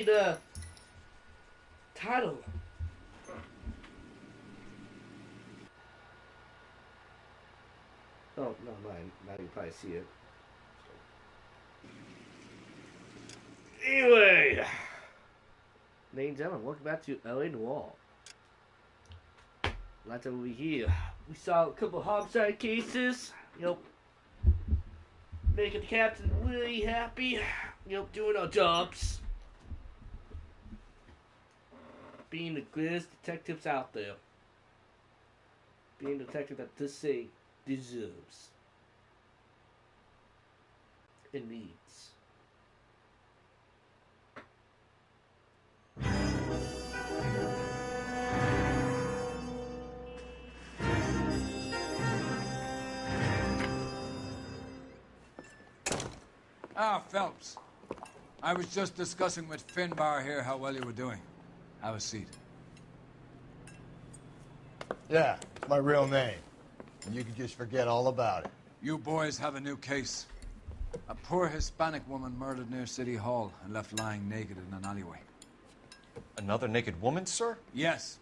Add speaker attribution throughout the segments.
Speaker 1: the title. Oh, no, mind. Now you can probably see it. Anyway, ladies and gentlemen, welcome back to LA Noire. Last time we were here, we saw a couple of homicide cases. Making the captain really happy. Doing our jobs. Being the greatest detectives out there. Being the detective that this city deserves. It needs.
Speaker 2: Ah, Phelps. I was just discussing with Finbar here how well you were doing. Have a seat.
Speaker 3: Yeah, it's my real name. And you can just forget all about it.
Speaker 2: You boys have a new case. A poor Hispanic woman murdered near City Hall and left lying naked in an alleyway.
Speaker 4: Another naked woman, sir?
Speaker 2: Yes.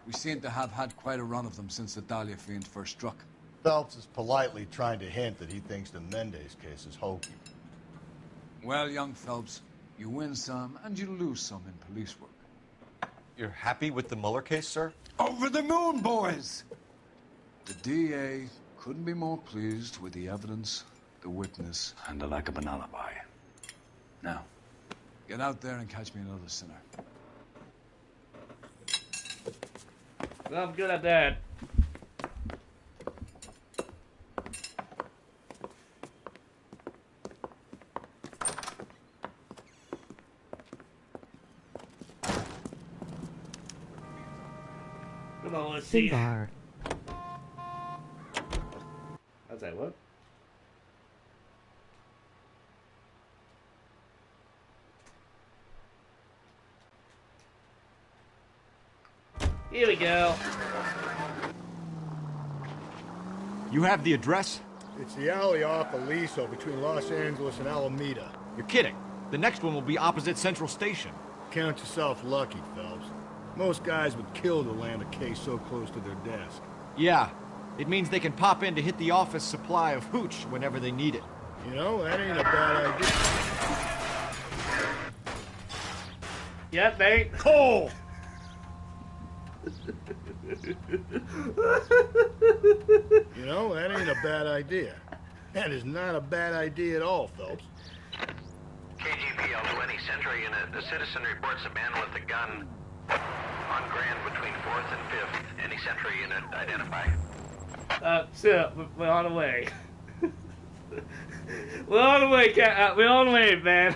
Speaker 2: We seem to have had quite a run of them since the Dahlia fiend first struck.
Speaker 3: Phelps is politely trying to hint that he thinks the Mendez case is hokey.
Speaker 2: Well, young Phelps, you win some and you lose some in police work.
Speaker 4: You're happy with the Mueller case, sir?
Speaker 2: Over the moon, boys! The DA couldn't be more pleased with the evidence, the witness, and the lack of an alibi. Now, get out there and catch me another sinner.
Speaker 1: Well, I'm good at that. Come on, let's see.
Speaker 5: Finbar.
Speaker 1: I was like, what? Here we go.
Speaker 6: You have the address?
Speaker 3: It's the alley off Aliso between Los Angeles and Alameda.
Speaker 6: You're kidding. The next one will be opposite Central Station.
Speaker 3: Count yourself lucky, Phelps. Most guys would kill to land a case so close to their desk.
Speaker 6: Yeah. It means they can pop in to hit the office supply of hooch whenever they need it.
Speaker 3: You know, that ain't a bad idea.
Speaker 1: Yep, mate.
Speaker 6: Cole!
Speaker 3: You know, that ain't a bad idea. That is not a bad idea at all, Phelps.
Speaker 7: KGPL to any Central unit. A citizen reports a man with a gun on Grand between 4th and 5th. Any Central unit, identify.
Speaker 1: So, we're on the way. We're on the way, we're on the way, man.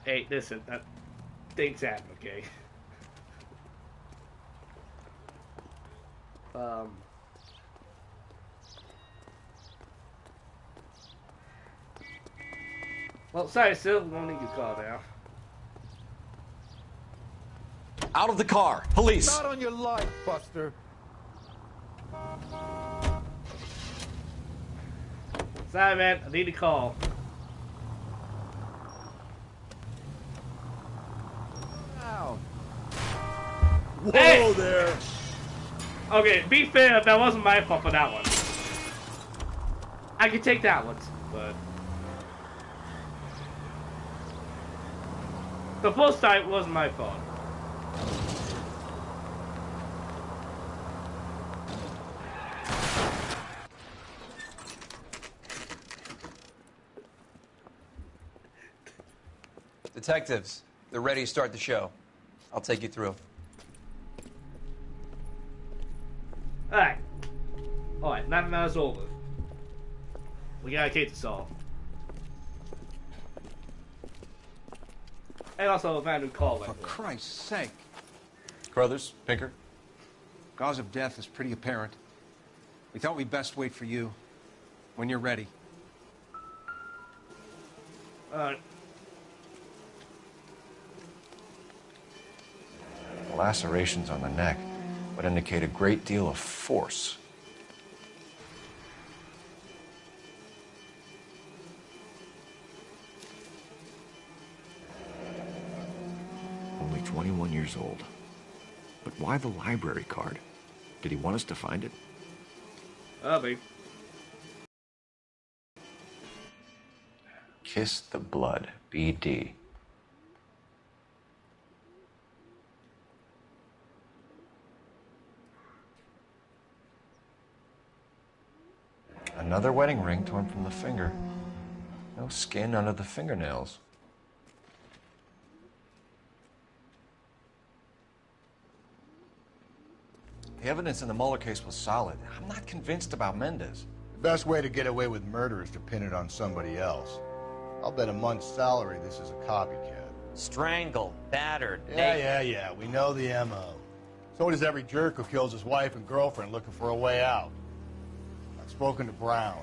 Speaker 1: Hey, listen, things happen, okay? Well, sorry, Sil, we don't need your call now.
Speaker 4: Out of the car! Police!
Speaker 8: Not on your life, Buster.
Speaker 1: Sorry, man, I need a call.
Speaker 8: Ow.
Speaker 3: Whoa
Speaker 1: Hey!
Speaker 3: there!
Speaker 1: Okay, be fair, that wasn't my fault for that one. I could take that one, but... The first time wasn't my fault.
Speaker 9: Detectives, they're ready to start the show. I'll take you through.
Speaker 1: Alright. Alright, now it's over. We got a case to solve. And also a man who called
Speaker 8: For
Speaker 1: like
Speaker 8: Christ's sake.
Speaker 4: Crothers, Pinker.
Speaker 8: Cause of death is pretty apparent. We thought we'd best wait for you. When you're ready.
Speaker 1: Alright.
Speaker 4: Lacerations on the neck. would indicate a great deal of force.
Speaker 6: Only 21 years old. But why the library card? Did he want us to find it?
Speaker 1: Oh, babe.
Speaker 4: Kiss the blood, BD. Another wedding ring torn from the finger. No skin under the fingernails. The evidence in the Mueller case was solid. I'm not convinced about Mendez.
Speaker 3: The best way to get away with murder is to pin it on somebody else. I'll bet a month's salary this is a copycat.
Speaker 5: Strangled, battered,
Speaker 3: Yeah. We know the M.O. So does every jerk who kills his wife and girlfriend looking for a way out. I've spoken to Brown.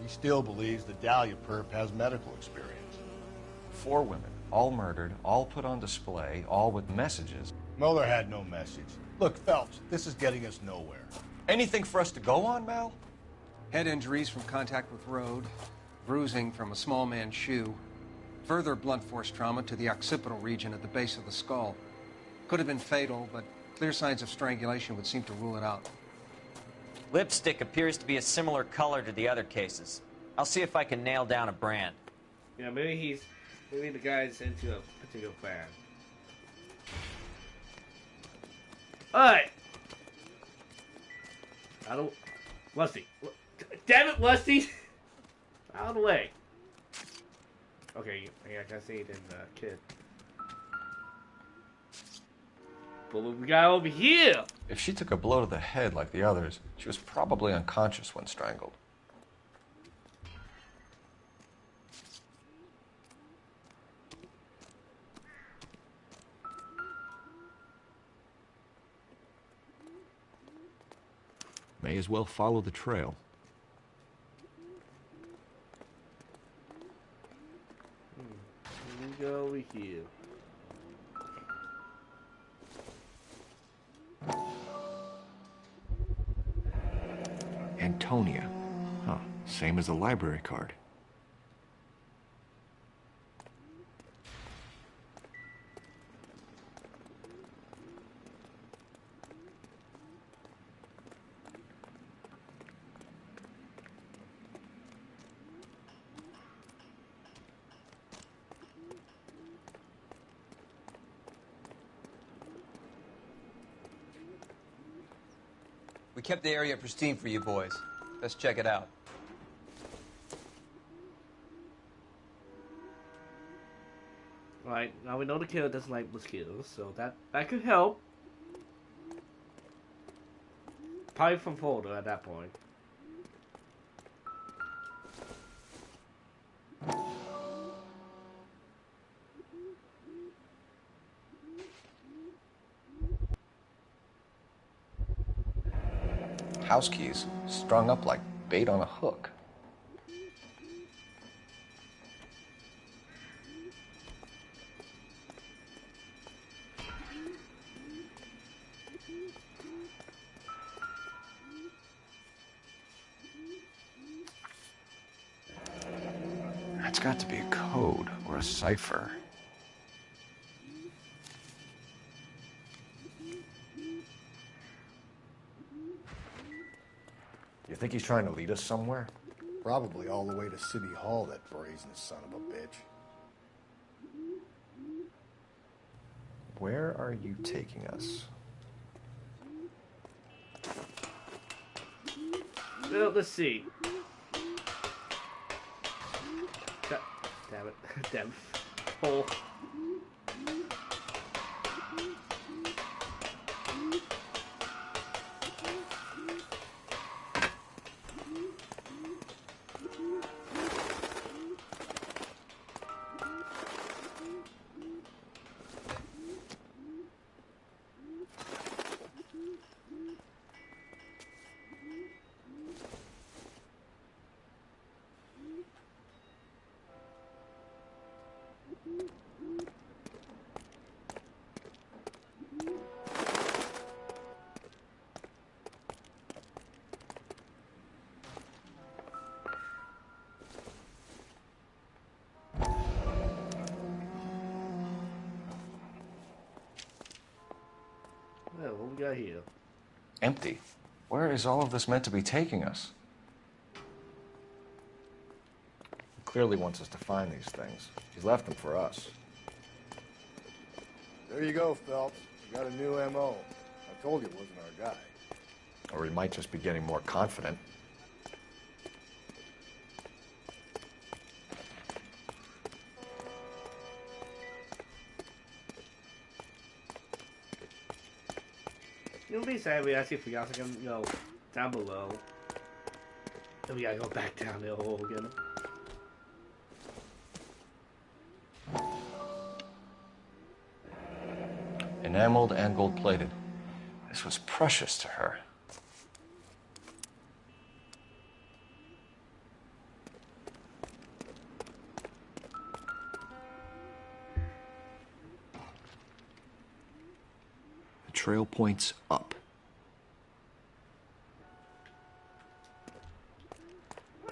Speaker 3: He still believes the Dahlia perp has medical experience.
Speaker 4: 4 women, all murdered, all put on display, all with messages.
Speaker 3: Mueller had no message. Look, Phelps, this is getting us nowhere.
Speaker 4: Anything for us to go on, Mal?
Speaker 8: Head injuries from contact with road, bruising from a small man's shoe, further blunt force trauma to the occipital region at the base of the skull. Could have been fatal, but clear signs of strangulation would seem to rule it out.
Speaker 5: Lipstick appears to be a similar color to the other cases. I'll see if I can nail down a brand.
Speaker 1: Yeah, maybe the guy's into a particular brand. Alright. Lusty. Damn it, Lusty! Out of the way. Okay, I can see it in the kid. But what we got over here?
Speaker 4: If she took a blow to the head like the others, she was probably unconscious when strangled.
Speaker 6: May as well follow the trail.
Speaker 1: Here we go over here.
Speaker 6: Antonia. Huh. Same as the library card.
Speaker 9: We kept the area pristine for you boys. Let's check it out.
Speaker 1: Right, now we know the killer doesn't like mosquitoes, so that could help. Probably from folder at that point.
Speaker 4: House keys strung up like bait on a hook. That's got to be a code or a cipher. You think he's trying to lead us somewhere?
Speaker 3: Probably all the way to City Hall, that brazen son of a bitch.
Speaker 4: Where are you taking us?
Speaker 1: Well, let's see. Damn it. Damn it. Hole. we got here?
Speaker 4: Empty. Where is all of this meant to be taking us?
Speaker 6: He clearly wants us to find these things. He's left them for us.
Speaker 3: There you go, Phelps. You got a new M.O. I told you it wasn't our guy.
Speaker 6: Or he might just be getting more confident.
Speaker 1: You'll be sad we actually forgot to go down below. Then we gotta go back down the hole again.
Speaker 4: Enameled and gold-plated. This was precious to her.
Speaker 6: The trail points up.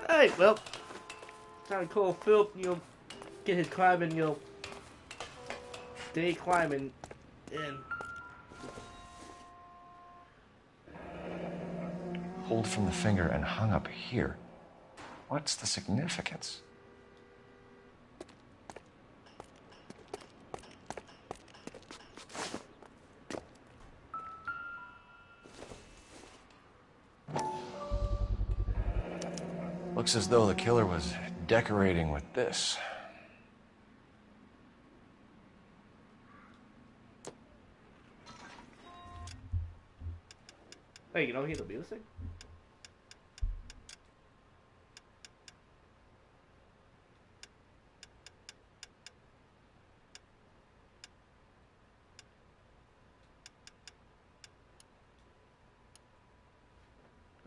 Speaker 1: Alright, well, time to call Phil, get his climbing, day climbing in.
Speaker 4: Pulled from the finger and hung up here. What's the significance? Looks as though the killer was decorating with this.
Speaker 1: Hey, you don't hear the music?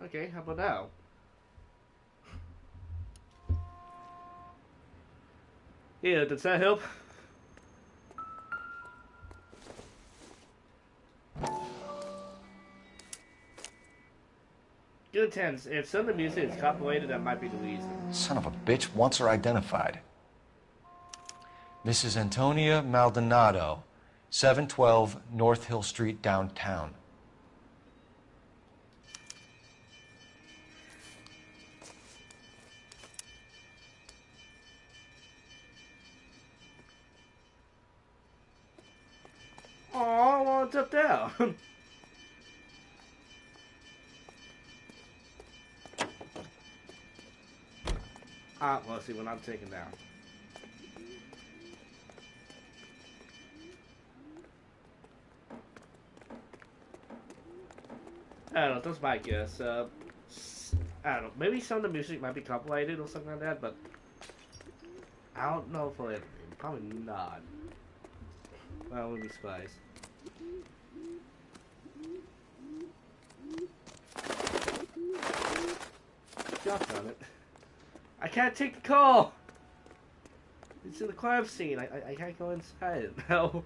Speaker 1: Okay, how about now? Yeah, does that help? Good tense. If some of the music is copyrighted, that might be the reason.
Speaker 4: Son of a bitch wants her identified. Mrs. Antonia Maldonado, 712 North Hill Street, downtown.
Speaker 1: Aw, well, it's up there. Well, see, when I'm taken down. I don't know, that's my guess. I don't know, maybe some of the music might be copyrighted or something like that, but I don't know for it. Probably not. Well, I wouldn't be surprised. Just on it. I can't take the call! It's in the crime scene. I can't go inside it now.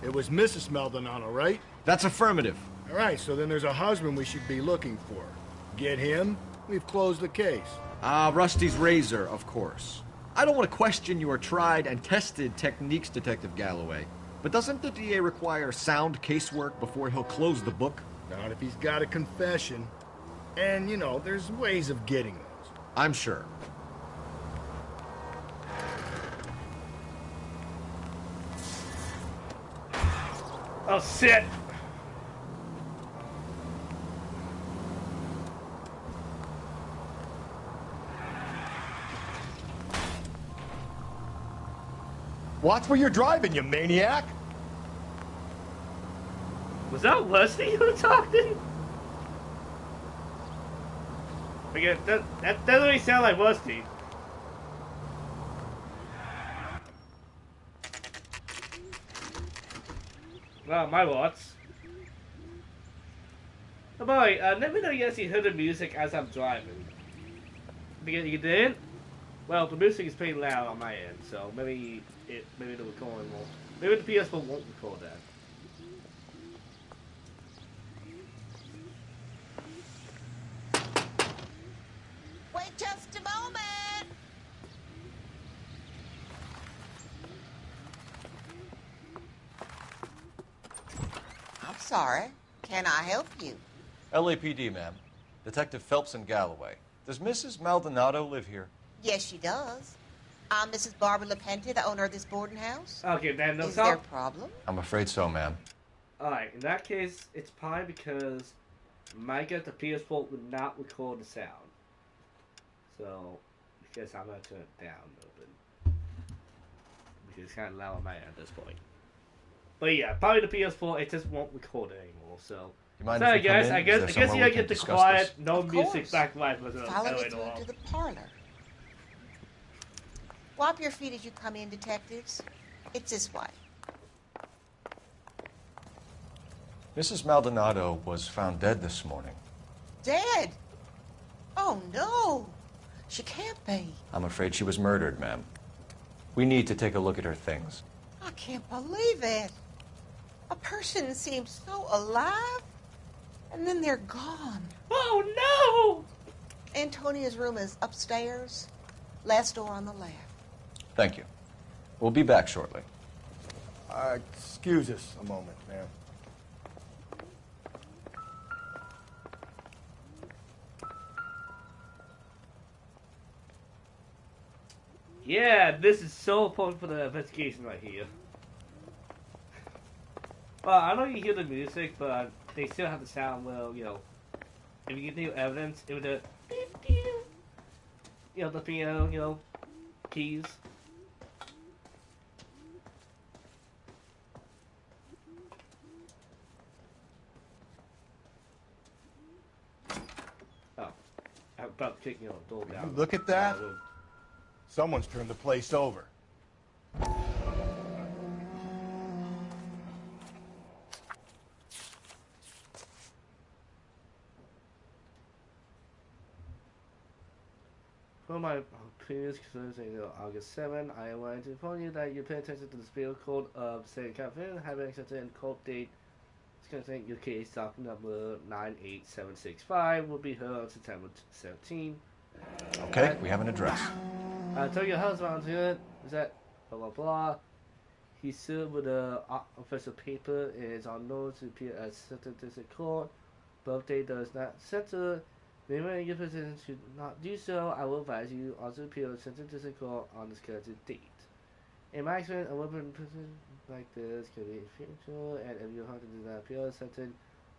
Speaker 3: It was Mrs. Maldonado, right?
Speaker 10: That's affirmative.
Speaker 3: All right, so then there's a husband we should be looking for. Get him, we've closed the case.
Speaker 10: Rusty's razor, of course. I don't want to question your tried and tested techniques, Detective Galloway. But doesn't the DA require sound casework before he'll close the book?
Speaker 3: Not if he's got a confession. And, there's ways of getting those.
Speaker 10: I'm sure.
Speaker 1: Oh, shit!
Speaker 3: Watch where you're driving, you maniac!
Speaker 1: Was that Leslie who talked to? Again, that doesn't really sound like Rusty. Wow, my watts. Boy, let me know you actually heard the music as I'm driving. Because you didn't? Well, the music is pretty loud on my end, so maybe the recording won't. Maybe the PS4 won't record that.
Speaker 11: Wait just a moment. I'm sorry. Can I help you?
Speaker 4: LAPD, ma'am. Detective Phelps and Galloway. Does Mrs. Maldonado live here?
Speaker 11: Yes, she does. I'm Mrs. Barbara LaPente, the owner of this boarding house.
Speaker 1: Okay, then no
Speaker 11: Is there a problem?
Speaker 4: I'm afraid so, ma'am.
Speaker 1: Alright, in that case, it's probably because my guess the PS4 would not record the sound. So, because I'm gonna turn it down a little bit. Because it's kind of loud on my end at this point. But yeah, probably the PS4, it just won't record it anymore, so.
Speaker 4: You mind
Speaker 1: So
Speaker 4: if we come in?
Speaker 1: I
Speaker 4: Is
Speaker 1: guess
Speaker 4: there
Speaker 1: you
Speaker 4: somewhere we
Speaker 1: gotta
Speaker 4: can
Speaker 1: get the
Speaker 4: discuss
Speaker 1: quiet,
Speaker 4: this?
Speaker 1: no
Speaker 11: Of
Speaker 1: music
Speaker 11: course.
Speaker 1: backlight was
Speaker 11: Follow me through to the parlor. Wipe your feet as you come in, detectives. It's this way.
Speaker 4: Mrs. Maldonado was found dead this morning.
Speaker 11: Dead? Oh, no. She can't be.
Speaker 4: I'm afraid she was murdered, ma'am. We need to take a look at her things.
Speaker 11: I can't believe it. A person seems so alive, and then they're gone.
Speaker 1: Oh, no!
Speaker 11: Antonia's room is upstairs, last door on the left.
Speaker 4: Thank you. We'll be back shortly.
Speaker 3: Excuse us a moment, ma'am.
Speaker 1: Yeah, this is so important for the investigation right here. Well, I know you hear the music, but they still have the sound. Well, you know, if you get new evidence, it would the piano, keys. Oh, I'm about to kick the door down.
Speaker 3: You look at that. Someone's turned the place over.
Speaker 1: For my previous concerns August 7, I wanted to inform you that you pay attention to the spiel code of State California, having accepted and court date. It's going to think your case document number 98765 will be heard on September 17.
Speaker 4: Okay, we have an address.
Speaker 1: I told your husband to it. Is that blah blah blah? He served with the official paper and is on notice to appear at Central District Court. Birthday does not center. Remember your position should not do so. I will advise you also appeal at Central District Court on the scheduled date. In my experience, a weapon position like this can be future, and if your hunter does not appeal at Central,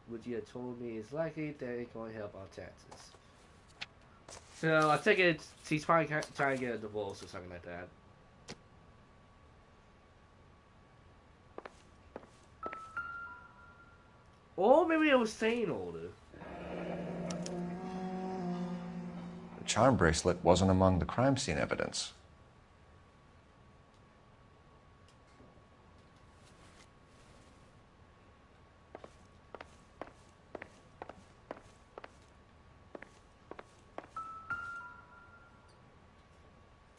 Speaker 1: which you have told me is likely, then it's going to help our chances. So I think she's probably trying to get a divorce or something like that. Or maybe it was staying older.
Speaker 4: The charm bracelet wasn't among the crime scene evidence.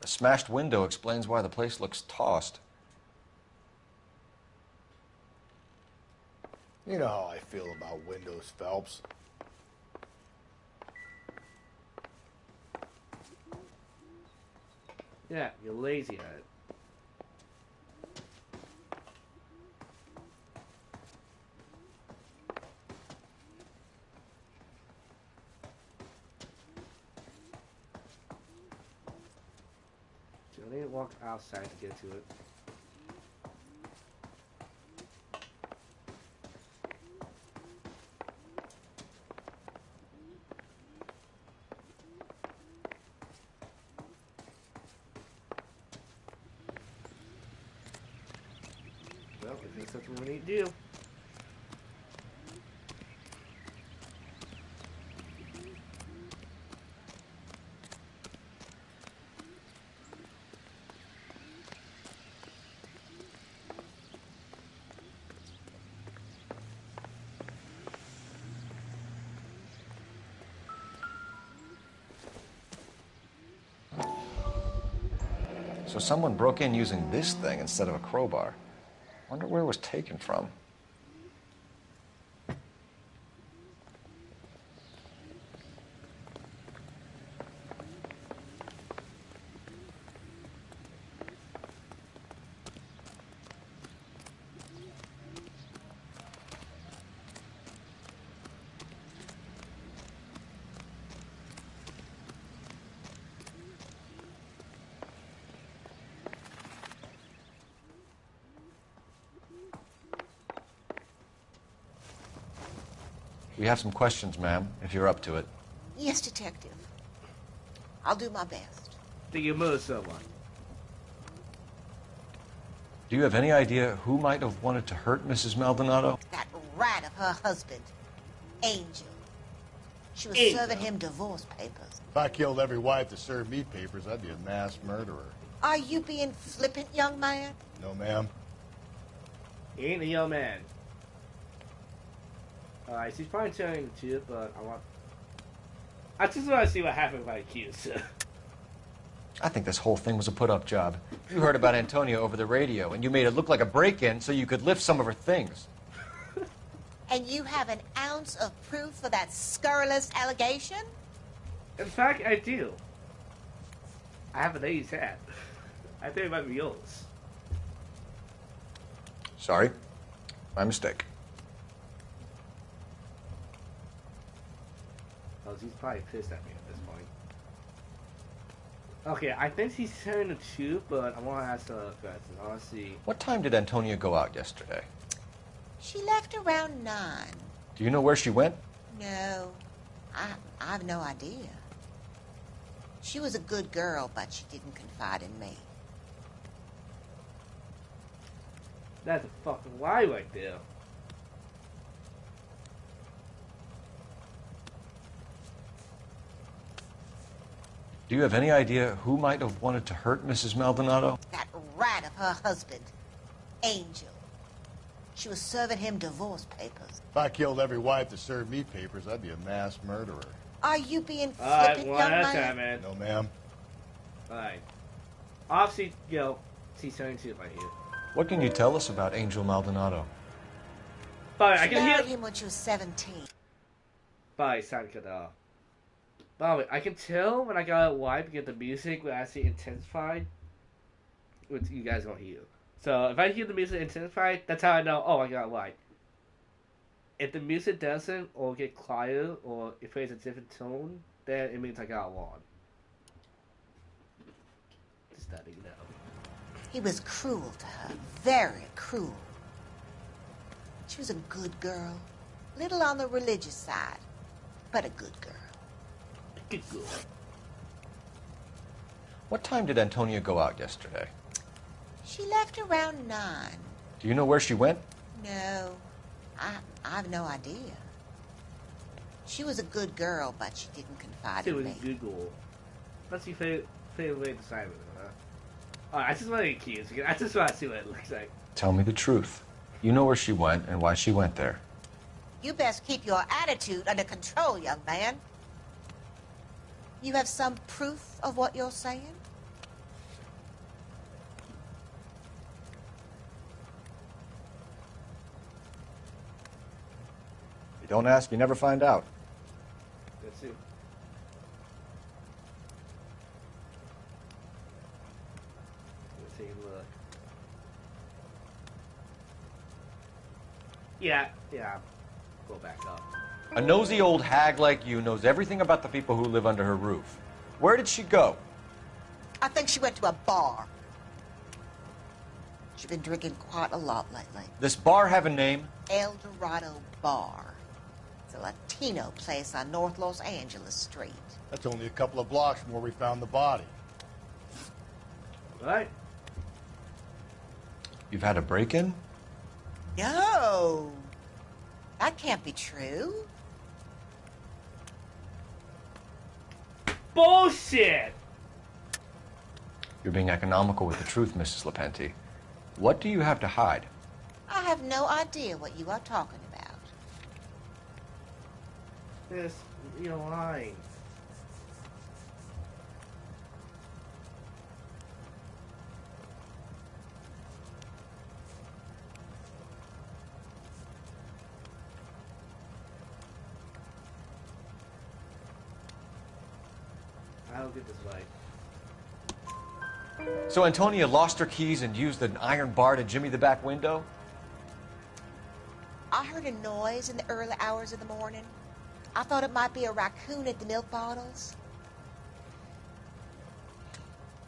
Speaker 4: The smashed window explains why the place looks tossed.
Speaker 3: You know how I feel about windows, Phelps.
Speaker 1: Yeah, you're lazy at it. So I need to walk outside to get to it. Well, I think that's what we need to do.
Speaker 4: So someone broke in using this thing instead of a crowbar. Wonder where it was taken from. We have some questions, ma'am, if you're up to it.
Speaker 11: Yes, Detective. I'll do my best.
Speaker 1: Did you murder someone?
Speaker 4: Do you have any idea who might have wanted to hurt Mrs. Maldonado?
Speaker 11: That rat of her husband, Angel. She was
Speaker 1: Angel.
Speaker 11: serving him divorce papers.
Speaker 3: If I killed every wife that served me papers, I'd be a mass murderer.
Speaker 11: Are you being flippant, young man?
Speaker 3: No, ma'am.
Speaker 1: He ain't a young man. Alright, she's probably telling the truth, but I just want to see what happened if I accuse her.
Speaker 4: I think this whole thing was a put-up job. You heard about Antonia over the radio, and you made it look like a break-in so you could lift some of her things.
Speaker 11: And you have an ounce of proof for that scurrilous allegation?
Speaker 1: In fact, I do. I have a lady's hat. I think it might be yours.
Speaker 4: Sorry. My mistake.
Speaker 1: Oh, she's probably pissed at me at this point. Okay, I think she's telling the truth, but I want to ask her a question. I want to see.
Speaker 4: What time did Antonia go out yesterday?
Speaker 11: She left around 9.
Speaker 4: Do you know where she went?
Speaker 11: No, I have no idea. She was a good girl, but she didn't confide in me.
Speaker 1: That's a fucking lie right there.
Speaker 4: Do you have any idea who might have wanted to hurt Mrs. Maldonado?
Speaker 11: That rat of her husband, Angel. She was serving him divorce papers.
Speaker 3: If I killed every wife that served me papers, I'd be a mass murderer.
Speaker 11: Are you being
Speaker 1: Alright,
Speaker 11: flippant,
Speaker 1: one
Speaker 11: young
Speaker 1: at a
Speaker 11: man?
Speaker 1: time, man.
Speaker 3: No, ma'am.
Speaker 1: Alright. Obviously, she's telling the truth right here.
Speaker 4: What can you tell us about Angel Maldonado?
Speaker 1: But I
Speaker 11: She
Speaker 1: can
Speaker 11: married
Speaker 1: hear.
Speaker 11: him when she was 17.
Speaker 1: Bye, Sankada. By the way, I can tell when I got it wide because the music will actually intensify, which you guys don't hear. So if I hear the music intensify, that's how I know, oh, I got it wide. If the music doesn't, or get quieter, or it plays a different tone, then it means I got it long. Just letting you know.
Speaker 11: He was cruel to her, very cruel. She was a good girl, little on the religious side, but a good girl.
Speaker 1: Good girl.
Speaker 4: What time did Antonia go out yesterday?
Speaker 11: She left around 9.
Speaker 4: Do you know where she went?
Speaker 11: No, I have no idea. She was a good girl, but she didn't confide
Speaker 1: It
Speaker 11: in
Speaker 1: was
Speaker 11: me.
Speaker 1: Google. That's your favorite way to decide it, huh? Alright, I just want to accuse you. I just want to see what it looks like.
Speaker 4: Tell me the truth. You know where she went and why she went there.
Speaker 11: You best keep your attitude under control, young man. You have some proof of what you're saying?
Speaker 4: You don't ask, you never find out.
Speaker 1: Let's see. Let's take a look. Yeah. Go back up.
Speaker 4: A nosy old hag like you knows everything about the people who live under her roof. Where did she go?
Speaker 11: I think she went to a bar. She's been drinking quite a lot lately.
Speaker 4: This bar have a name?
Speaker 11: El Dorado Bar. It's a Latino place on North Los Angeles Street.
Speaker 3: That's only a couple of blocks from where we found the body.
Speaker 1: Right?
Speaker 4: You've had a break-in?
Speaker 11: No. That can't be true.
Speaker 1: Bullshit!
Speaker 4: You're being economical with the truth, Mrs. Lepenti. What do you have to hide?
Speaker 11: I have no idea what you are talking about.
Speaker 1: This, you're lying. I don't get this right.
Speaker 4: So Antonia lost her keys and used an iron bar to jimmy the back window?
Speaker 11: I heard a noise in the early hours of the morning. I thought it might be a raccoon at the milk bottles.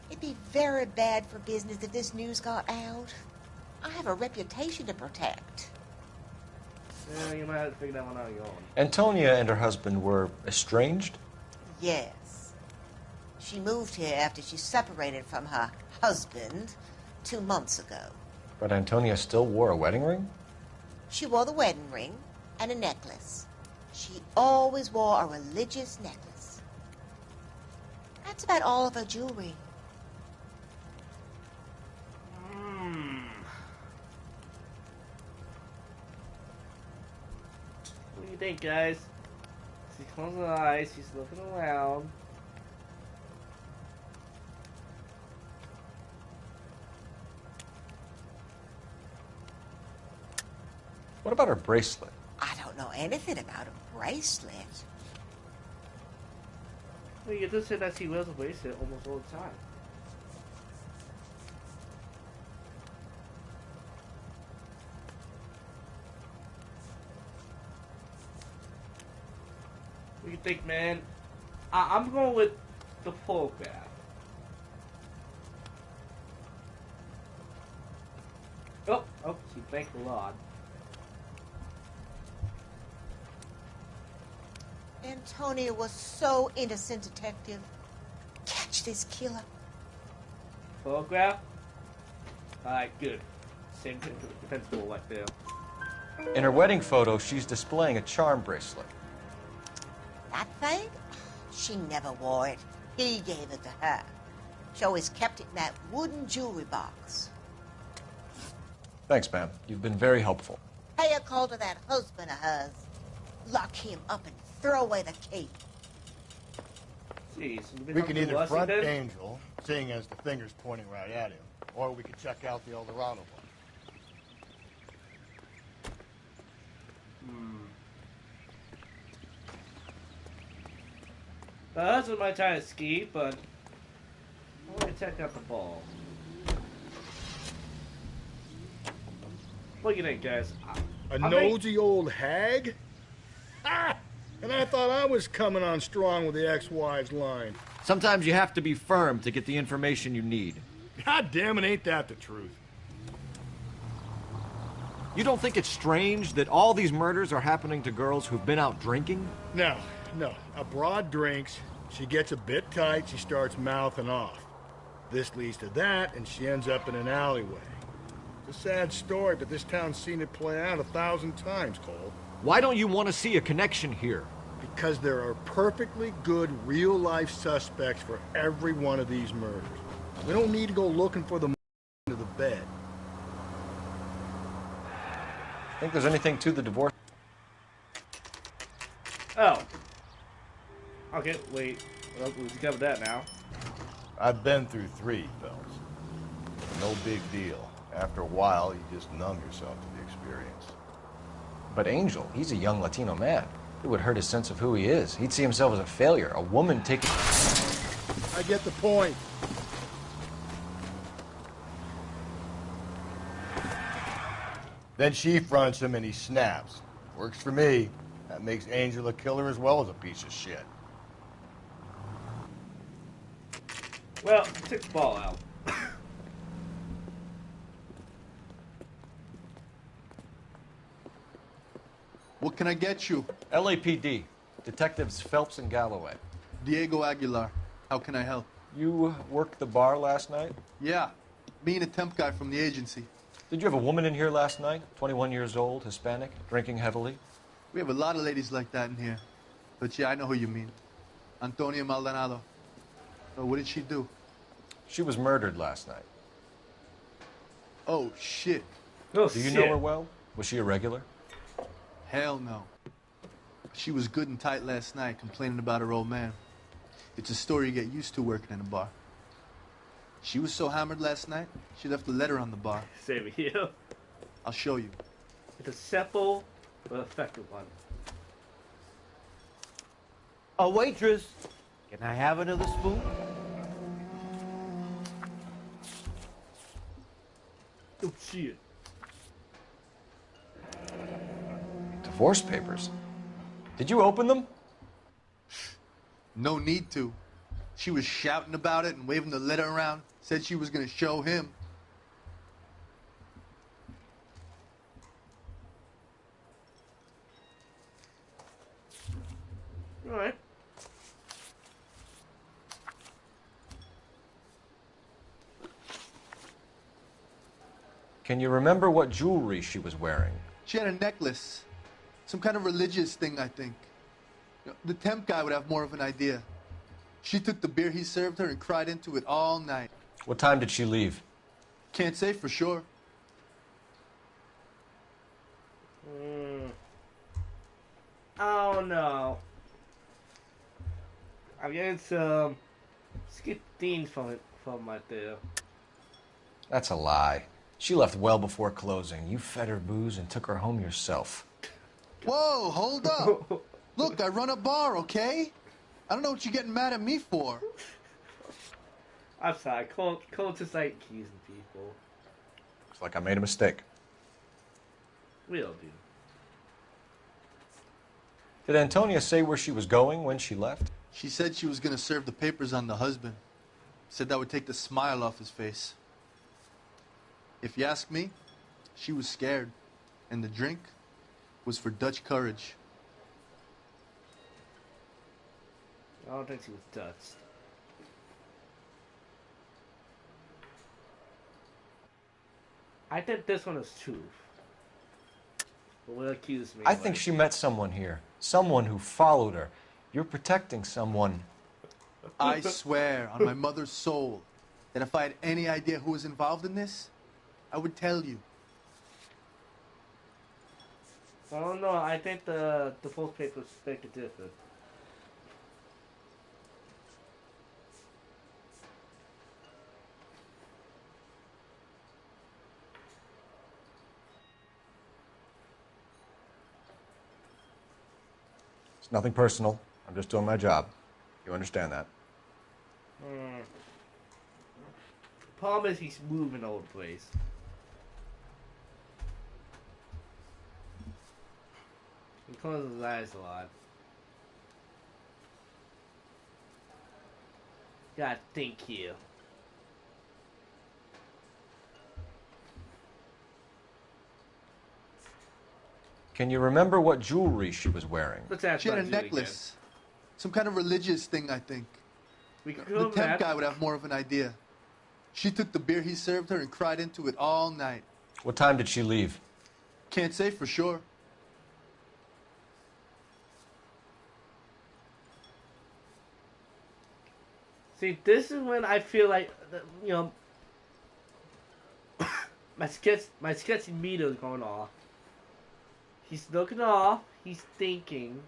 Speaker 11: It'd be very bad for business if this news got out. I have a reputation to protect.
Speaker 1: Yeah, you might have to figure that one out on your own.
Speaker 4: Antonia and her husband were estranged?
Speaker 11: Yes. She moved here after she separated from her husband 2 months ago.
Speaker 4: But Antonia still wore a wedding ring?
Speaker 11: She wore the wedding ring and a necklace. She always wore a religious necklace. That's about all of her jewelry.
Speaker 1: What do you think, guys? She's closing her eyes. She's looking around.
Speaker 4: What about her bracelet?
Speaker 11: I don't know anything about a bracelet.
Speaker 1: Well, you just said that she wears a bracelet almost all the time. What do you think, man? I'm going with the photograph. Oh, she thanked the Lord.
Speaker 11: Antonia was so innocent, Detective. Catch this killer.
Speaker 1: Photograph? Alright, good. Same defense tool right there.
Speaker 4: In her wedding photo, she's displaying a charm bracelet.
Speaker 11: That thing? She never wore it. He gave it to her. She always kept it in that wooden jewelry box.
Speaker 4: Thanks, ma'am. You've been very helpful.
Speaker 11: Pay a call to that husband of hers. Lock him up and throw away the key.
Speaker 1: Jeez,
Speaker 3: We can either front Angel, seeing as the finger's pointing right at him, or we could check out the Eldorado one.
Speaker 1: The husband might try to ski, but I want to check out the ball. What do you think, guys?
Speaker 12: A nosy old hag? Ah! And I thought I was coming on strong with the ex-wives line.
Speaker 10: Sometimes you have to be firm to get the information you need.
Speaker 12: God damn it, ain't that the truth?
Speaker 10: You don't think it's strange that all these murders are happening to girls who've been out drinking?
Speaker 12: No. A broad drinks, she gets a bit tight, she starts mouthing off. This leads to that, and she ends up in an alleyway. It's a sad story, but this town's seen it play out 1,000 times, Cole.
Speaker 10: Why don't you want to see a connection here?
Speaker 12: Because there are perfectly good real-life suspects for every one of these murders. We don't need to go looking for the under the bed.
Speaker 4: Think there's anything to the divorce?
Speaker 1: Oh. Okay, wait. Well, we covered that now.
Speaker 3: I've been through 3, Phelps. No big deal. After a while, you just numb yourself to the experience.
Speaker 4: But Angel, he's a young Latino man. It would hurt his sense of who he is. He'd see himself as a failure, a woman taking...
Speaker 12: I get the point.
Speaker 3: Then she fronts him and he snaps. Works for me. That makes Angel a killer as well as a piece of shit.
Speaker 1: Well, took the ball out.
Speaker 13: What can I get you?
Speaker 4: LAPD. Detectives Phelps and Galloway.
Speaker 13: Diego Aguilar. How can I help?
Speaker 4: You worked the bar last night?
Speaker 13: Yeah. Me and a temp guy from the agency.
Speaker 4: Did you have a woman in here last night? 21 years old, Hispanic, drinking heavily?
Speaker 13: We have a lot of ladies like that in here. But yeah, I know who you mean. Antonia Maldonado. So what did she do?
Speaker 4: She was murdered last night.
Speaker 13: Oh, shit.
Speaker 1: Oh,
Speaker 4: Do you know her well? Was she a regular?
Speaker 13: Hell no. She was good and tight last night, complaining about her old man. It's a story you get used to working in a bar. She was so hammered last night, she left a letter on the bar.
Speaker 1: Same here.
Speaker 13: I'll show you.
Speaker 1: It's a simple but effective one.
Speaker 14: A waitress. Can I have another spoon?
Speaker 1: Oh, shit.
Speaker 4: Divorce papers? Did you open them?
Speaker 13: No need to. She was shouting about it and waving the letter around. Said she was going to show him.
Speaker 1: All right.
Speaker 4: Can you remember what jewelry she was wearing?
Speaker 13: She had a necklace. Some kind of religious thing, I think. The temp guy would have more of an idea. She took the beer he served her and cried into it all night.
Speaker 4: What time did she leave?
Speaker 13: Can't say for sure.
Speaker 1: Oh no. I'm getting some skip themes from it from right there.
Speaker 4: That's a lie. She left well before closing. You fed her booze and took her home yourself.
Speaker 13: Whoa, hold up. Look, I run a bar, okay? I don't know what you're getting mad at me for.
Speaker 1: I'm sorry, Cole just like accusing people.
Speaker 4: Looks like I made a mistake.
Speaker 1: We all do.
Speaker 4: Did Antonia say where she was going when she left?
Speaker 13: She said she was going to serve the papers on the husband. Said that would take the smile off his face. If you ask me, she was scared. And the drink was for Dutch courage.
Speaker 1: I don't think she was Dutch. I think this one is truth. But will accuse me.
Speaker 4: I think she met someone here. Someone who followed her. You're protecting someone.
Speaker 13: I swear on my mother's soul that if I had any idea who was involved in this, I would tell you.
Speaker 1: I don't know. I think the full papers make it different.
Speaker 4: It's nothing personal. I'm just doing my job. You understand that?
Speaker 1: Problem is he's moving all over the place. He closes his eyes a lot. Gotta think here.
Speaker 4: Can you remember what jewelry she was wearing?
Speaker 1: Let's ask
Speaker 13: She had a
Speaker 1: about Judy
Speaker 13: necklace. Some kind of religious thing, I think.
Speaker 1: We could
Speaker 13: The
Speaker 1: go
Speaker 13: temp guy would have more of an idea. She took the beer he served her and cried into it all night.
Speaker 4: What time did she leave?
Speaker 13: Can't say for sure.
Speaker 1: See, this is when I feel like, you know, my sketchy meter is going off. He's looking off. He's thinking.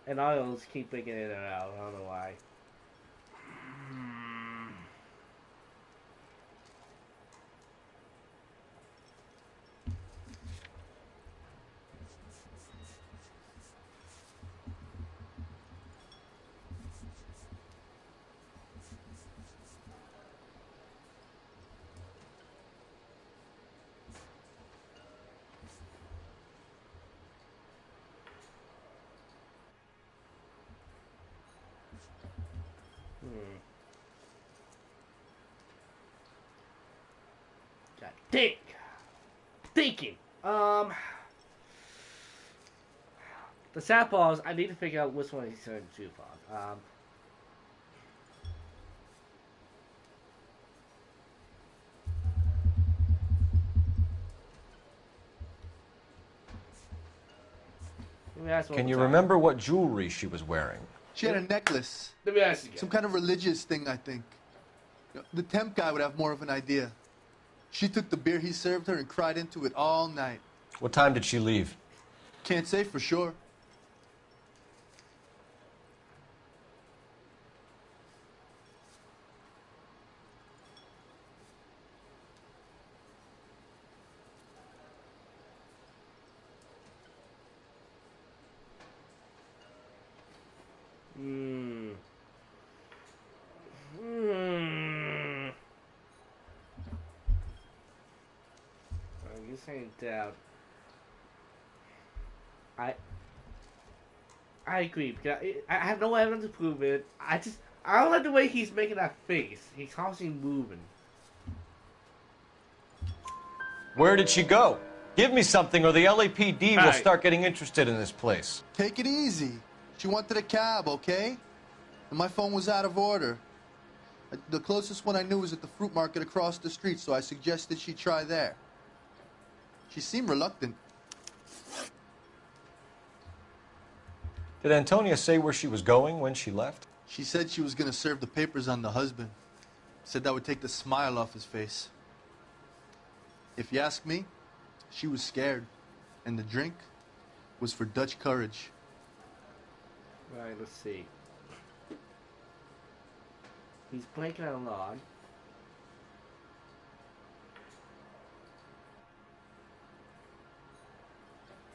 Speaker 1: And I always keep thinking in and out. I don't know why. Got think. Thinking. The sad part is I need to figure out which one he's turning to on. Let me ask one
Speaker 4: Can
Speaker 1: more
Speaker 4: you
Speaker 1: time.
Speaker 4: remember what jewelry she was wearing?
Speaker 13: She had a necklace.
Speaker 1: Let me ask you again.
Speaker 13: Some kind of religious thing, I think. The temp guy would have more of an idea. She took the beer he served her and cried into it all night.
Speaker 4: What time did she leave?
Speaker 13: Can't say for sure.
Speaker 1: saying that I agree. Because I have no evidence to prove it. I don't like the way he's making that face. He's constantly moving.
Speaker 4: Where did she go? Give me something or the LAPD will start getting interested in this place.
Speaker 13: Take it easy. She wanted a cab, okay? And my phone was out of order. The closest one I knew was at the fruit market across the street, so I suggested she try there. She seemed reluctant.
Speaker 4: Did Antonia say where she was going when she left?
Speaker 13: She said she was going to serve the papers on the husband. Said that would take the smile off his face. If you ask me, she was scared. And the drink was for Dutch courage.
Speaker 1: Right, let's see. He's blinking a lot.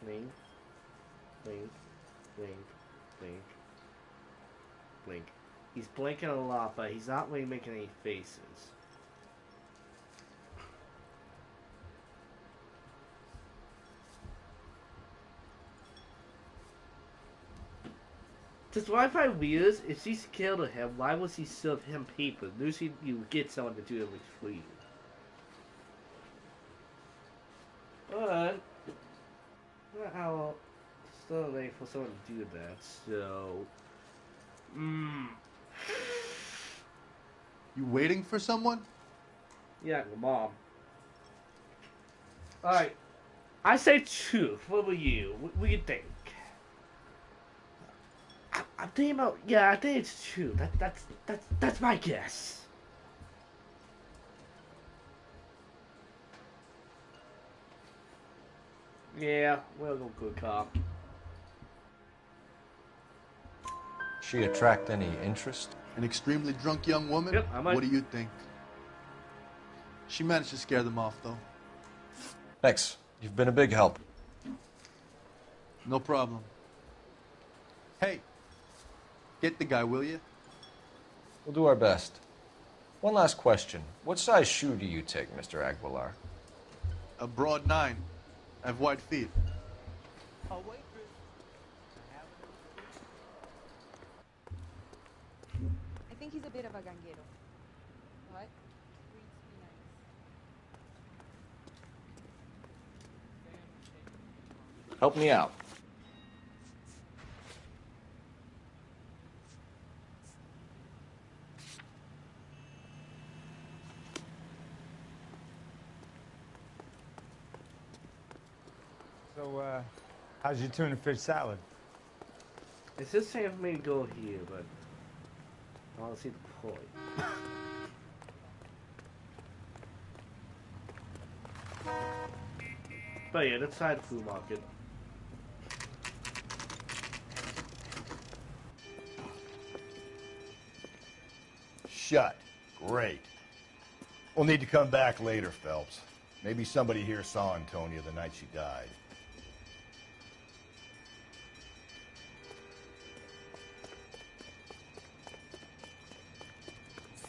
Speaker 1: Blink, blink, blink, blink, blink. He's blinking a lot, but he's not really making any faces. Just what I find weird is, if she's scared of him, why was he serve him papers? Usually you get someone to do it for you. But I'll still wait for someone to do that, so
Speaker 13: You waiting for someone?
Speaker 1: yeah, your mom. Alright. I say truth. What were you? What do you think? I'm thinking about, yeah, I think it's true. That's my guess. Yeah, we'll go good cop.
Speaker 4: She attract any interest?
Speaker 13: An extremely drunk young woman?
Speaker 1: Yep, I might.
Speaker 13: What do you think? She managed to scare them off, though.
Speaker 4: Thanks. You've been a big help.
Speaker 13: No problem. Hey, get the guy, will you?
Speaker 4: We'll do our best. One last question. What size shoe do you take, Mr. Aguilar?
Speaker 13: A broad 9. I have wide feet.
Speaker 14: I think he's a bit of a ganguero. What?
Speaker 4: Help me out.
Speaker 15: So, how's your tuna fish salad?
Speaker 1: It's just saying for me to go here, but I want to see the point. But yeah, that's side food market.
Speaker 12: Shut. Great. We'll need to come back later, Phelps. Maybe somebody here saw Antonia the night she died.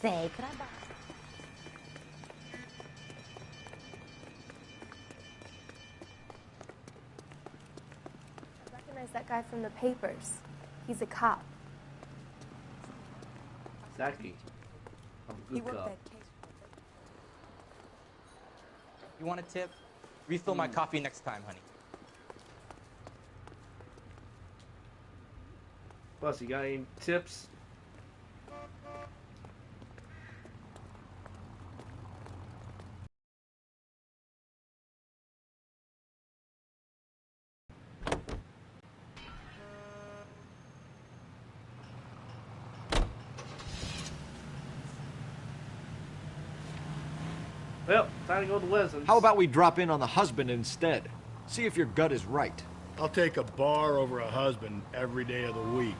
Speaker 16: Sei trabalho.
Speaker 17: I recognize that guy from the papers. He's a cop.
Speaker 1: Exactly. I'm a
Speaker 17: He
Speaker 1: good
Speaker 17: worked
Speaker 1: cop.
Speaker 17: that case.
Speaker 18: You want a tip? Refill my coffee next time, honey.
Speaker 1: Boss, you got any tips? Well, time to go to Weston's.
Speaker 10: How about we drop in on the husband instead? See if your gut is right.
Speaker 12: I'll take a bar over a husband every day of the week.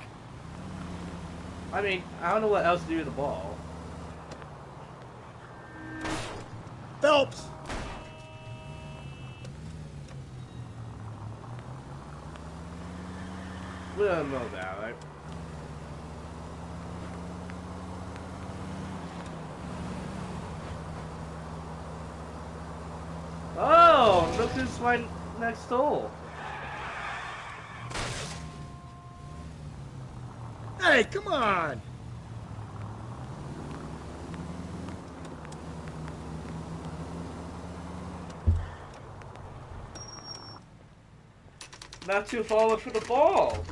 Speaker 1: I mean, I don't know what else to do with the ball.
Speaker 12: Phelps!
Speaker 1: We don't know that, right? Oh, look just right next door.
Speaker 12: Hey, come on!
Speaker 1: Not too far away from the ball.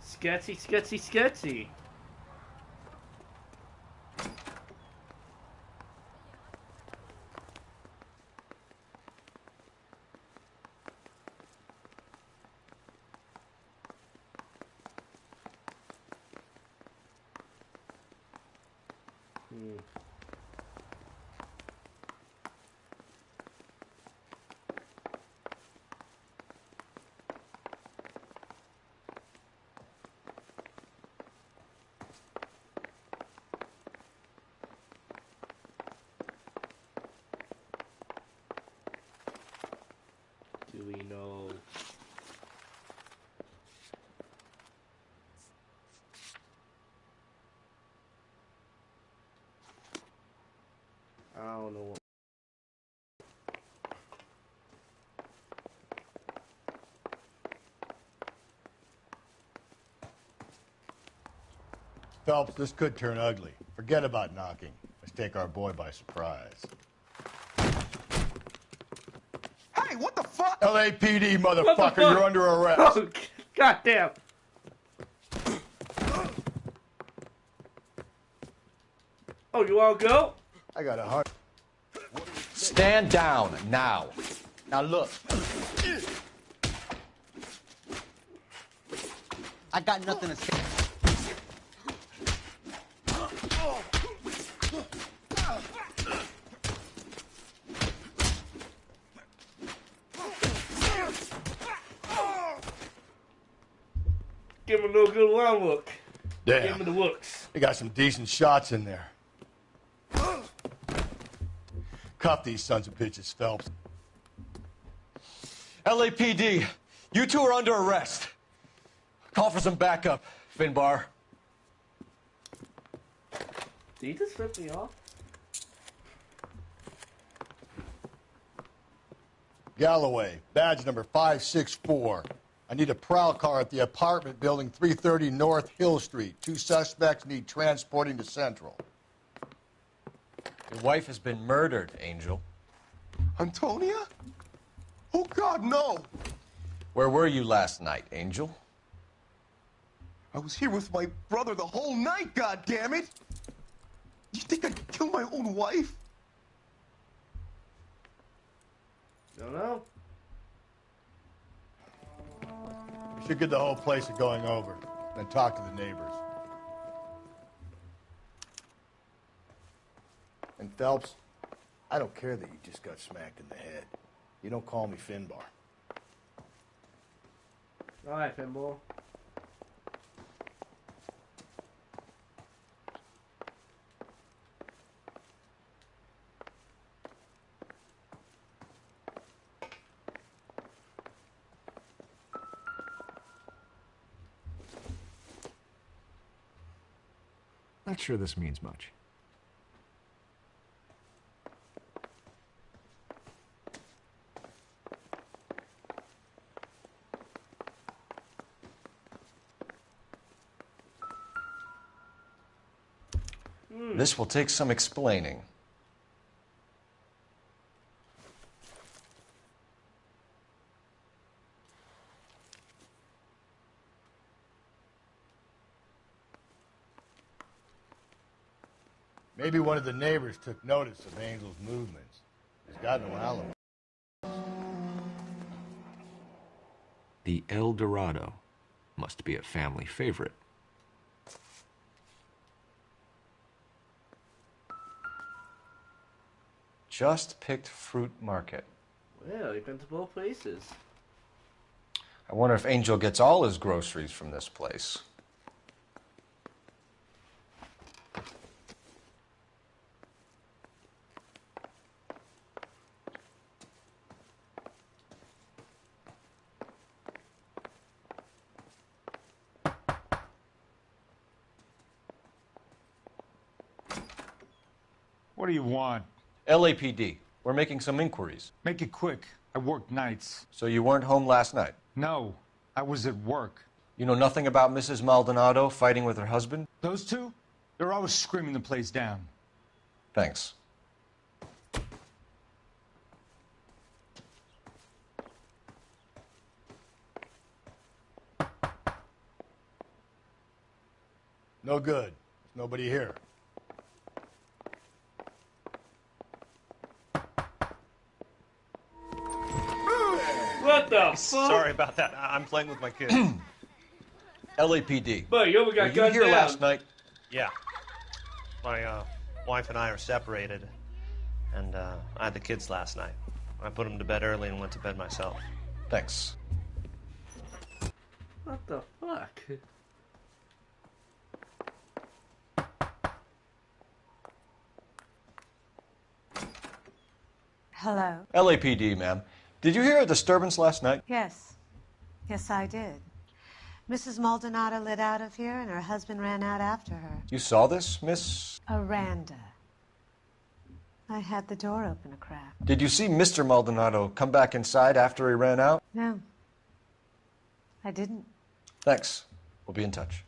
Speaker 1: Sketchy, sketchy, sketchy. Do we know? I don't know.
Speaker 3: Phelps, this could turn ugly. Forget about knocking. Let's take our boy by surprise.
Speaker 16: Hey, what the fuck?
Speaker 3: LAPD, motherfucker, you're under arrest.
Speaker 1: Oh, goddamn. Oh, you wanna go?
Speaker 3: I got a heart.
Speaker 4: Stand down now.
Speaker 16: Now look. I got nothing to say.
Speaker 1: Give him a little good round look.
Speaker 3: Damn.
Speaker 1: Give him the looks.
Speaker 3: They got some decent shots in there. Cuff these sons of bitches, Phelps.
Speaker 4: LAPD, you two are under arrest. Call for some backup, Finbar.
Speaker 1: Did he just flip me off?
Speaker 3: Galloway, badge number 564. I need a prowl car at the apartment building 330 North Hill Street. 2 suspects need transporting to Central.
Speaker 4: Your wife has been murdered, Angel.
Speaker 16: Antonia? Oh, God, no.
Speaker 4: Where were you last night, Angel?
Speaker 16: I was here with my brother the whole night, God damn it! You think I'd kill my own wife?
Speaker 1: Don't know.
Speaker 3: We should get the whole place a going over, then talk to the neighbors. And Phelps, I don't care that you just got smacked in the head. You don't call me Finbar.
Speaker 1: Alright, Finbar.
Speaker 6: Not sure this means much.
Speaker 4: This will take some explaining.
Speaker 3: Maybe one of the neighbors took notice of Angel's movements. He's got no alibi.
Speaker 6: The El Dorado must be a family favorite.
Speaker 4: Just picked fruit market.
Speaker 1: Well, you've been to both places.
Speaker 4: I wonder if Angel gets all his groceries from this place.
Speaker 15: What do you want?
Speaker 4: LAPD. We're making some inquiries.
Speaker 15: Make it quick. I work nights.
Speaker 4: So you weren't home last night?
Speaker 15: No, I was at work.
Speaker 4: You know nothing about Mrs. Maldonado fighting with her husband?
Speaker 15: Those two? They're always screaming the place down.
Speaker 4: Thanks.
Speaker 3: No good. There's nobody here.
Speaker 1: What the fuck?
Speaker 19: Sorry about that. I'm playing with my kids.
Speaker 4: LAPD.
Speaker 1: But you got
Speaker 4: Were
Speaker 1: gunned
Speaker 4: you here
Speaker 1: down.
Speaker 4: last night?
Speaker 19: Yeah. My wife and I are separated, and I had the kids last night. I put them to bed early and went to bed myself.
Speaker 4: Thanks.
Speaker 1: What the fuck?
Speaker 20: Hello.
Speaker 4: LAPD, ma'am. Did you hear a disturbance last night?
Speaker 20: Yes. Yes, I did. Mrs. Maldonado lit out of here, and her husband ran out after her.
Speaker 4: You saw this, Miss?
Speaker 20: Aranda. I had the door open a crack.
Speaker 4: Did you see Mr. Maldonado come back inside after he ran out?
Speaker 20: No. I didn't.
Speaker 4: Thanks. We'll be in touch.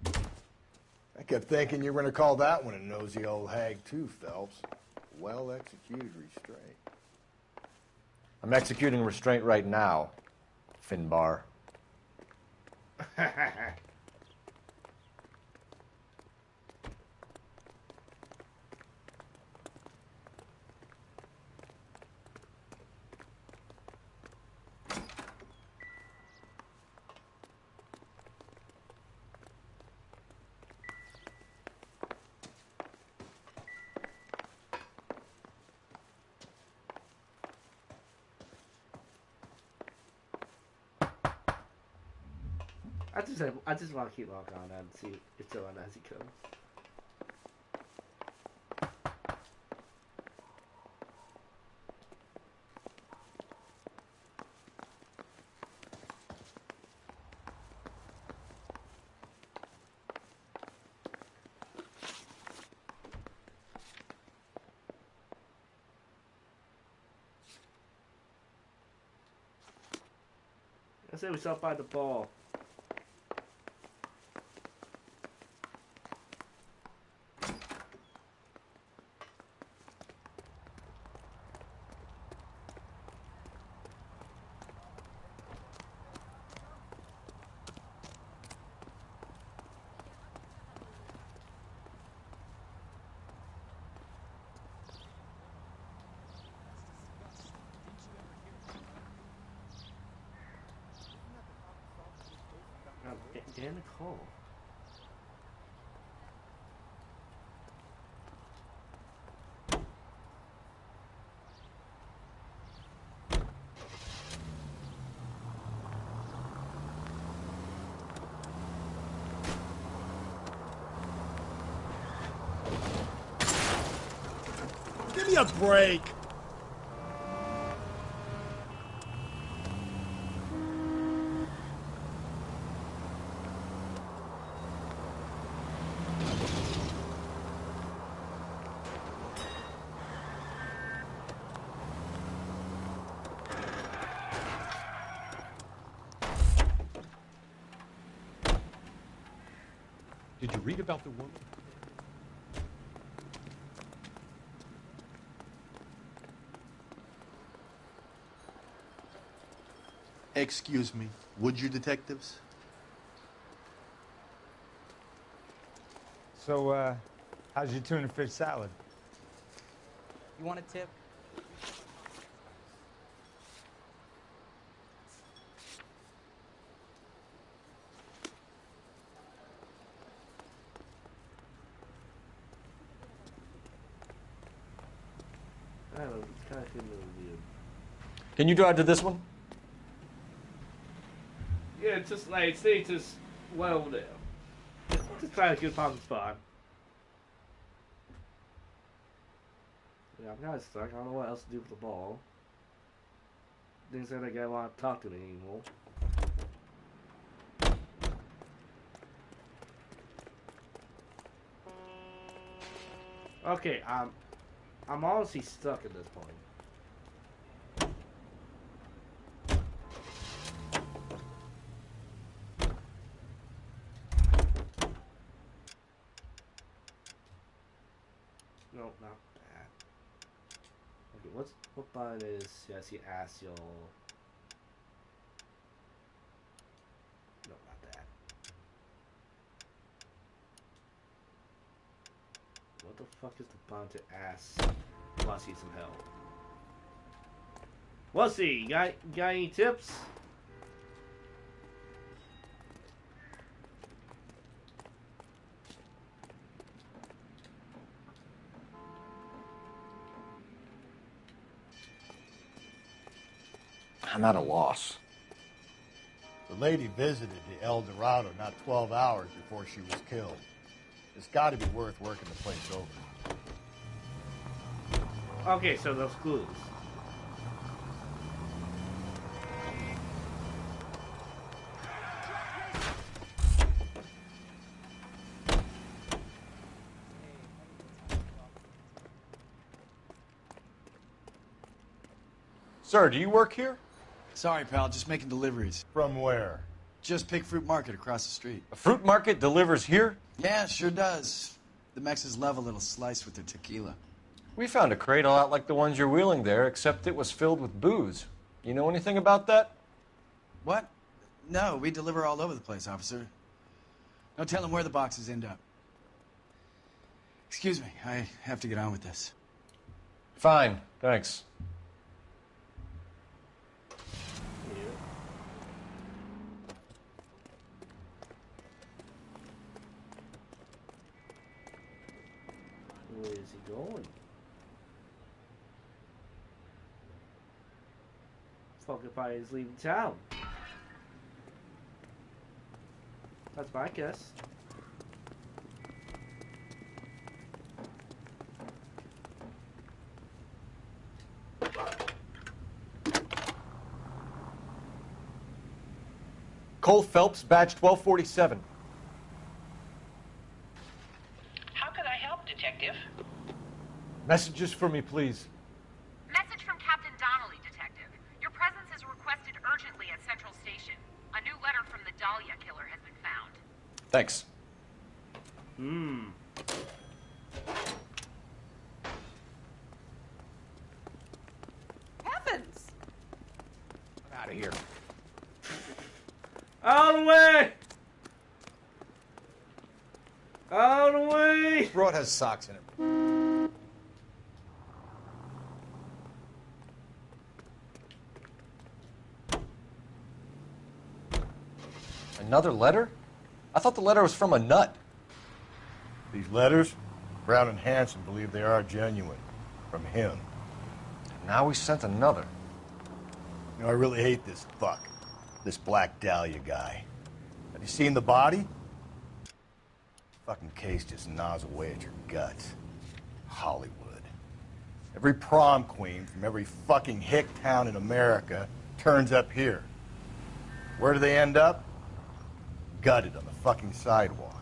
Speaker 3: I kept thinking you were going to call that one a nosy old hag, too, Phelps. Well executed restraint.
Speaker 4: I'm executing restraint right now, Finbar.
Speaker 1: I just want to keep locking on that and see if still on as he comes. I say we stop by the ball. Dan Nicole.
Speaker 12: Give me a break.
Speaker 10: Did you read about the woman?
Speaker 13: Excuse me, would you detectives?
Speaker 15: So, how's your tuna fish salad?
Speaker 18: You want a tip?
Speaker 1: I don't know, it's kind of good review.
Speaker 4: Can you drive to this one?
Speaker 1: Yeah, just like, stay just well there. Just try a good parking spot. Yeah, I'm kind of stuck. I don't know what else to do with the ball. Didn't say that guy want to talk to me anymore. Okay, I'm honestly stuck at this point. No, not that. Okay, what button is? Yeah, I see Asiel. No, not that. What the fuck is the button to ask Wussy some help? Wussy, got any tips?
Speaker 4: I'm at a loss.
Speaker 3: The lady visited the El Dorado not 12 hours before she was killed. It's got to be worth working the place over.
Speaker 1: Okay, so those clues.
Speaker 10: Sir, do you work here?
Speaker 9: Sorry, pal, just making deliveries.
Speaker 3: From where?
Speaker 9: Just Pick Fruit Market across the street.
Speaker 10: A fruit market delivers here?
Speaker 9: Yeah, sure does. The Mexes love a little slice with their tequila.
Speaker 4: We found a crate a lot like the ones you're wheeling there, except it was filled with booze. You know anything about that?
Speaker 9: What? No, we deliver all over the place, officer. Don't tell them where the boxes end up. Excuse me, I have to get on with this.
Speaker 4: Fine, thanks.
Speaker 1: Where is he going? Fucking probably is leaving town. That's my guess.
Speaker 10: Cole Phelps, badge 1247.
Speaker 21: How can I help, Detective?
Speaker 10: Messages for me, please.
Speaker 21: Message from Captain Donnelly, Detective. Your presence is requested urgently at Central Station. A new letter from the Dahlia killer has been found.
Speaker 10: Thanks.
Speaker 22: Heavens!
Speaker 10: I'm out of here.
Speaker 1: Out of the way! Out of the way!
Speaker 10: This broad has socks in it.
Speaker 4: Another letter? I thought the letter was from a nut.
Speaker 3: These letters, Brown and Hanson believe they are genuine. From him.
Speaker 4: Now we sent another.
Speaker 3: You know, I really hate this fuck. This Black Dahlia guy. Have you seen the body? Fucking case just gnaws away at your guts. Hollywood. Every prom queen from every fucking hick town in America turns up here. Where do they end up? Gutted on the fucking sidewalk.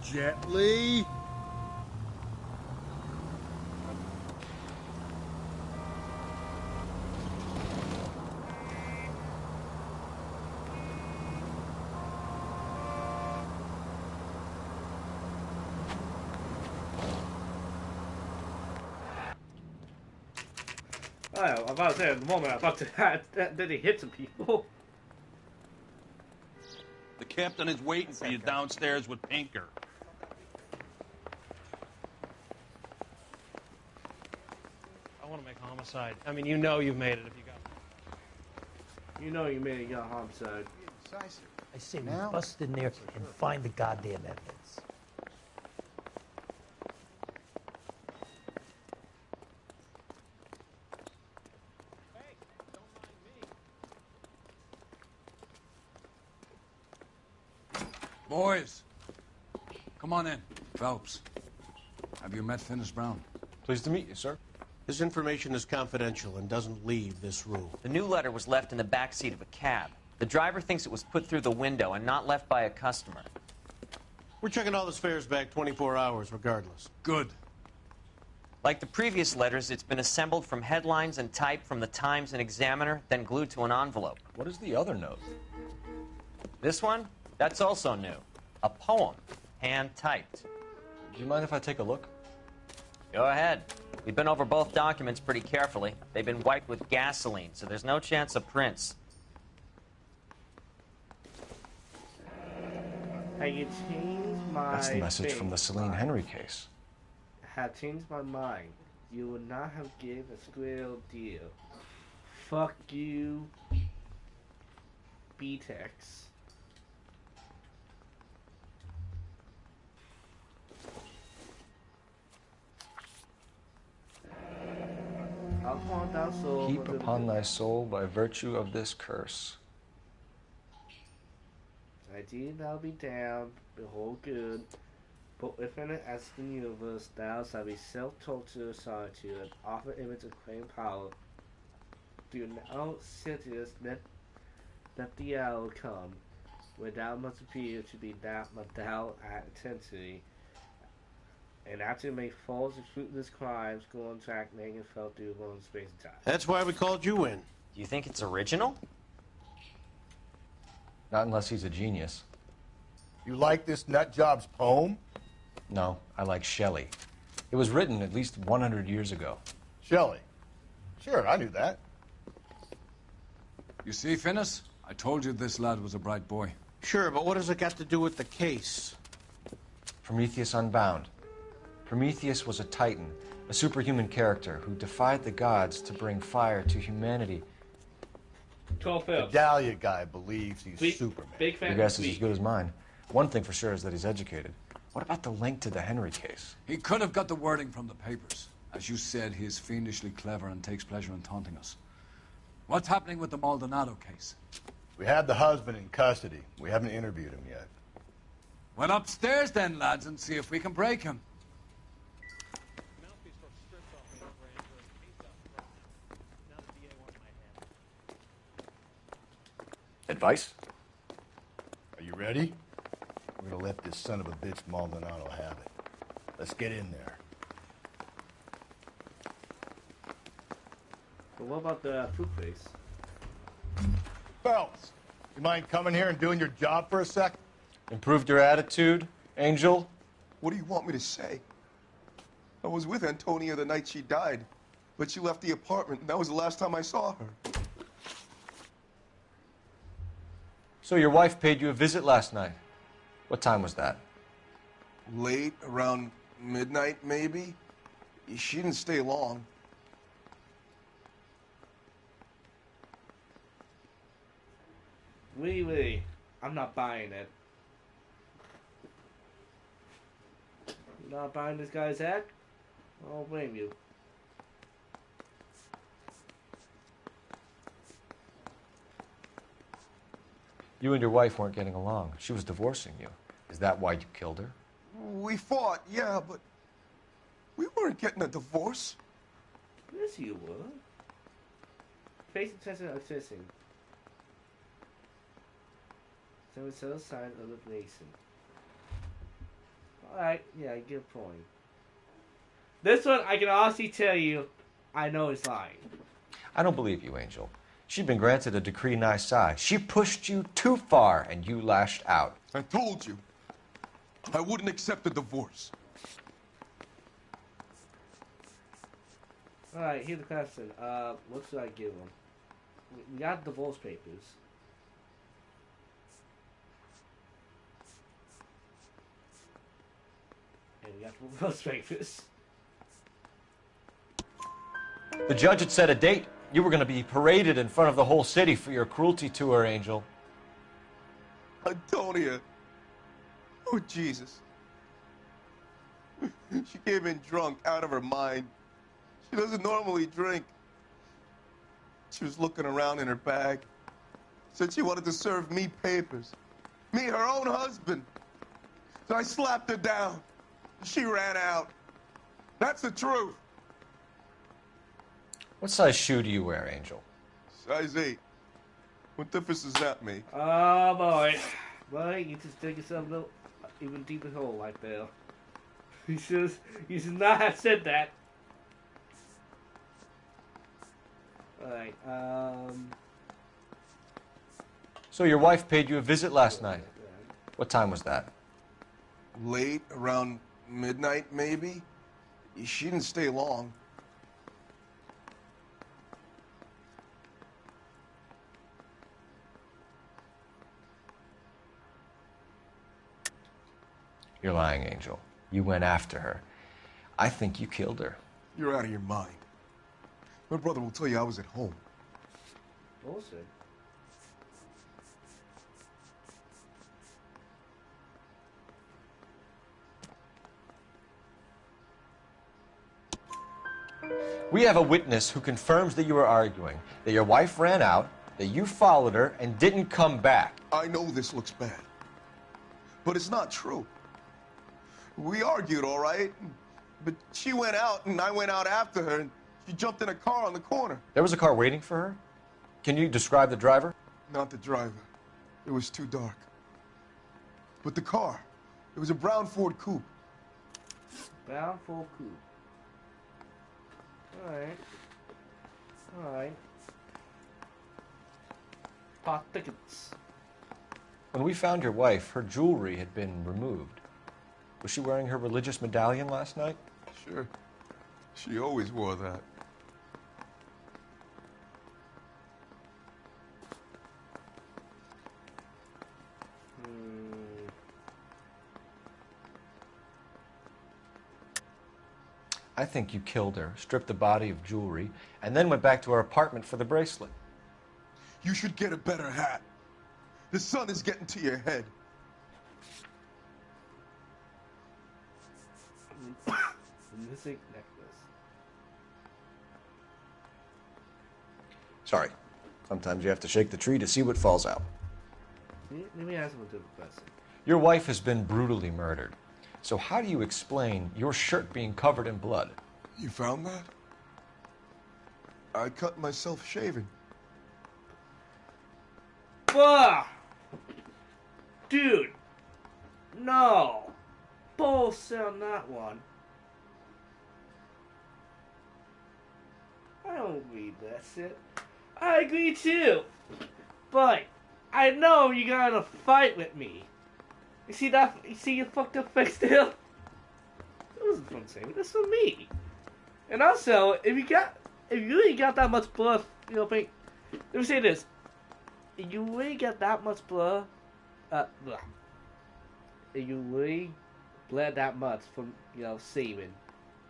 Speaker 3: Gently.
Speaker 1: Oh, I'm about to say at the moment I'm about to did he hit some people?
Speaker 23: The captain is waiting for you downstairs with Pinker.
Speaker 19: I want to make homicide. I mean, you know you've made it if you got.
Speaker 1: You know you made it, you got homicide.
Speaker 24: I say we bust in there and find the goddamn evidence.
Speaker 2: Boys, come on in. Phelps, have you met Finis Brown?
Speaker 4: Pleased to meet you, sir.
Speaker 7: This information is confidential and doesn't leave this room.
Speaker 5: The new letter was left in the back seat of a cab. The driver thinks it was put through the window and not left by a customer.
Speaker 7: We're checking all this fares back 24 hours regardless.
Speaker 2: Good.
Speaker 5: Like the previous letters, it's been assembled from headlines and typed from the Times and Examiner, then glued to an envelope.
Speaker 4: What is the other note?
Speaker 5: This one? That's also new. A poem, hand-typed.
Speaker 4: Do you mind if I take a look?
Speaker 5: Go ahead. We've been over both documents pretty carefully. They've been wiped with gasoline, so there's no chance of prints.
Speaker 1: Have you changed my
Speaker 4: That's the message from the Celine Henry case.
Speaker 1: Have changed my mind. You would not have given a square deal. Fuck you, B-Tex.
Speaker 4: Heap upon thy soul by virtue of this curse.
Speaker 1: I did thou be down, behold good, but within it as the universe thou shalt be self-torture solitude, and offer image of claim power. Do now Sidious let the hour come, where thou must appear to be that thou at intensity, and after may false and fruitless crimes go on track, making felt through long space and time.
Speaker 7: That's why we called you in.
Speaker 5: Do you think it's original?
Speaker 4: Not unless he's a genius.
Speaker 3: You like this nutjob's poem?
Speaker 4: No, I like Shelley. It was written at least 100 years ago.
Speaker 3: Shelley? Sure, I knew that.
Speaker 2: You see, Finis? I told you this lad was a bright boy.
Speaker 7: Sure, but what has it got to do with the case?
Speaker 4: Prometheus Unbound. Prometheus was a titan, a superhuman character who defied the gods to bring fire to humanity.
Speaker 1: 12
Speaker 3: The
Speaker 1: films.
Speaker 3: Dahlia guy believes he's Superman.
Speaker 1: Big fan.
Speaker 4: Your guess is as good as mine. One thing for sure is that he's educated. What about the link to the Henry case?
Speaker 2: He could have got the wording from the papers. As you said, he is fiendishly clever and takes pleasure in taunting us. What's happening with the Maldonado case?
Speaker 3: We have the husband in custody. We haven't interviewed him yet.
Speaker 2: Well, upstairs then, lads, and see if we can break him.
Speaker 4: Advice?
Speaker 3: Are you ready? We're gonna let this son of a bitch Maldonado have it. Let's get in there.
Speaker 1: But what about the fruit face?
Speaker 3: Phelps, you mind coming here and doing your job for a sec?
Speaker 4: Improved your attitude, Angel?
Speaker 16: What do you want me to say? I was with Antonia the night she died, but she left the apartment, and that was the last time I saw her.
Speaker 4: So your wife paid you a visit last night. What time was that?
Speaker 16: Late, around midnight, maybe? She didn't stay long.
Speaker 1: Really, I'm not buying it. You're not buying this guy's act? I don't blame you.
Speaker 4: You and your wife weren't getting along. She was divorcing you. Is that why you killed her?
Speaker 16: We fought, yeah, but we weren't getting a divorce.
Speaker 1: Yes, you were. Face intention of kissing. So sign of the nation. Alright, yeah, good point. This one, I can honestly tell you, I know it's lying.
Speaker 4: I don't believe you, Angel. She'd been granted a decree nisi. She pushed you too far, and you lashed out.
Speaker 16: I told you. I wouldn't accept a divorce.
Speaker 1: Alright, here's the question. What should I give him? We got divorce papers. And we got divorce papers.
Speaker 4: The judge had set a date. You were going to be paraded in front of the whole city for your cruelty to her, Angel.
Speaker 16: Antonia. Oh, Jesus. She came in drunk, out of her mind. She doesn't normally drink. She was looking around in her bag. Said she wanted to serve me papers. Me, her own husband. I slapped her down. She ran out. That's the truth.
Speaker 4: What size shoe do you wear, Angel?
Speaker 16: Size 8. What difference does that make?
Speaker 1: Oh boy. Boy, you just dig yourself a little even deeper hole right there. You should not have said that. Alright,
Speaker 4: So your wife paid you a visit last night. What time was that?
Speaker 16: Late, around midnight, maybe? She didn't stay long.
Speaker 4: You're lying, Angel. You went after her. I think you killed her.
Speaker 16: You're out of your mind. My brother will tell you I was at home.
Speaker 1: bullshit.
Speaker 4: We have a witness who confirms that you were arguing, that your wife ran out, that you followed her, and didn't come back.
Speaker 16: I know this looks bad, but it's not true. We argued, all right, but she went out, and I went out after her, and she jumped in a car on the corner.
Speaker 4: There was a car waiting for her? Can you describe the driver?
Speaker 16: Not the driver. It was too dark. But the car, it was a brown Ford Coupe.
Speaker 1: Brown Ford Coupe. Alright. Alright. Pot tickets.
Speaker 4: When we found your wife, her jewelry had been removed. Was she wearing her religious medallion last night?
Speaker 16: Sure. She always wore that.
Speaker 4: I think you killed her, stripped the body of jewelry, and then went back to her apartment for the bracelet.
Speaker 16: You should get a better hat. The sun is getting to your head.
Speaker 1: Music necklace.
Speaker 4: Sorry. Sometimes you have to shake the tree to see what falls out.
Speaker 1: Let me ask him a different question.
Speaker 4: Your wife has been brutally murdered. So how do you explain your shirt being covered in blood?
Speaker 16: You found that? I cut myself shaving.
Speaker 1: Ugh! Dude! No! Bullshit on that one. I don't read that shit. I agree too. But I know you're gonna fight with me. You see that? You see your fucked up face there? That wasn't from Sammy. That's from me. And also, if you really got that much blood, you know, let me say this: if you really got that much blood, if you really bled that much from, you know, saving,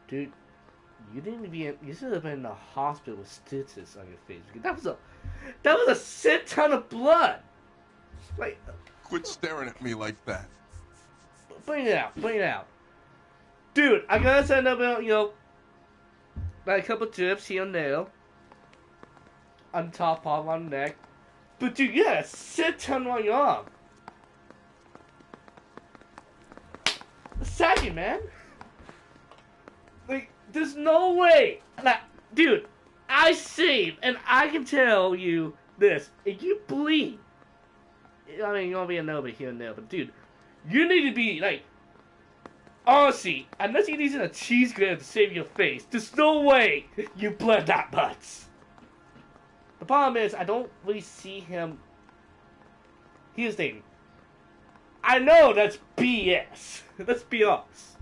Speaker 1: dude, you didn't be. You should have been in the hospital with stitches on your face because that was a shit ton of blood. Like.
Speaker 16: Quit staring at me like that.
Speaker 1: Bring it out. Bring it out. Dude, I gotta send up, you know, like a couple drips here and there. On the top part, on the neck. But dude, you got a shit ton on your arm. Second, man. Like, there's no way. Like, dude, I saved, and I can tell you this. If you bleed, I mean, you're gonna be a little bit here and there, but dude, you need to be, like, honestly, unless you're using a cheese grater to save your face, there's no way you bled that much. The problem is, I don't really see him. Here's the thing. I know that's BS. Let's be honest.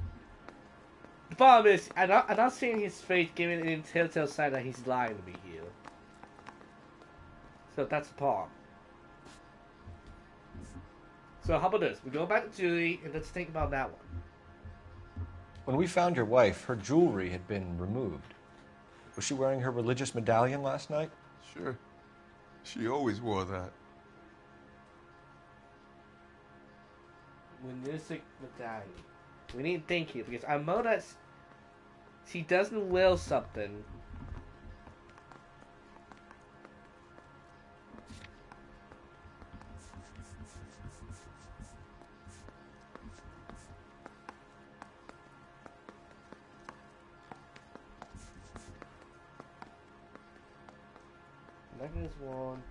Speaker 1: The problem is, I'm not seeing his face giving any telltale sign that he's lying to me here. So that's the problem. So how about this? We go back to Julie, and let's think about that one.
Speaker 4: When we found your wife, her jewelry had been removed. Was she wearing her religious medallion last night?
Speaker 16: Sure. She always wore that.
Speaker 1: Music medallion. We need to think here, because I know that she doesn't wear something. Necklace one.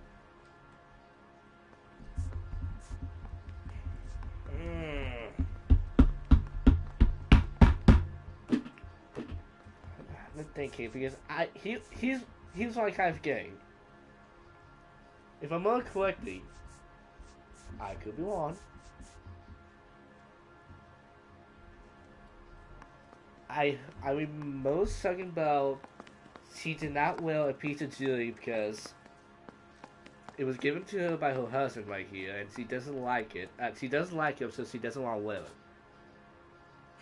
Speaker 1: I'm thinking because he's my kind of game. If I'm not correctly, I could be wrong. I remember talking about she did not wear a piece of jewelry because it was given to her by her husband right here, and she doesn't like it. She doesn't like it, so she doesn't want to wear it.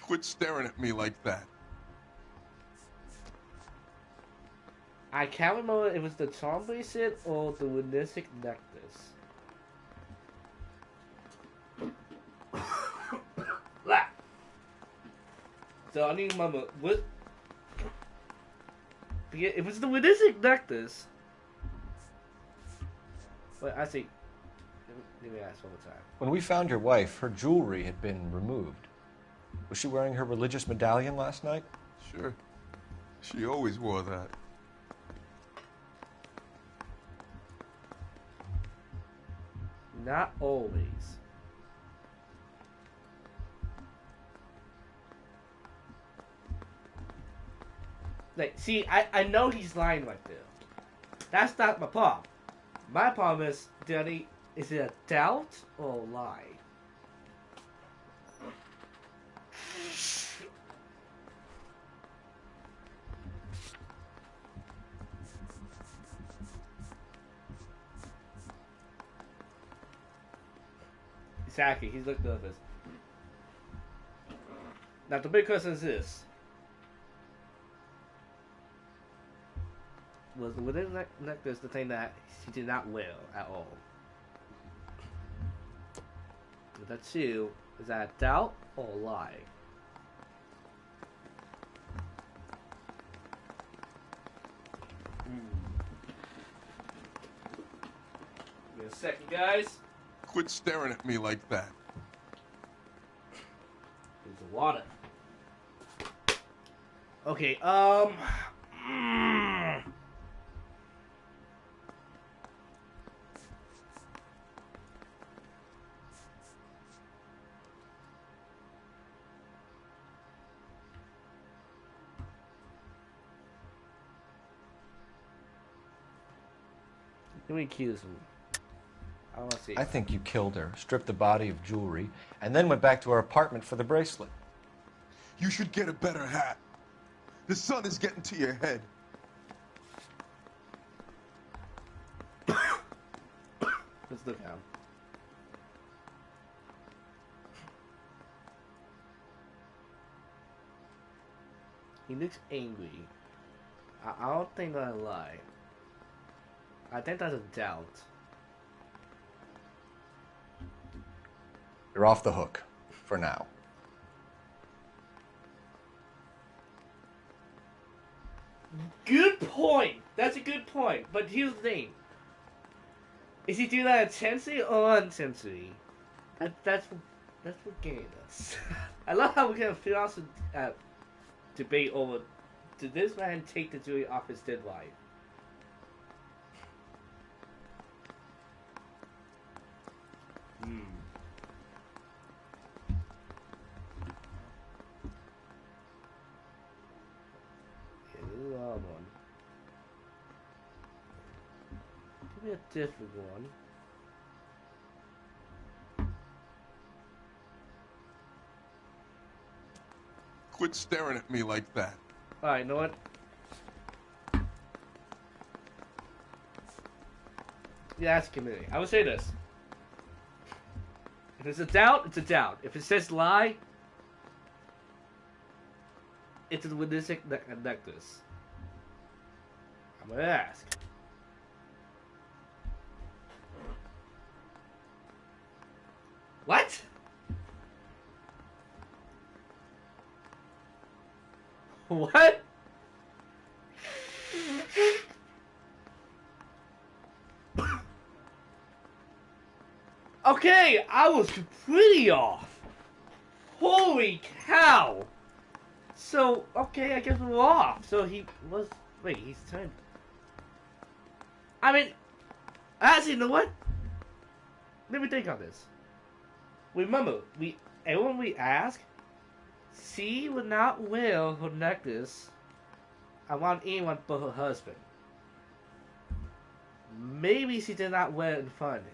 Speaker 16: Quit staring at me like that.
Speaker 1: I can't remember if it was the charm bracelet or the lunatic necklace. So I need to remember what. It was the lunatic necklace. Wait, I see. Let me ask one more time.
Speaker 4: When we found your wife, her jewelry had been removed. Was she wearing her religious medallion last night?
Speaker 16: Sure. She always wore that.
Speaker 1: Not always. Like, see, I know he's lying right there. That's not my problem. My problem is, is it a doubt or a lie? Exactly, he's looked nervous. Now the big question is this. Was the within necklace the thing that she did not wear at all? With that two, is that a doubt or a lie? Give me a second, guys.
Speaker 16: Quit staring at me like that.
Speaker 1: Here's the water. Okay, let me accuse him. I want to see.
Speaker 4: I think you killed her, stripped the body of jewelry, and then went back to her apartment for the bracelet.
Speaker 16: You should get a better hat. The sun is getting to your head.
Speaker 1: Let's look at him. He looks angry. I don't think that's a lie. I think that's a doubt.
Speaker 4: You're off the hook, for now.
Speaker 1: Good point. That's a good point. But here's the thing: is he doing that intensely or unintentionally? That's what getting us. I love how we can philosophy debate over: did this man take the jewelry off his dead wife? Yeah, this is an odd one. Give me a different one.
Speaker 16: Quit staring at me like that.
Speaker 1: Alright, you know what? Yeah, that's community. I would say this. If it's a doubt, it's a doubt. If it says lie, it's a lunatic necklace. I'm gonna ask. What? What? Okay, I was completely off. Holy cow! So, okay, I guess we're off. So he was. Wait, he's turned. I mean, actually, you know what? Let me think on this. Remember, everyone we ask, she would not wear her necklace around anyone but her husband. Maybe she did not wear it in front of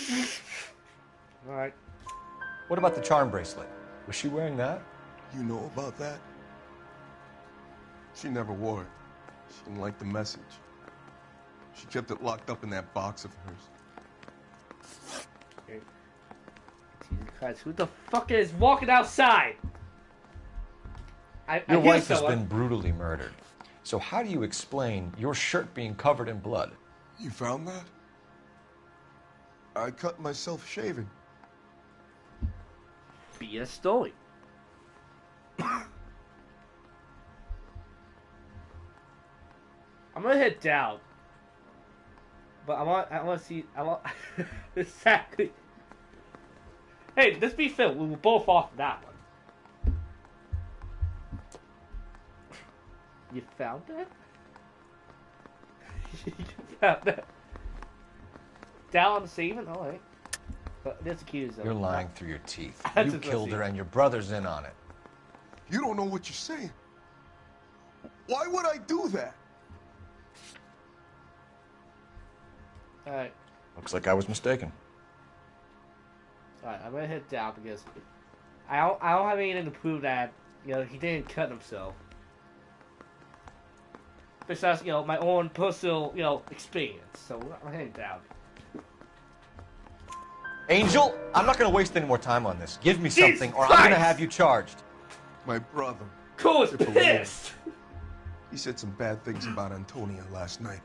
Speaker 1: him. Alright.
Speaker 4: What about the charm bracelet? Was she wearing that?
Speaker 16: You know about that? She never wore it. She didn't like the message. She kept it locked up in that box of hers.
Speaker 1: Okay. Jesus Christ, who the fuck is walking outside?
Speaker 4: Your wife has been brutally murdered. So how do you explain your shirt being covered in blood?
Speaker 16: You found that? I cut myself shaving.
Speaker 1: Be a story. I'm gonna hit down. But I want to see, exactly. Hey, let's be fair, we were both off that one. You found that? You found that? Down on the saving? Alright. But this accused of.
Speaker 4: You're lying through your teeth.
Speaker 1: I
Speaker 4: You
Speaker 1: just
Speaker 4: killed
Speaker 1: see.
Speaker 4: her and your brother's in on it.
Speaker 16: You don't know what you're saying. Why would I do that?
Speaker 1: Alright.
Speaker 4: Looks like I was mistaken.
Speaker 1: Alright, I'm gonna hit down because I don't have anything to prove that, you know, he didn't cut himself. Besides, you know, my own personal, you know, experience. So I'm hitting down.
Speaker 4: Angel, I'm not going to waste any more time on this. Give me
Speaker 1: Jesus
Speaker 4: something or I'm
Speaker 1: Christ!
Speaker 4: going to have you charged.
Speaker 16: My brother.
Speaker 1: Cole's
Speaker 16: Triple
Speaker 1: pissed!
Speaker 16: He said some bad things about Antonia last night.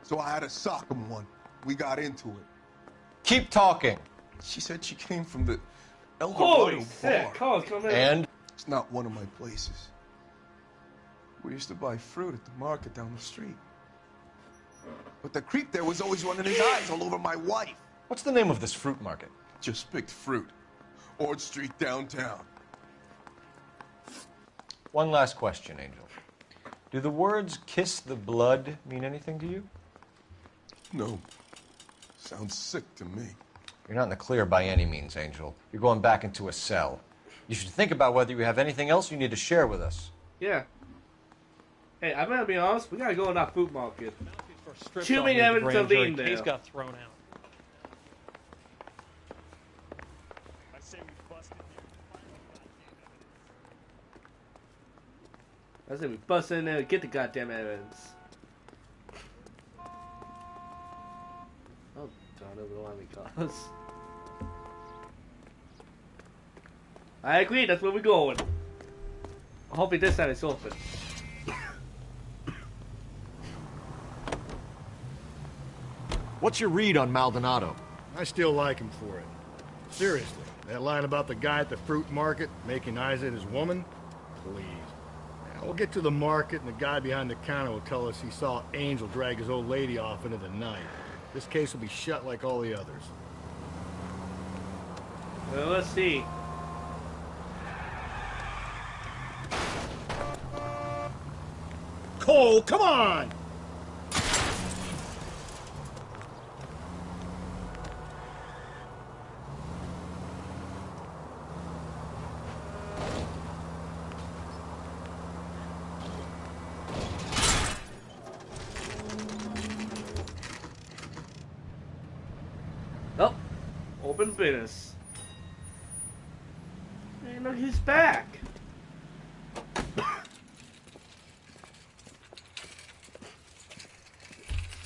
Speaker 16: So I had to sock him one. We got into it.
Speaker 4: Keep talking.
Speaker 16: She said she came from the El
Speaker 1: Holy
Speaker 16: Dorado
Speaker 1: shit,
Speaker 16: bar.
Speaker 1: Cole's coming in.
Speaker 4: And?
Speaker 16: It's not one of my places. We used to buy fruit at the market down the street. But the creep there was always running his eyes all over my wife.
Speaker 4: What's the name of this fruit market?
Speaker 16: Just picked fruit. Ord Street downtown.
Speaker 4: One last question, Angel. Do the words kiss the blood mean anything to you?
Speaker 16: No. Sounds sick to me.
Speaker 4: You're not in the clear by any means, Angel. You're going back into a cell. You should think about whether you have anything else you need to share with us.
Speaker 1: Yeah. Hey, I'm gonna be honest, we gotta go in that food market.
Speaker 19: Stripped
Speaker 1: Too
Speaker 19: off
Speaker 1: many
Speaker 19: his
Speaker 1: evidence of
Speaker 19: grand jury
Speaker 1: being there.
Speaker 19: case got thrown out.
Speaker 1: I said we bust in there and get the goddamn evidence. Oh, don't know why we call us. I agree, that's where we're going. Hopefully this time it's open.
Speaker 10: What's your read on Maldonado?
Speaker 12: I still like him for it. Seriously, that line about the guy at the fruit market making eyes at his woman? Please. Now, we'll get to the market and the guy behind the counter will tell us he saw Angel drag his old lady off into the night. This case will be shut like all the others.
Speaker 1: Well, let's see.
Speaker 12: Cole, come on!
Speaker 1: Oh, open business. Hey, look, he's back.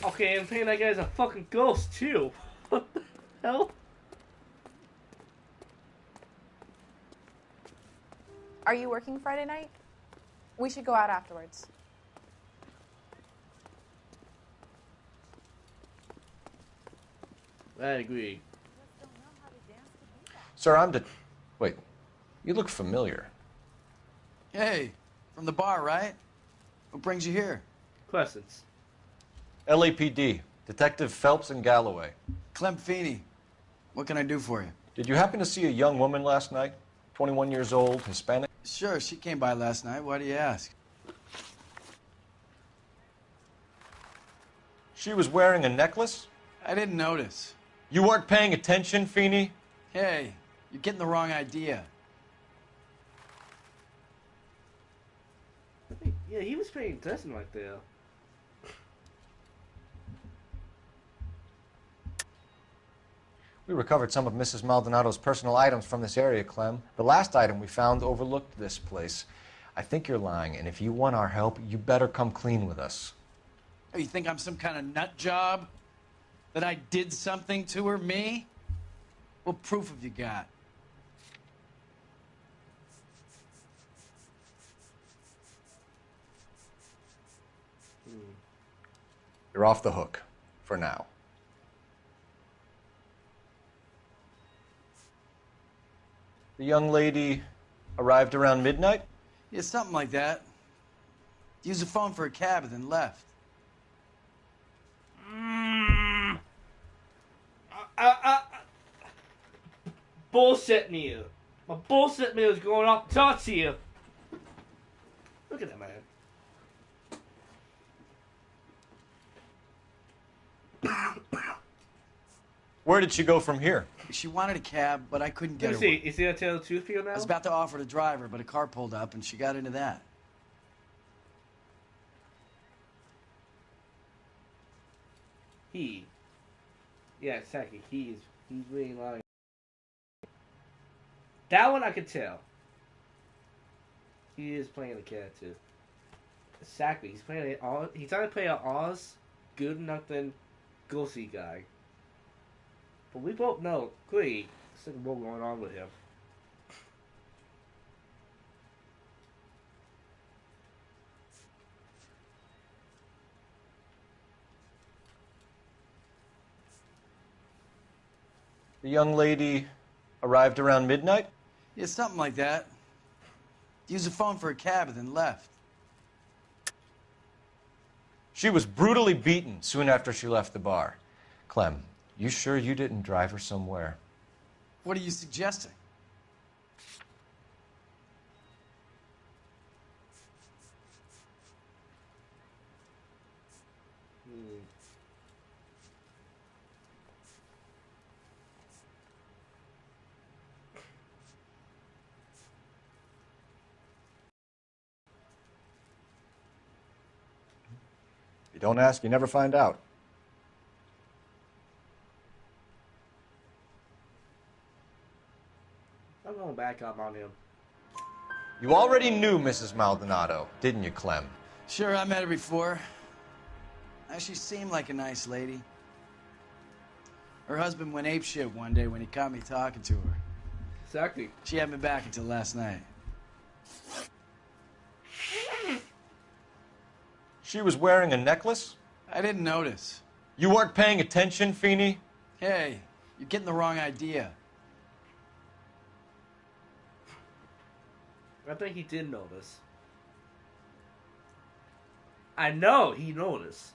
Speaker 1: Okay, I'm thinking that guy's a fucking ghost too. What the hell?
Speaker 8: Are you working Friday night? We should go out afterwards.
Speaker 1: I agree.
Speaker 4: Sir, Wait, you look familiar.
Speaker 9: Hey, from the bar, right? What brings you here?
Speaker 1: Questions.
Speaker 4: LAPD, Detective Phelps and Galloway.
Speaker 9: Clem Feeney. What can I do for you?
Speaker 4: Did you happen to see a young woman last night? 21 years old, Hispanic?
Speaker 9: Sure, she came by last night. Why do you ask?
Speaker 4: She was wearing a necklace?
Speaker 9: I didn't notice.
Speaker 4: You weren't paying attention, Feeney?
Speaker 9: Hey, you're getting the wrong idea.
Speaker 1: Yeah, he was paying attention right there.
Speaker 4: We recovered some of Mrs. Maldonado's personal items from this area, Clem. The last item we found overlooked this place. I think you're lying, and if you want our help, you better come clean with us.
Speaker 9: Oh, you think I'm some kind of nut job? That I did something to her, me? What proof have you got?
Speaker 4: You're off the hook, for now. The young lady arrived around midnight?
Speaker 9: Yeah, something like that. Used the phone for a cab and then left.
Speaker 1: Bullshit meal. My bullshit meal is going off the charts here. Look at that man.
Speaker 4: Where did she go from here?
Speaker 9: She wanted a cab, but I couldn't get her
Speaker 1: Let me see.
Speaker 9: one.
Speaker 1: Is he gonna tell the truth here now?
Speaker 9: I was about to offer to drive her, but a car pulled up and she got into that.
Speaker 1: He. Yeah, exactly. He's really lying. That one I could tell. He is playing the character. Exactly. He's playing it all. He's trying to play an Oz, good nothing, ghosty guy. But we both know clearly something more going on with him.
Speaker 4: The young lady arrived around midnight?
Speaker 9: Yeah, something like that. Used the phone for a cab and then left.
Speaker 4: She was brutally beaten soon after she left the bar. Clem, you sure you didn't drive her somewhere?
Speaker 9: What are you suggesting?
Speaker 4: If you don't ask, you never find out.
Speaker 1: I'm going back up on him.
Speaker 4: You already knew Mrs. Maldonado, didn't you, Clem?
Speaker 9: Sure, I met her before. She seemed like a nice lady. Her husband went apeshit one day when he caught me talking to her.
Speaker 1: Exactly.
Speaker 9: She had me back until last night.
Speaker 4: She was wearing a necklace?
Speaker 9: I didn't notice.
Speaker 4: You weren't paying attention, Feeney?
Speaker 9: Hey, you're getting the wrong idea.
Speaker 1: I think he did notice. I know he noticed.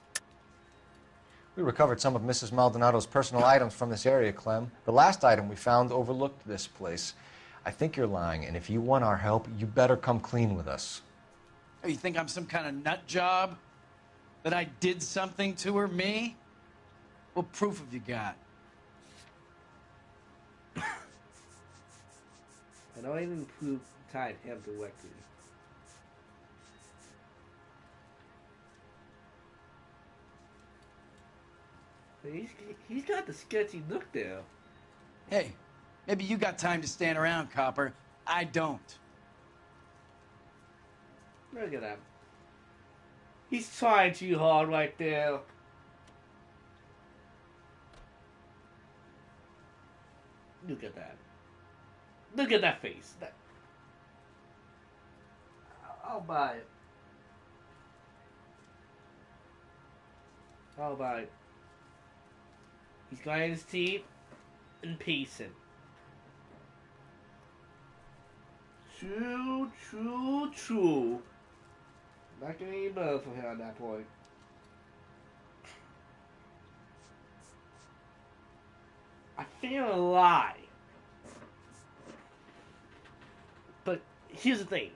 Speaker 4: We recovered some of Mrs. Maldonado's personal items from this area, Clem. The last item we found overlooked this place. I think you're lying, and if you want our help, you better come clean with us.
Speaker 9: Oh, you think I'm some kind of nut job? That I did something to her, me? What proof have you got?
Speaker 1: I don't even prove tied him directly. He's got the sketchy look there.
Speaker 9: Hey, maybe you got time to stand around, Copper. I don't.
Speaker 1: Look at him. He's trying too hard right there. Look at that. Look at that face. I'll buy it. I'll buy it. He's grinding his teeth and pacing. True, true, true. Not getting any better from him at that point. I feel a lie. But here's the thing.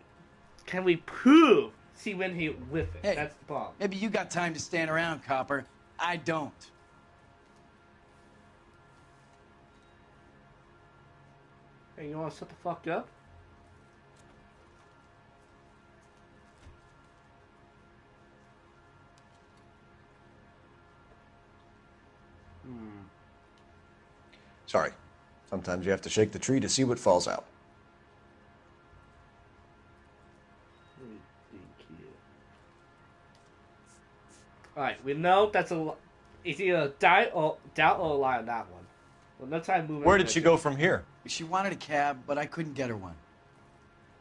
Speaker 1: Can we prove see when he with it?
Speaker 9: Hey,
Speaker 1: that's the problem.
Speaker 9: Maybe you got time to stand around, Copper. I don't.
Speaker 1: Hey, you wanna shut the fuck up?
Speaker 4: Sorry. Sometimes you have to shake the tree to see what falls out.
Speaker 1: Alright, we know that's it's either a doubt or a lie on that one. Well, let's try moving.
Speaker 4: Where did she go from here?
Speaker 9: She wanted a cab, but I couldn't get her one.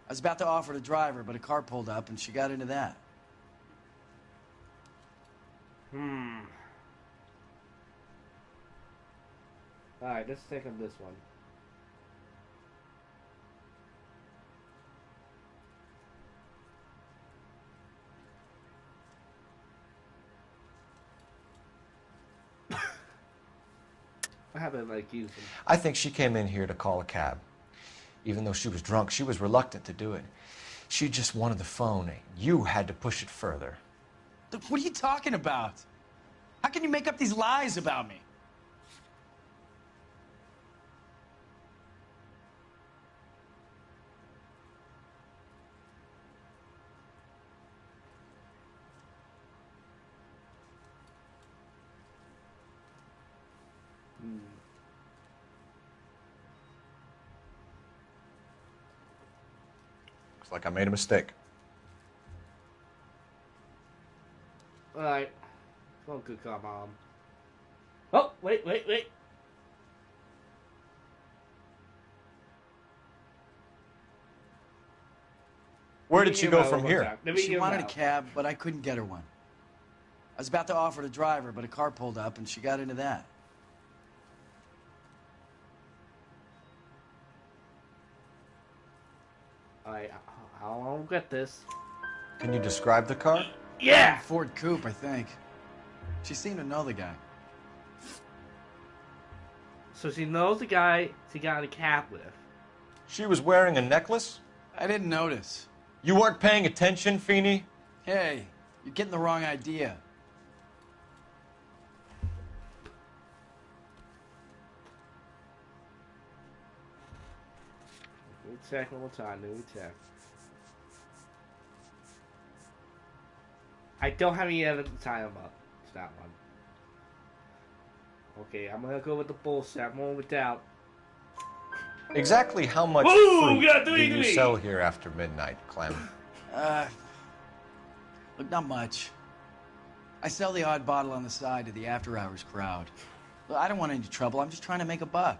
Speaker 9: I was about to offer to drive her, but a car pulled up and she got into that.
Speaker 1: Alright, let's take on this one. I haven't used them.
Speaker 4: I think she came in here to call a cab. Even though she was drunk, she was reluctant to do it. She just wanted the phone. You had to push it further.
Speaker 9: What are you talking about? How can you make up these lies about me?
Speaker 4: Looks like I made a mistake.
Speaker 1: Alright. Phone could come on. Oh, wait.
Speaker 4: Where did she go from here?
Speaker 9: She wanted a cab, but I couldn't get her one. I was about to offer to drive her, but a car pulled up and she got into that.
Speaker 1: I don't get this.
Speaker 4: Can you describe the car?
Speaker 1: Yeah!
Speaker 9: Ford Coupe, I think. She seemed to know the guy.
Speaker 1: So she knows the guy she got in a cab with.
Speaker 4: She was wearing a necklace?
Speaker 9: I didn't notice.
Speaker 4: You weren't paying attention, Feeney?
Speaker 9: Hey, you're getting the wrong idea.
Speaker 1: Let me check one more time. Let me check. I don't have any other time up. It's that one. Okay, I'm gonna go with the bullshit. I'm going with doubt.
Speaker 4: Exactly how much
Speaker 1: Ooh,
Speaker 4: fruit do you sell here after midnight, Clem?
Speaker 9: Look, not much. I sell the odd bottle on the side to the after-hours crowd. Look, I don't want any trouble. I'm just trying to make a buck.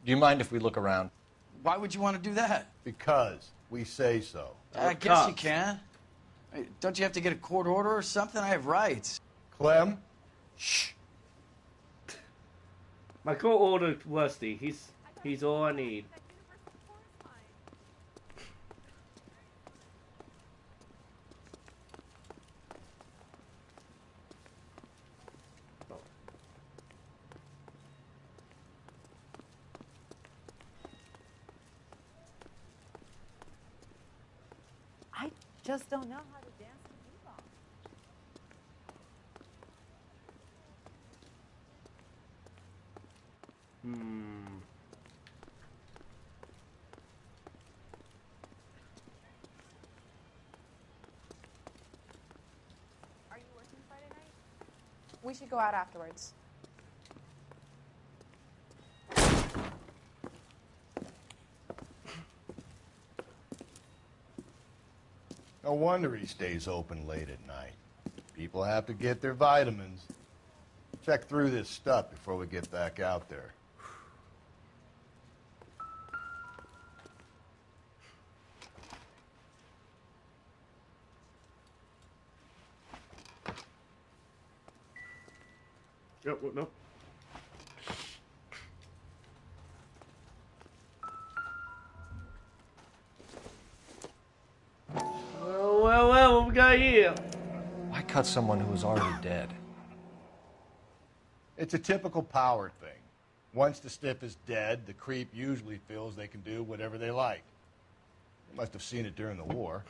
Speaker 4: Do you mind if we look around?
Speaker 9: Why would you want to do that?
Speaker 3: Because we say so.
Speaker 9: I guess you can. Hey, don't you have to get a court order or something? I have rights.
Speaker 3: Clem? Shh.
Speaker 1: My court order Rusty. He's all I need.
Speaker 20: I just don't know how to dance the bebop.
Speaker 8: Are you working Friday night? We should go out afterwards.
Speaker 3: No wonder he stays open late at night. People have to get their vitamins. Check through this stuff before we get back out there.
Speaker 1: Yep, no. Well, what we got here?
Speaker 4: Why cut someone who was already dead?
Speaker 3: It's a typical power thing. Once the stiff is dead, the creep usually feels they can do whatever they like. They must have seen it during the war.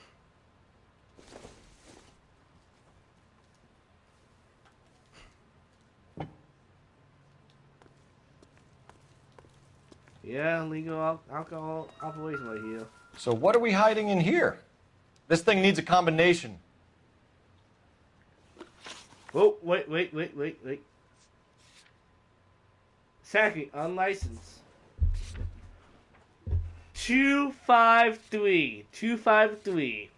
Speaker 1: Yeah, legal alcohol operation right here.
Speaker 4: So what are we hiding in here? This thing needs a combination.
Speaker 1: Oh, wait. Exactly, unlicensed. 253. 253.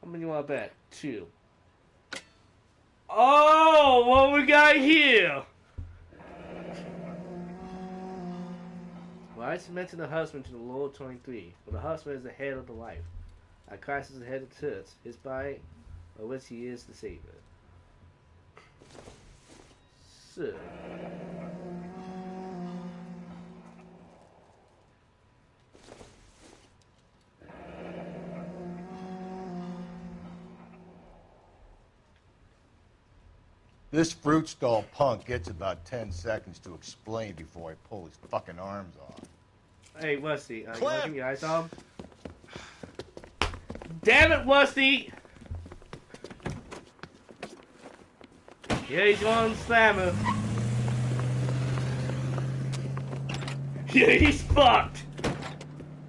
Speaker 1: How many you want to bet? 2. Oh, what we got here? Wife mentioned the husband to the Lord 23, but the husband is the head of the wife. Christ is the head of the church, his body, of which he is the Savior. So.
Speaker 3: This fruit stall punk gets about 10 seconds to explain before I pull his fucking arms off.
Speaker 1: Hey, Westy, you want to give me your eyes on? Damn it, Westy! Yeah, he's going slammer. Yeah, he's fucked!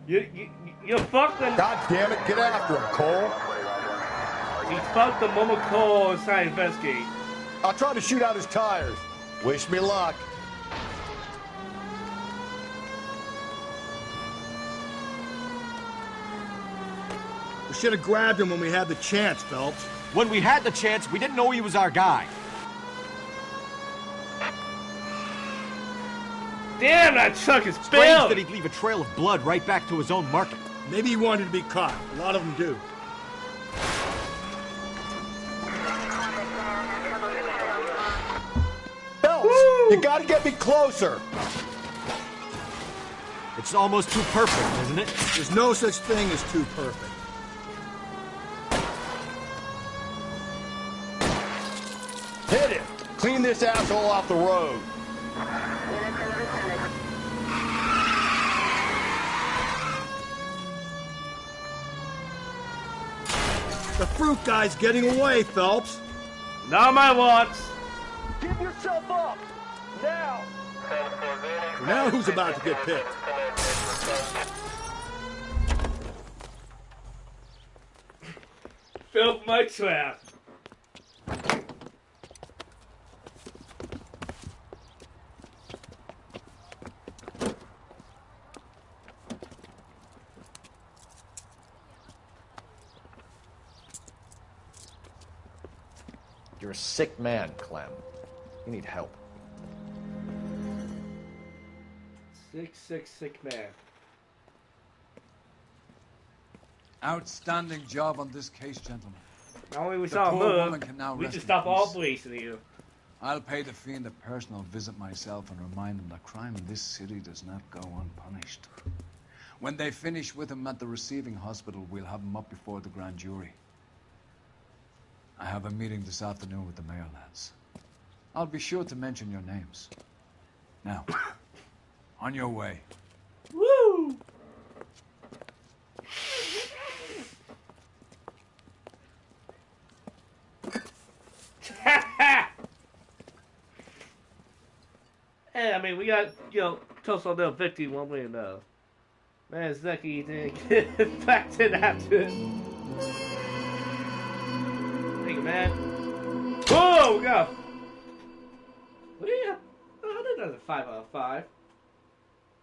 Speaker 1: You're fucked and...
Speaker 3: God damn it, get after him, Cole!
Speaker 1: He's fucked the Mama Cole inside investigate.
Speaker 3: I'll try to shoot out his tires. Wish me luck. We should have grabbed him when we had the chance, Phelps.
Speaker 10: When we had the chance, we didn't know he was our guy.
Speaker 1: Damn, that truck is
Speaker 10: Strange
Speaker 1: filled!
Speaker 10: that he'd leave a trail of blood right back to his own market.
Speaker 12: Maybe he wanted to be caught. A lot of them do.
Speaker 3: Phelps, you gotta get me closer.
Speaker 10: It's almost too perfect, isn't it?
Speaker 12: There's no such thing as too perfect.
Speaker 3: Hit it! Clean this asshole off the road.
Speaker 12: The fruit guy's getting away, Phelps.
Speaker 1: Not my watch.
Speaker 3: Give yourself up! Now!
Speaker 12: Now who's about to get picked?
Speaker 1: Fill my trap.
Speaker 4: You're a sick man, Clem. You need help.
Speaker 1: Sick man.
Speaker 2: Outstanding job on this case, gentlemen.
Speaker 1: Not only we
Speaker 2: The
Speaker 1: saw
Speaker 2: poor
Speaker 1: a
Speaker 2: woman
Speaker 1: move,
Speaker 2: can now
Speaker 1: we
Speaker 2: rest
Speaker 1: can
Speaker 2: in
Speaker 1: stop all
Speaker 2: peace.
Speaker 1: police in here.
Speaker 2: I'll pay the fiend a personal visit myself and remind him that crime in this city does not go unpunished. When they finish with him at the receiving hospital, we'll have him up before the grand jury. I have a meeting this afternoon with the mayor, lads. I'll be sure to mention your names. Now, on your way.
Speaker 1: Woo! Hey, I mean, we got, toast on their victory one way or another. Man, it's lucky he didn't get back to that. Thank you, man. Whoa, we got. I think that's a 5 out of 5.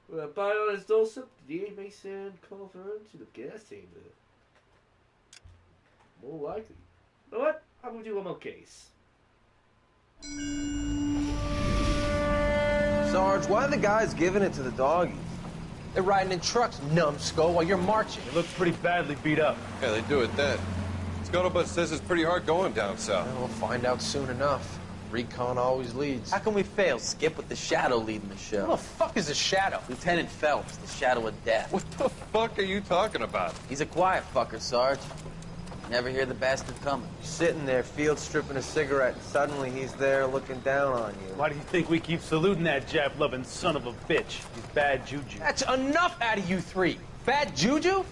Speaker 1: With a bite on his doorstep, the DA may send Culver to the gas chamber. More likely. You know what? I'm gonna do one more case.
Speaker 11: Sarge, why are the guys giving it to the doggies? They're riding in trucks, numbskull, while you're marching.
Speaker 14: It looks pretty badly beat up.
Speaker 17: Yeah, they do it then. Scuttlebutt says it's pretty hard going down south.
Speaker 11: Well, we'll find out soon enough. Recon always leads. How can we fail, Skip, with the Shadow leading the show? Who the fuck is the Shadow? Lieutenant Phelps, the Shadow of Death.
Speaker 17: What the fuck are you talking about?
Speaker 11: He's a quiet fucker, Sarge. Never hear the bastard coming.
Speaker 6: You're sitting there, field stripping a cigarette, and suddenly he's there looking down on you.
Speaker 7: Why do you think we keep saluting that Jap-loving son of a bitch? He's bad juju.
Speaker 11: That's enough out of you three. Bad juju?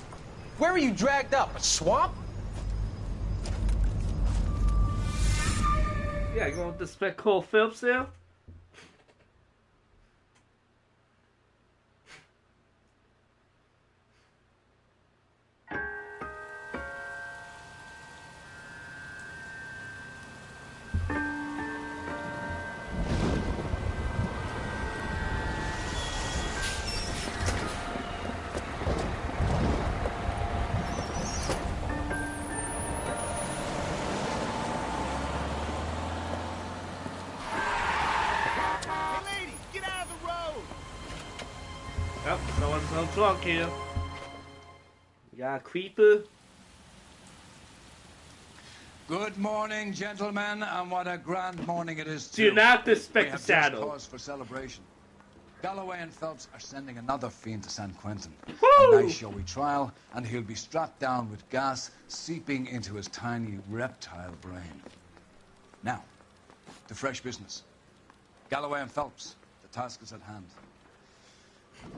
Speaker 11: Where were you dragged up? A swamp?
Speaker 1: Yeah, you gonna disrespect Cole Phillips there? Yep, no drunk here. We got a creeper.
Speaker 2: Good morning, gentlemen, and what a grand morning it is,
Speaker 1: Do
Speaker 2: too.
Speaker 1: not disrespect
Speaker 2: We
Speaker 1: the
Speaker 2: have
Speaker 1: saddle.
Speaker 2: just cause for celebration. Galloway and Phelps are sending another fiend to San Quentin.
Speaker 1: Woo!
Speaker 2: A nice showy trial, and he'll be strapped down with gas seeping into his tiny reptile brain. Now, to fresh business. Galloway and Phelps, the task is at hand.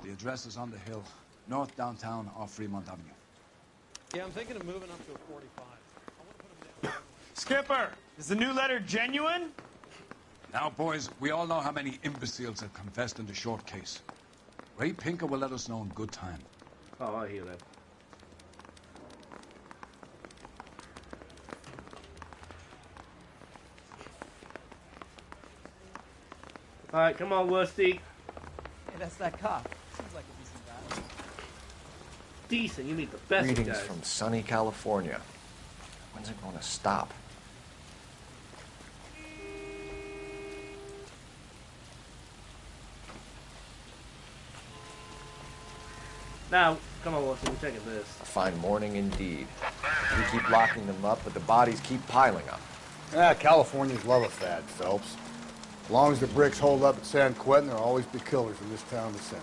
Speaker 2: The address is on the hill, north downtown off Fremont Avenue.
Speaker 7: Yeah, I'm thinking of moving up to a 45. Skipper, is the new letter genuine?
Speaker 2: Now, boys, we all know how many imbeciles have confessed in the short case. Ray Pinker will let us know in good time.
Speaker 1: Oh, I hear that. Alright, come on, Worsty.
Speaker 18: Hey, that's that cop. Seems like a decent guy.
Speaker 1: Decent, you mean the best
Speaker 4: Greetings
Speaker 1: guys.
Speaker 4: from sunny California. When's it going to stop?
Speaker 1: Now, come on, Worsty, we're taking this.
Speaker 4: A fine morning indeed. We keep locking them up, but the bodies keep piling up.
Speaker 12: Ah, Californians love a fad, Phelps. As long as the bricks hold up at San Quentin, there'll always be killers in this town to send.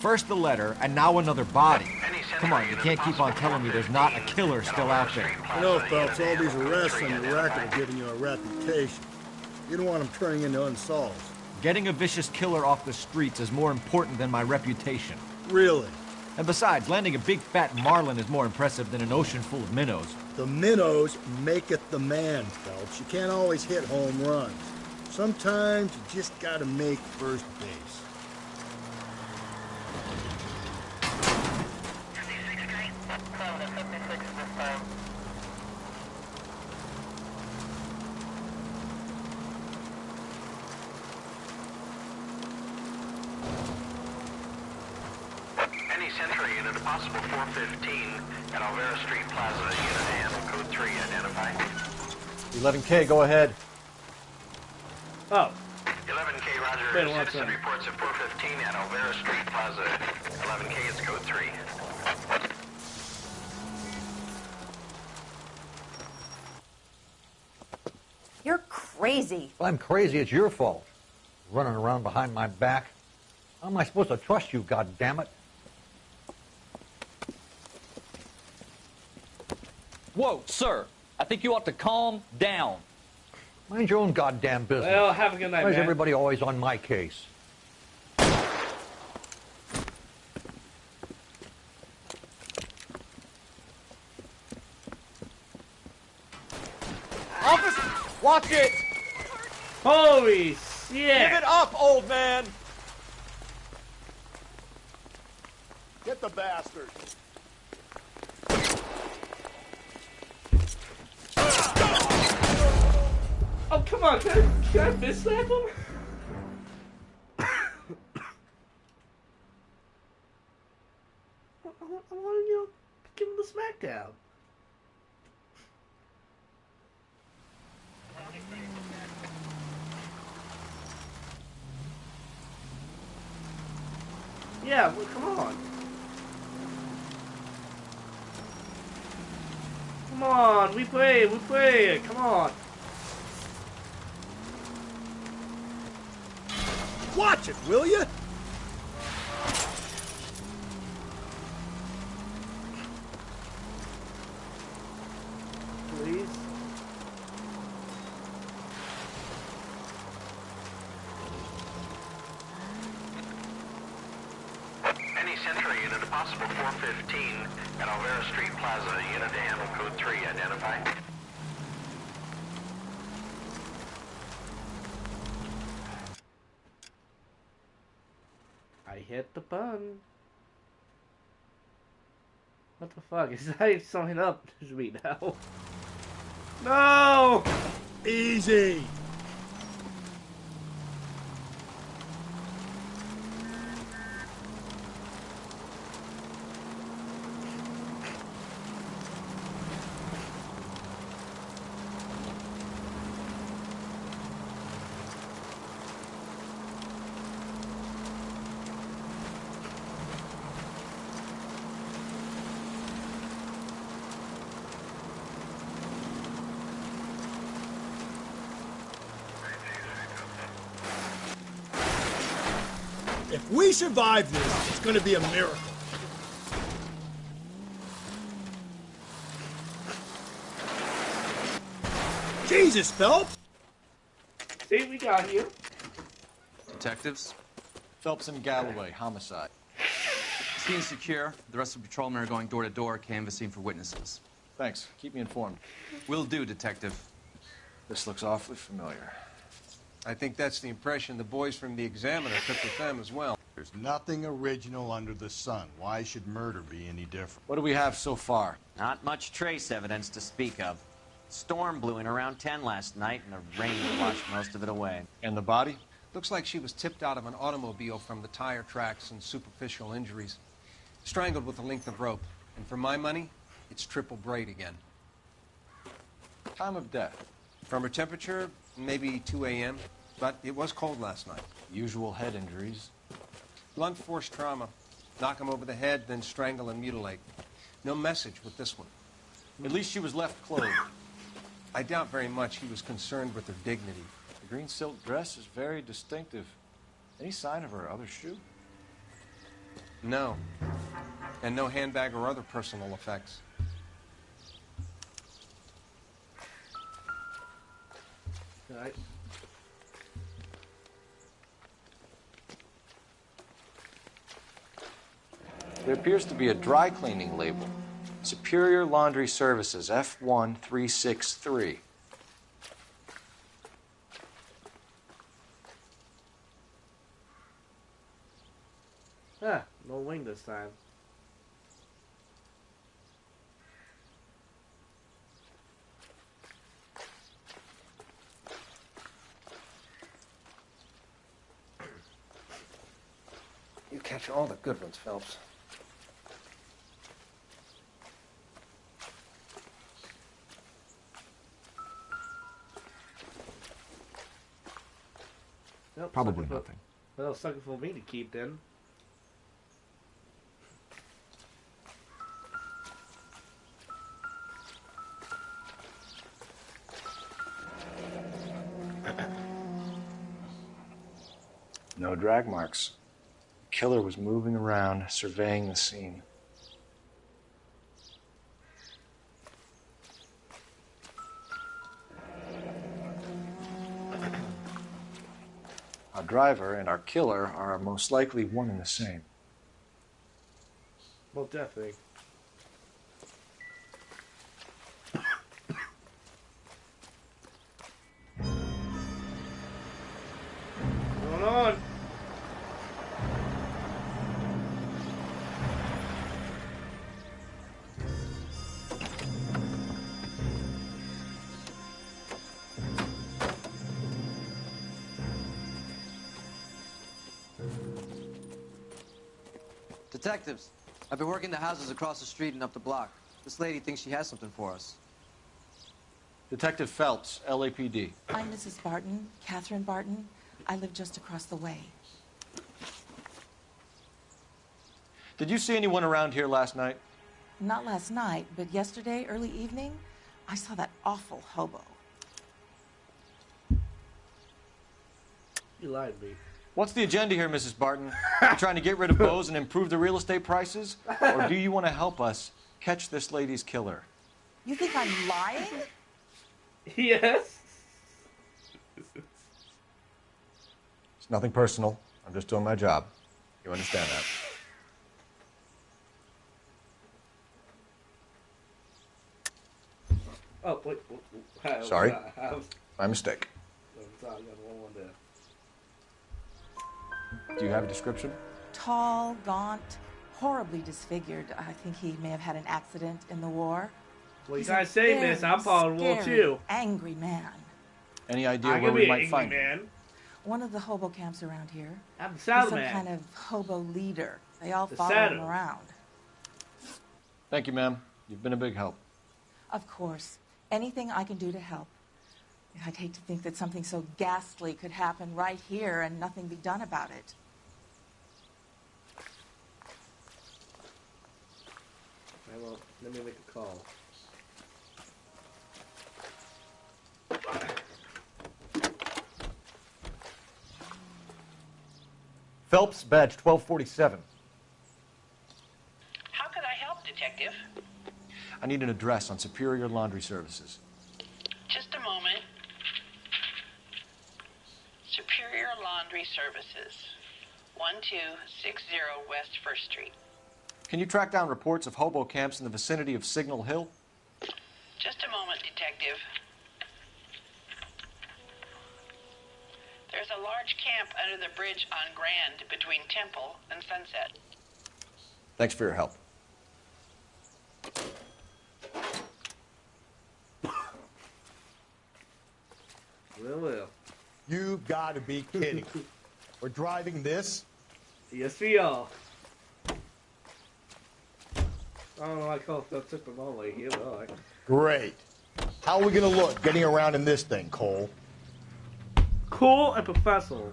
Speaker 10: First the letter, and now another body. Come on, you can't keep on telling me there's not a killer still out there.
Speaker 12: You know, Phelps, all these arrests on your record are giving you a reputation. You don't want them turning into unsolved.
Speaker 10: Getting a vicious killer off the streets is more important than my reputation.
Speaker 12: Really?
Speaker 10: And besides, landing a big fat marlin is more impressive than an ocean full of minnows.
Speaker 12: The minnows maketh the man, Phelps. You can't always hit home runs. Sometimes you just gotta make first base.
Speaker 13: Any Century unit, a possible 415 at Alvera Street Plaza, unit and code 3 identified.
Speaker 15: 11K, go ahead.
Speaker 1: Oh.
Speaker 13: 11K, roger.
Speaker 1: Wait, what's
Speaker 13: Citizen
Speaker 1: that?
Speaker 13: reports at 415 at Alvera Street Plaza. 11K is code 3.
Speaker 8: You're crazy.
Speaker 24: If I'm crazy, it's your fault. Running around behind my back. How am I supposed to trust you, goddammit?
Speaker 14: Whoa, sir. I think you ought to calm down.
Speaker 24: Mind your own goddamn business.
Speaker 1: Well, have a good night,
Speaker 24: Why is
Speaker 1: man.
Speaker 24: everybody always on my case?
Speaker 10: Officer, watch it!
Speaker 1: Holy shit!
Speaker 10: Give it up, old man!
Speaker 12: Get the bastard.
Speaker 1: Oh, come on, can I fist slap him? I want to, give him the smackdown. Yeah, well, come on. Come on, we play, come on.
Speaker 12: Watch it, will you?
Speaker 13: Century Unit, a possible 415 at Alvera Street Plaza. Unit to handle code 3. Identify.
Speaker 1: I hit the button. What the fuck? Is that sign up to me now? No!
Speaker 12: Easy. If we survive this, it's gonna be a miracle. Jesus, Phelps!
Speaker 1: See, we got you.
Speaker 5: Detectives?
Speaker 15: Phelps and Galloway, homicide.
Speaker 5: Scene's secure. The rest of the patrolmen are going door to door, canvassing for witnesses.
Speaker 15: Thanks. Keep me informed.
Speaker 5: Will do, Detective.
Speaker 15: This looks awfully familiar.
Speaker 21: I think that's the impression the boys from the Examiner took with them as well.
Speaker 3: There's nothing original under the sun. Why should murder be any different?
Speaker 15: What do we have so far?
Speaker 22: Not much trace evidence to speak of. Storm blew in around 10 last night, and the rain washed most of it away.
Speaker 15: And the body?
Speaker 21: Looks like she was tipped out of an automobile from the tire tracks and superficial injuries. Strangled with a length of rope. And for my money, it's triple braid again.
Speaker 15: Time of death?
Speaker 21: From her temperature, maybe 2 a.m., but it was cold last night.
Speaker 15: Usual head injuries?
Speaker 21: Blunt force trauma. Knock him over the head, then strangle and mutilate. No message with this one.
Speaker 15: At least she was left clothed.
Speaker 21: I doubt very much he was concerned with her dignity.
Speaker 15: The green silk dress is very distinctive. Any sign of her other shoe?
Speaker 21: No. And no handbag or other personal effects.
Speaker 1: Right.
Speaker 4: There appears to be a dry cleaning label. Superior Laundry Services, F1363.
Speaker 1: Ah, no wing this time.
Speaker 21: You catch all the good ones, Phelps.
Speaker 1: Nope,
Speaker 2: Probably
Speaker 1: sucker
Speaker 2: nothing.
Speaker 1: Well, sucker for me to keep then.
Speaker 4: No drag marks. The killer was moving around, surveying the scene. Our driver and our killer are most likely one and the same.
Speaker 1: Well, definitely. What's going on?
Speaker 6: Detectives, I've been working the houses across the street and up the block. This lady thinks she has something for us.
Speaker 15: Detective Phelps, LAPD.
Speaker 23: I'm Mrs. Barton, Catherine Barton. I live just across the way.
Speaker 4: Did you see anyone around here last night?
Speaker 23: Not last night, but yesterday, early evening, I saw that awful hobo.
Speaker 1: You lied to me.
Speaker 4: What's the agenda here, Mrs. Barton? You trying to get rid of Bose and improve the real estate prices? Or do you want to help us catch this lady's killer?
Speaker 23: You think I'm lying?
Speaker 1: Yes.
Speaker 4: It's nothing personal. I'm just doing my job. You understand that?
Speaker 1: Oh, wait.
Speaker 4: Sorry. My mistake. Do you have a description?
Speaker 23: Tall, gaunt, horribly disfigured. I think he may have had an accident in the war.
Speaker 1: Well, you
Speaker 23: He's
Speaker 1: gotta
Speaker 23: a
Speaker 1: say, miss,
Speaker 23: very
Speaker 1: I'm following War
Speaker 23: scary,
Speaker 1: 2.
Speaker 23: Angry man.
Speaker 4: Any idea
Speaker 1: I
Speaker 4: where
Speaker 1: could
Speaker 4: we
Speaker 1: be
Speaker 4: might
Speaker 1: an
Speaker 4: find
Speaker 1: angry
Speaker 4: him?
Speaker 1: man.
Speaker 23: One of the hobo camps around here.
Speaker 1: I'm the
Speaker 23: He's
Speaker 1: Saddle
Speaker 23: some
Speaker 1: Man.
Speaker 23: kind of hobo leader. They all
Speaker 1: The
Speaker 23: follow
Speaker 1: Saddle.
Speaker 23: him around.
Speaker 4: Thank you, ma'am. You've been a big help.
Speaker 23: Of course. Anything I can do to help. I'd hate to think that something so ghastly could happen right here and nothing be done about it.
Speaker 1: Well, let me make a call.
Speaker 24: Phelps, badge 1247.
Speaker 13: How could I help, Detective?
Speaker 4: I need an address on Superior Laundry Services.
Speaker 13: Just a moment. Superior Laundry Services, 1260 West 1st Street.
Speaker 4: Can you track down reports of hobo camps in the vicinity of Signal Hill?
Speaker 13: Just a moment, Detective. There's a large camp under the bridge on Grand between Temple and Sunset.
Speaker 4: Thanks for your help.
Speaker 1: Well.
Speaker 3: You gotta be kidding. We're driving this?
Speaker 1: Yes, we are. I don't know why I call it took them all the way here, but all right.
Speaker 3: Great. How are we gonna look getting around in this thing, Cole?
Speaker 1: Cool and professional.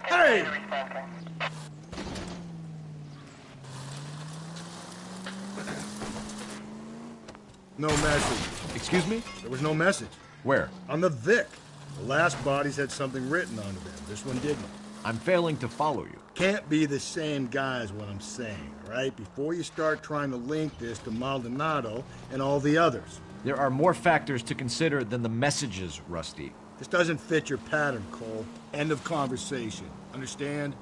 Speaker 1: Hey!
Speaker 12: No message.
Speaker 10: Excuse me?
Speaker 12: There was no message.
Speaker 10: Where?
Speaker 12: On the Vic. The last bodies had something written onto them. This one didn't.
Speaker 10: I'm failing to follow you.
Speaker 12: Can't be the same guy is what I'm saying, all right? Before you start trying to link this to Maldonado and all the others.
Speaker 10: There are more factors to consider than the messages, Rusty.
Speaker 12: This doesn't fit your pattern, Cole. End of conversation. Understand?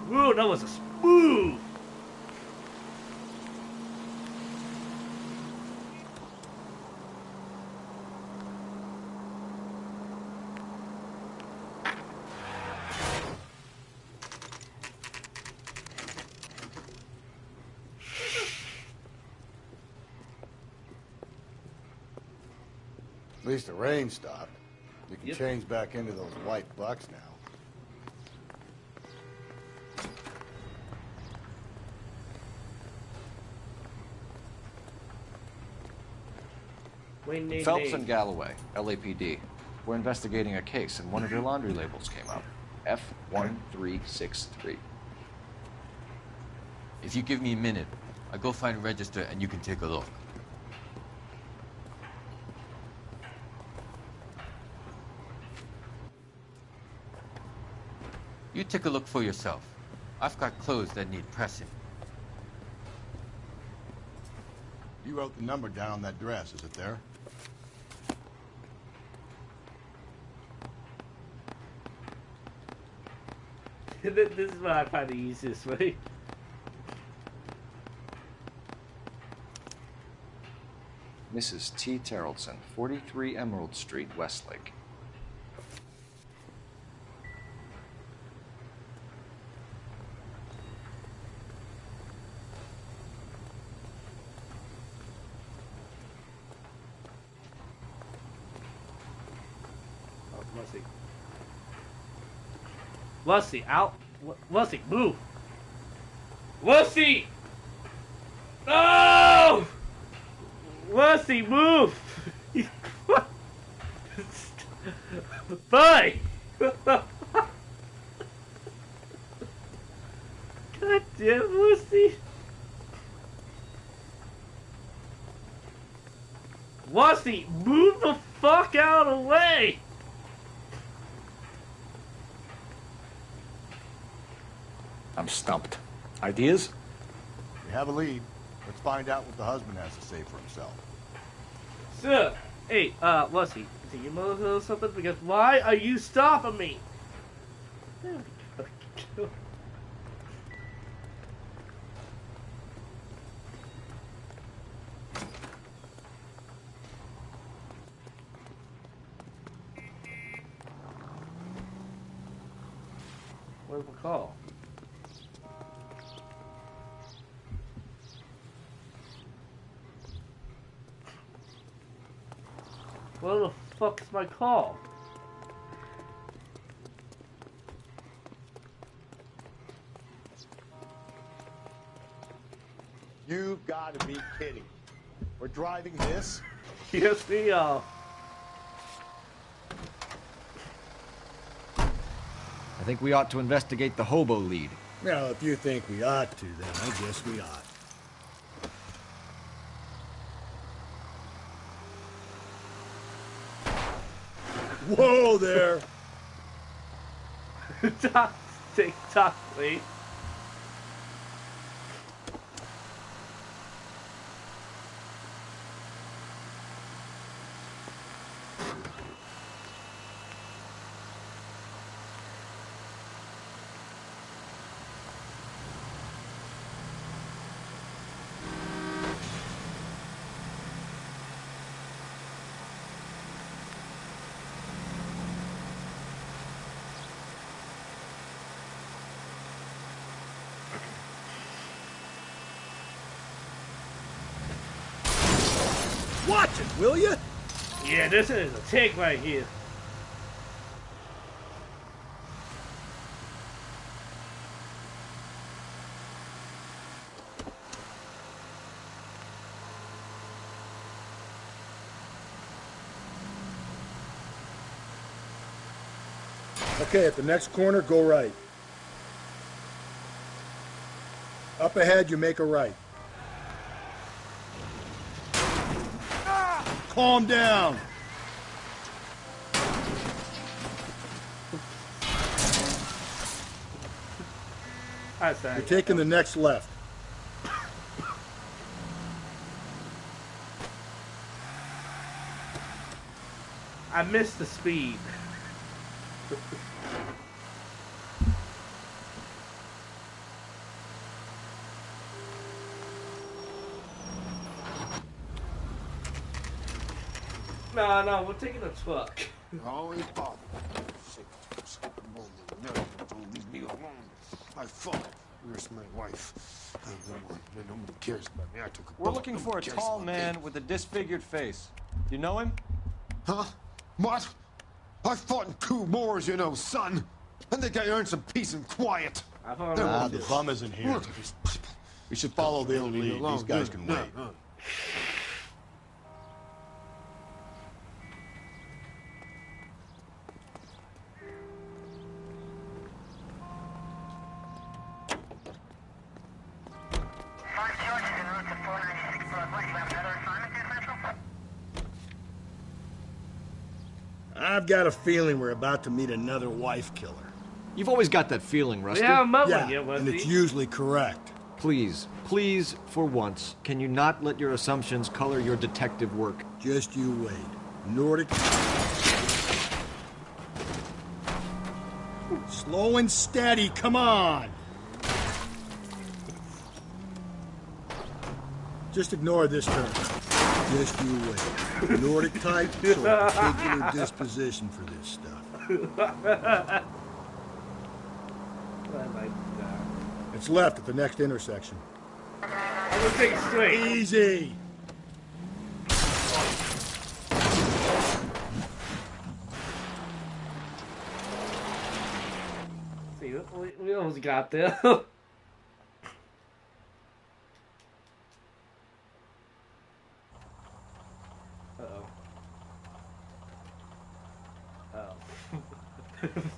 Speaker 1: Woo, that was a smooth.
Speaker 3: At least the rain stopped. You can
Speaker 1: Yep.
Speaker 3: change back into those white bucks now.
Speaker 4: Phelps and Galloway, LAPD. We're investigating a case, and one of your laundry labels came up. F1363.
Speaker 9: If you give me a minute, I'll go find a register and you can take a look. You take a look for yourself. I've got clothes that need pressing.
Speaker 3: You wrote the number down on that dress, is it there?
Speaker 1: This is what I find the easiest way.
Speaker 4: Mrs. T. Terrellson, 43 Emerald Street, Westlake.
Speaker 1: Lusty, out. Lusty, move. Lusty! No! Lusty, move! Bye! damn Wusty. Wusty, move the fuck out of the way!
Speaker 10: I'm stumped. Ideas?
Speaker 3: We have a lead. Let's find out what the husband has to say for himself.
Speaker 1: Sir, hey, Wusty, do you know something? Because why are you stopping me? Where's the call? Where the fuck is my call?
Speaker 3: You've got to be kidding. We're driving this?
Speaker 1: Yes, we are.
Speaker 10: I think we ought to investigate the hobo lead.
Speaker 12: Well, if you think we ought to, then I guess we ought. Whoa there!
Speaker 1: Tick-tock, please.
Speaker 12: Watch it, will you?
Speaker 1: Yeah, this is a tick right here.
Speaker 12: Okay, at the next corner, go right. Up ahead, you make a right. Calm down. You're taking the next left.
Speaker 1: I missed the speed. No, we're taking a truck.
Speaker 16: Always bother. Don't leave me alone. My fault. Where's my wife? Nobody cares about me. I took a
Speaker 4: We're looking for a tall man with a disfigured face. You know him?
Speaker 16: Huh? What? I fought in 2 wars, you know, son. I think I earned some peace and quiet.
Speaker 3: The bum isn't here. We should follow the lead. These guys can wait.
Speaker 12: I've got a feeling we're about to meet another wife killer.
Speaker 10: You've always got that feeling, Rusty.
Speaker 12: And it's usually correct.
Speaker 10: Please, for once, can you not let your assumptions color your detective work?
Speaker 12: Just you wait. Nordic... Slow and steady, come on! Just ignore this turn. Just you wait. Nordic type, so a particular disposition for this stuff. It's left at the next intersection.
Speaker 1: I'm gonna take it straight.
Speaker 12: Easy!
Speaker 1: See, we almost got there.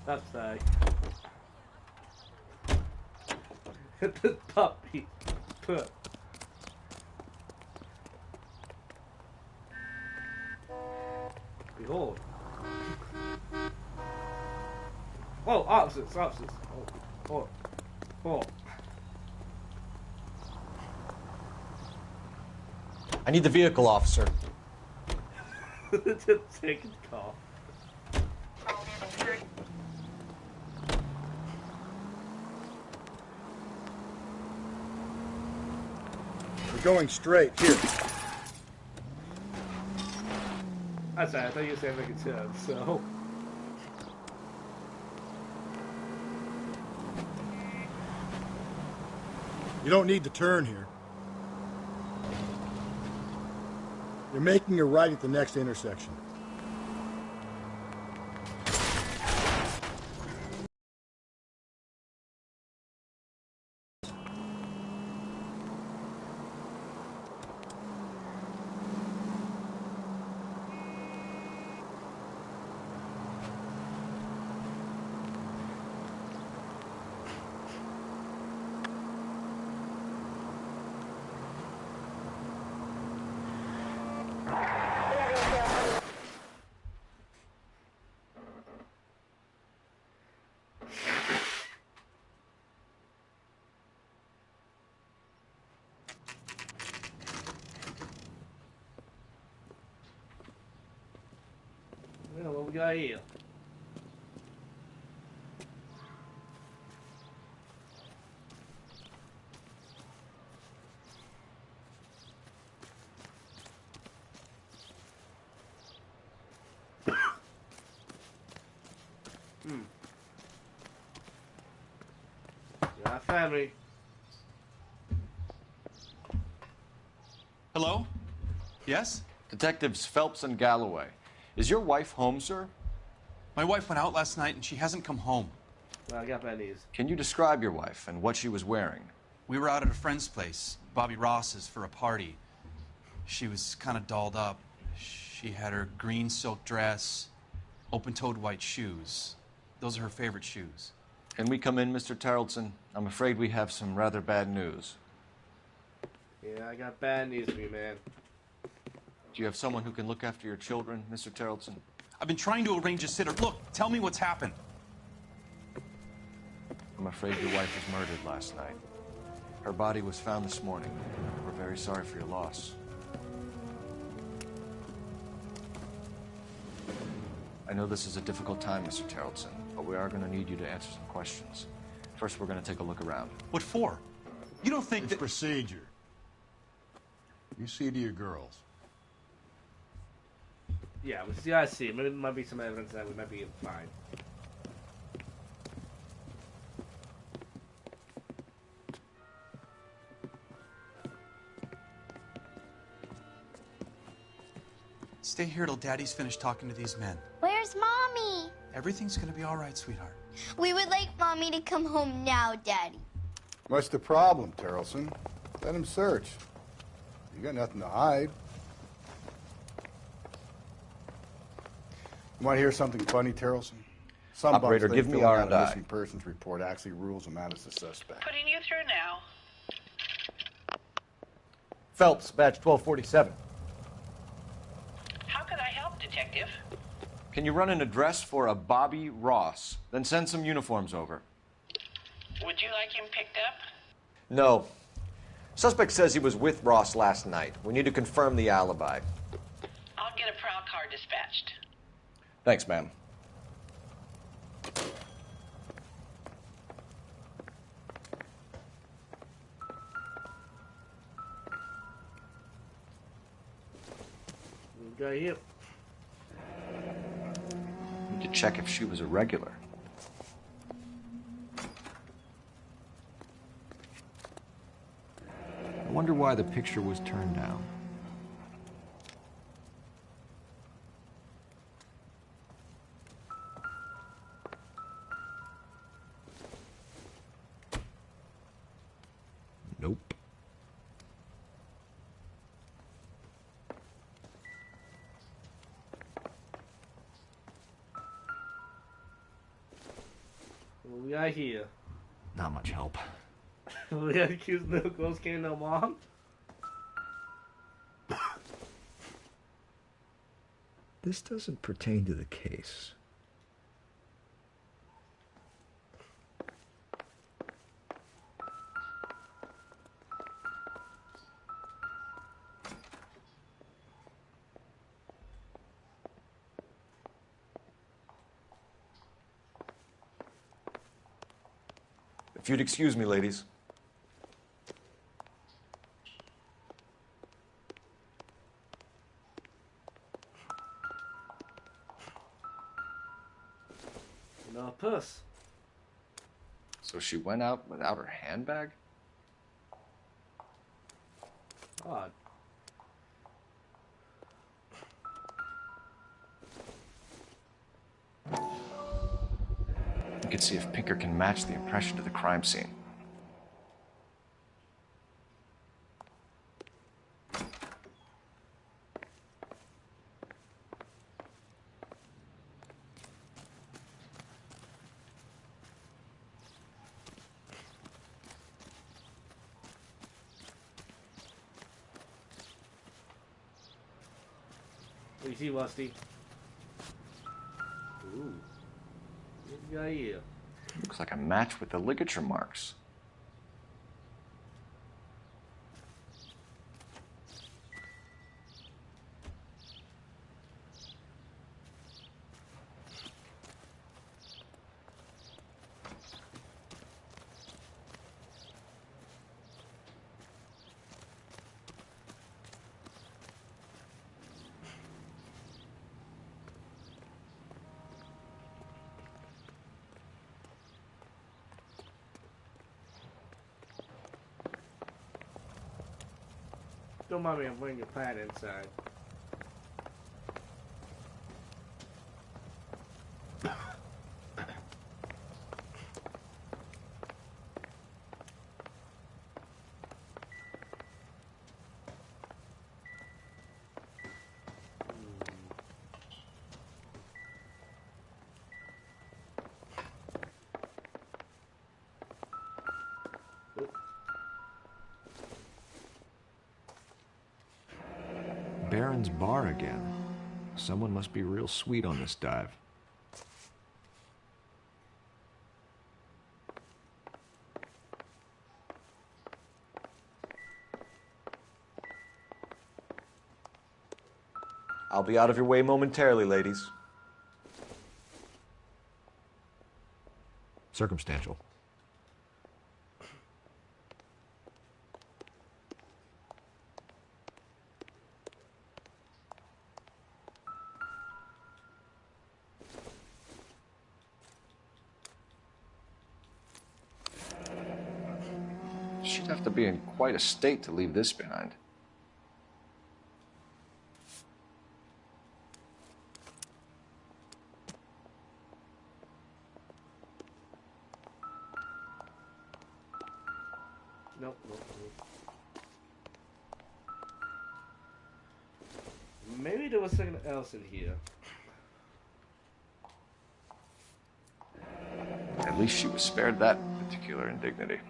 Speaker 1: I'm sorry. The puppy. Behold. Oh, opposites. Oh.
Speaker 4: I need the vehicle, officer.
Speaker 1: Just taking the call.
Speaker 12: We're going straight here.
Speaker 1: That's right. I thought you were saying make a turn, so.
Speaker 12: You don't need to turn here. You're making a right at the next intersection.
Speaker 1: Yeah, what we got here? Yeah, family.
Speaker 5: Hello? Yes?
Speaker 10: Detectives Phelps and Galloway. Is your wife home, sir?
Speaker 5: My wife went out last night and she hasn't come home.
Speaker 1: Well, I got bad news.
Speaker 10: Can you describe your wife and what she was wearing?
Speaker 5: We were out at a friend's place, Bobby Ross's, for a party. She was kind of dolled up. She had her green silk dress, open-toed white shoes. Those are her favorite shoes.
Speaker 10: Can we come in, Mr. Tarleton? I'm afraid we have some rather bad news.
Speaker 1: Yeah, I got bad news for you, man.
Speaker 10: Do you have someone who can look after your children, Mr. Tarleton?
Speaker 5: I've been trying to arrange a sitter. Look, tell me what's happened.
Speaker 10: I'm afraid your wife was murdered last night. Her body was found this morning. We're very sorry for your loss. I know this is a difficult time, Mr. Tarleton, but we are going to need you to answer some questions. First, we're going to take a look around.
Speaker 5: What for? You don't think
Speaker 12: it's
Speaker 5: that...
Speaker 12: procedure. You see to your girls.
Speaker 1: Yeah, we see. I see. Maybe there might be some evidence that we might be fine.
Speaker 5: Stay here till Daddy's finished talking to these men.
Speaker 11: Where's Mommy?
Speaker 5: Everything's gonna be all right, sweetheart.
Speaker 11: We would like Mommy to come home now, Daddy.
Speaker 12: What's the problem, Tarleton? Let him search. You got nothing to hide. You want to hear something funny, Tarleton? Some
Speaker 4: Operator, give me
Speaker 12: R&I.
Speaker 4: R&I.
Speaker 12: Missing persons report actually rules him out as a suspect.
Speaker 17: Putting you through now.
Speaker 4: Phelps, badge 1247.
Speaker 17: How could I help, Detective?
Speaker 10: Can you run an address for a Bobby Ross? Then send some uniforms over.
Speaker 17: Would you like him picked up?
Speaker 4: No. Suspect says he was with Ross last night. We need to confirm the alibi.
Speaker 17: I'll get a prowl car dispatched.
Speaker 4: Thanks, ma'am.
Speaker 1: Got here.
Speaker 10: Need to check if she was a regular. I wonder why the picture was turned down. Nope.
Speaker 1: What we got here?
Speaker 10: Not much help.
Speaker 1: We accused little girls killing their mom?
Speaker 10: This doesn't pertain to the case.
Speaker 4: If you'd excuse me, ladies.
Speaker 1: No purse.
Speaker 4: So she went out without her handbag?
Speaker 1: Odd.
Speaker 4: We could see if Pinker can match the impression to the crime scene.
Speaker 1: What do you see, Rusty? Ooh. What you got here?
Speaker 4: Looks like a match with the ligature marks.
Speaker 1: Don't mind me, I'm putting your pad inside.
Speaker 10: Baron's bar again. Someone must be real sweet on this dive.
Speaker 4: I'll be out of your way momentarily, ladies.
Speaker 10: Circumstantial.
Speaker 4: She'd have to be in quite a state to leave this behind.
Speaker 1: Nope. Maybe there was something else in here.
Speaker 4: At least she was spared that particular indignity.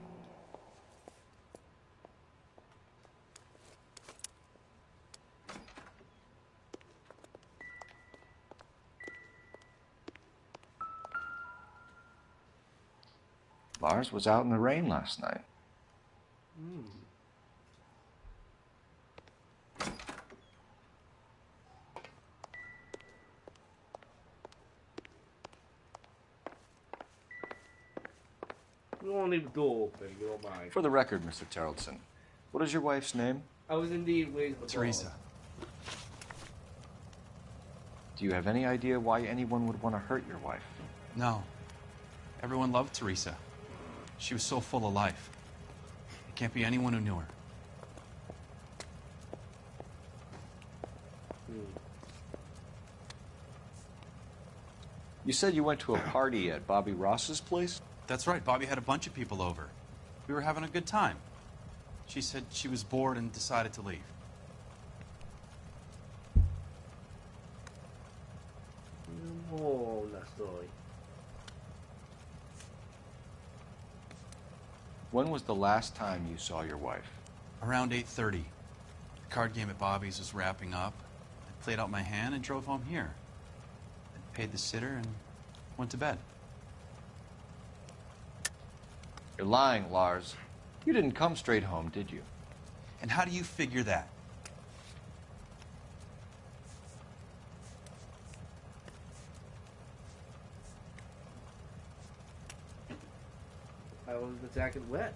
Speaker 4: Lars was out in the rain last night.
Speaker 1: We won't leave the door open, you don't mind.
Speaker 4: For the record, Mr. Terrelson, what is your wife's name?
Speaker 1: I was indeed waiting for
Speaker 5: Teresa.
Speaker 4: Do you have any idea why anyone would want to hurt your wife?
Speaker 5: No. Everyone loved Teresa. She was so full of life. It can't be anyone who knew her.
Speaker 4: You said you went to a party at Bobby Ross's place?
Speaker 5: That's right. Bobby had a bunch of people over. We were having a good time. She said she was bored and decided to leave.
Speaker 1: Oh, la story.
Speaker 4: When was the last time you saw your wife?
Speaker 5: Around 8:30. The card game at Bobby's was wrapping up. I played out my hand and drove home here. I paid the sitter and went to bed.
Speaker 4: You're lying, Lars. You didn't come straight home, did you?
Speaker 5: And how do you figure that?
Speaker 1: I was the jacket wet.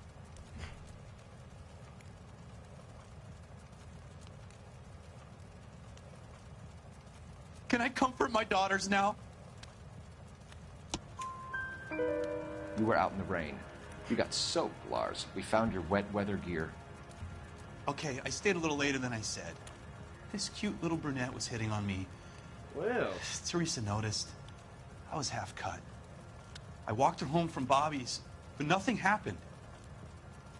Speaker 5: Can I comfort my daughters now?
Speaker 4: You were out in the rain. You got soaked, Lars. We found your wet weather gear.
Speaker 5: Okay, I stayed a little later than I said. This cute little brunette was hitting on me.
Speaker 1: Well.
Speaker 5: Teresa noticed. I was half cut. I walked her home from Bobby's, but nothing happened.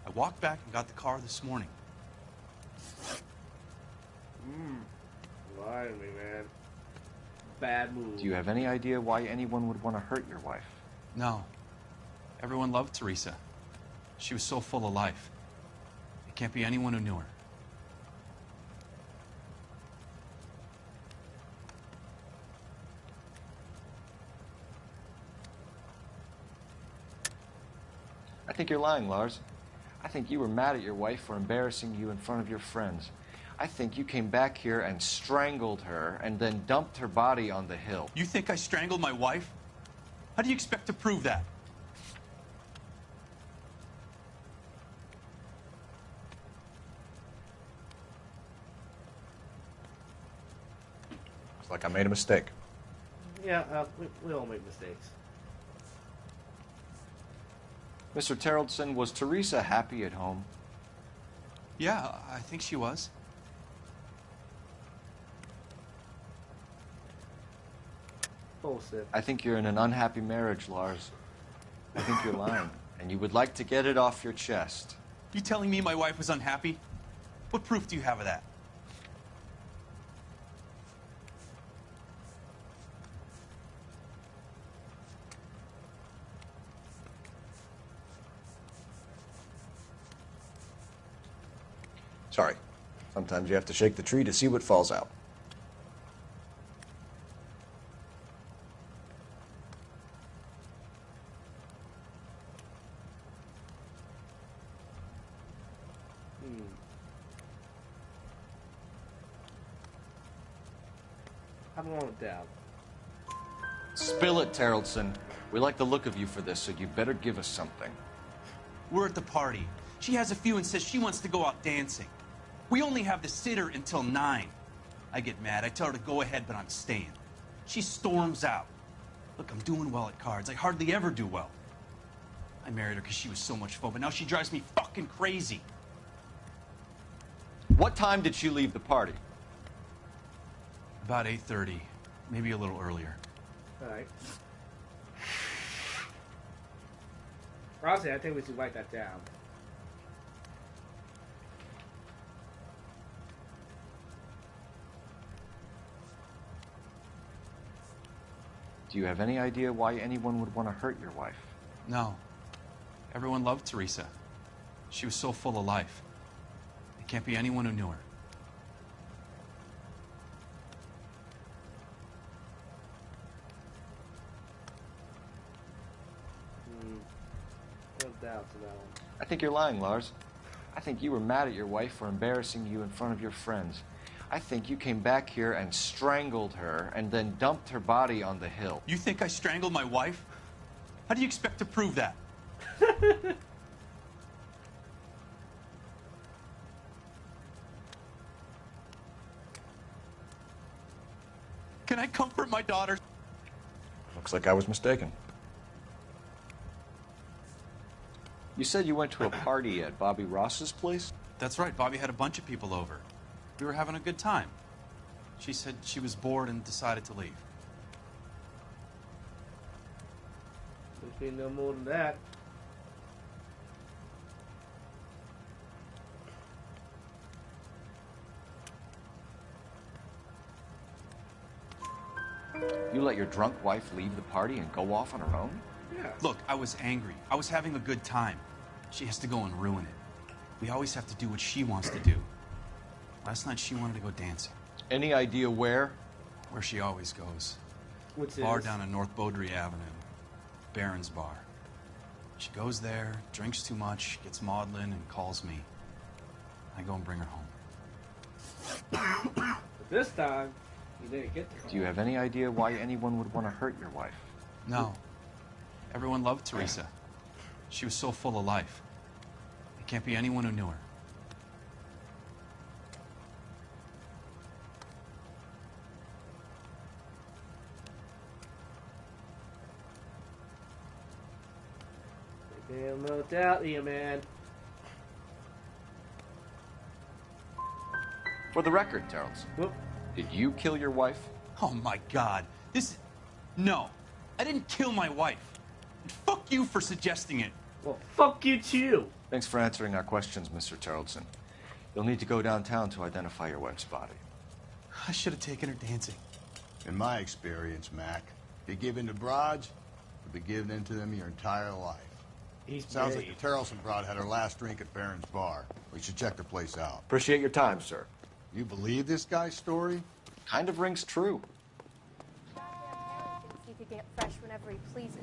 Speaker 5: I walked back and got the car this morning.
Speaker 1: Lie to me, man. Bad move.
Speaker 4: Do you have any idea why anyone would want to hurt your wife?
Speaker 5: No. Everyone loved Teresa. She was so full of life. It can't be anyone who knew her.
Speaker 4: I think you're lying, Lars. I think you were mad at your wife for embarrassing you in front of your friends. I think you came back here and strangled her and then dumped her body on the hill.
Speaker 5: You think I strangled my wife? How do you expect to prove that?
Speaker 4: Looks like I made a mistake.
Speaker 1: Yeah, we all make mistakes.
Speaker 4: Mr. Terrellson, was Teresa happy at home?
Speaker 5: Yeah, I think she was.
Speaker 1: Bullshit.
Speaker 4: I think you're in an unhappy marriage, Lars. I think you're lying, and you would like to get it off your chest.
Speaker 5: You telling me my wife was unhappy? What proof do you have of that?
Speaker 4: Sorry. Sometimes you have to shake the tree to see what falls out.
Speaker 1: I'm going with Dad.
Speaker 4: Spill it, Terrellson. We like the look of you for this, so you better give us something.
Speaker 5: We're at the party. She has a few and says she wants to go out dancing. We only have the sitter until 9. I get mad. I tell her to go ahead, but I'm staying. She storms out. Look, I'm doing well at cards. I hardly ever do well. I married her because she was so much fun, but now she drives me fucking crazy.
Speaker 4: What time did she leave the party?
Speaker 5: About 8:30, maybe a little earlier.
Speaker 1: All right. Honestly, I think we should write that down.
Speaker 4: Do you have any idea why anyone would want to hurt your wife?
Speaker 5: No. Everyone loved Teresa. She was so full of life. It can't be anyone who knew her.
Speaker 1: No doubts about it.
Speaker 4: I think you're lying, Lars. I think you were mad at your wife for embarrassing you in front of your friends. I think you came back here and strangled her and then dumped her body on the hill.
Speaker 5: You think I strangled my wife? How do you expect to prove that? Can I comfort my daughter?
Speaker 4: Looks like I was mistaken. You said you went to a party at Bobby Ross's place?
Speaker 5: That's right. Bobby had a bunch of people over. We were having a good time. She said she was bored and decided to leave.
Speaker 1: There's been no more than that.
Speaker 4: You let your drunk wife leave the party and go off on her own?
Speaker 1: Yeah.
Speaker 5: Look, I was angry. I was having a good time. She has to go and ruin it. We always have to do what she wants to do. Last night she wanted to go dancing.
Speaker 10: Any idea where?
Speaker 5: Where she always goes.
Speaker 1: What's
Speaker 5: Bar
Speaker 1: this?
Speaker 5: down on North Beaudry Avenue. Baron's Bar. She goes there, drinks too much, gets maudlin, and calls me. I go and bring her home.
Speaker 1: But this time, you didn't get the call.
Speaker 4: Do you have any idea why anyone would want to hurt your wife?
Speaker 5: No. Everyone loved Teresa. She was so full of life. It can't be anyone who knew her.
Speaker 1: Damn, no doubt, yeah, man.
Speaker 4: For the record, Terrence, did you kill your wife?
Speaker 5: Oh my God. No. I didn't kill my wife. And fuck you for suggesting it.
Speaker 1: Well, fuck you too.
Speaker 4: Thanks for answering our questions, Mr. Terrelson. You'll need to go downtown to identify your wife's body.
Speaker 5: I should have taken her dancing.
Speaker 3: In my experience, Mac, if you give in to broads, you'll be giving in to them your entire life. Sounds like the Terrelson broad had her last drink at Baron's Bar. We should check the place out.
Speaker 4: Appreciate your time, sir.
Speaker 3: You believe this guy's story?
Speaker 4: Kind of rings true.
Speaker 8: He could get fresh whenever he pleases.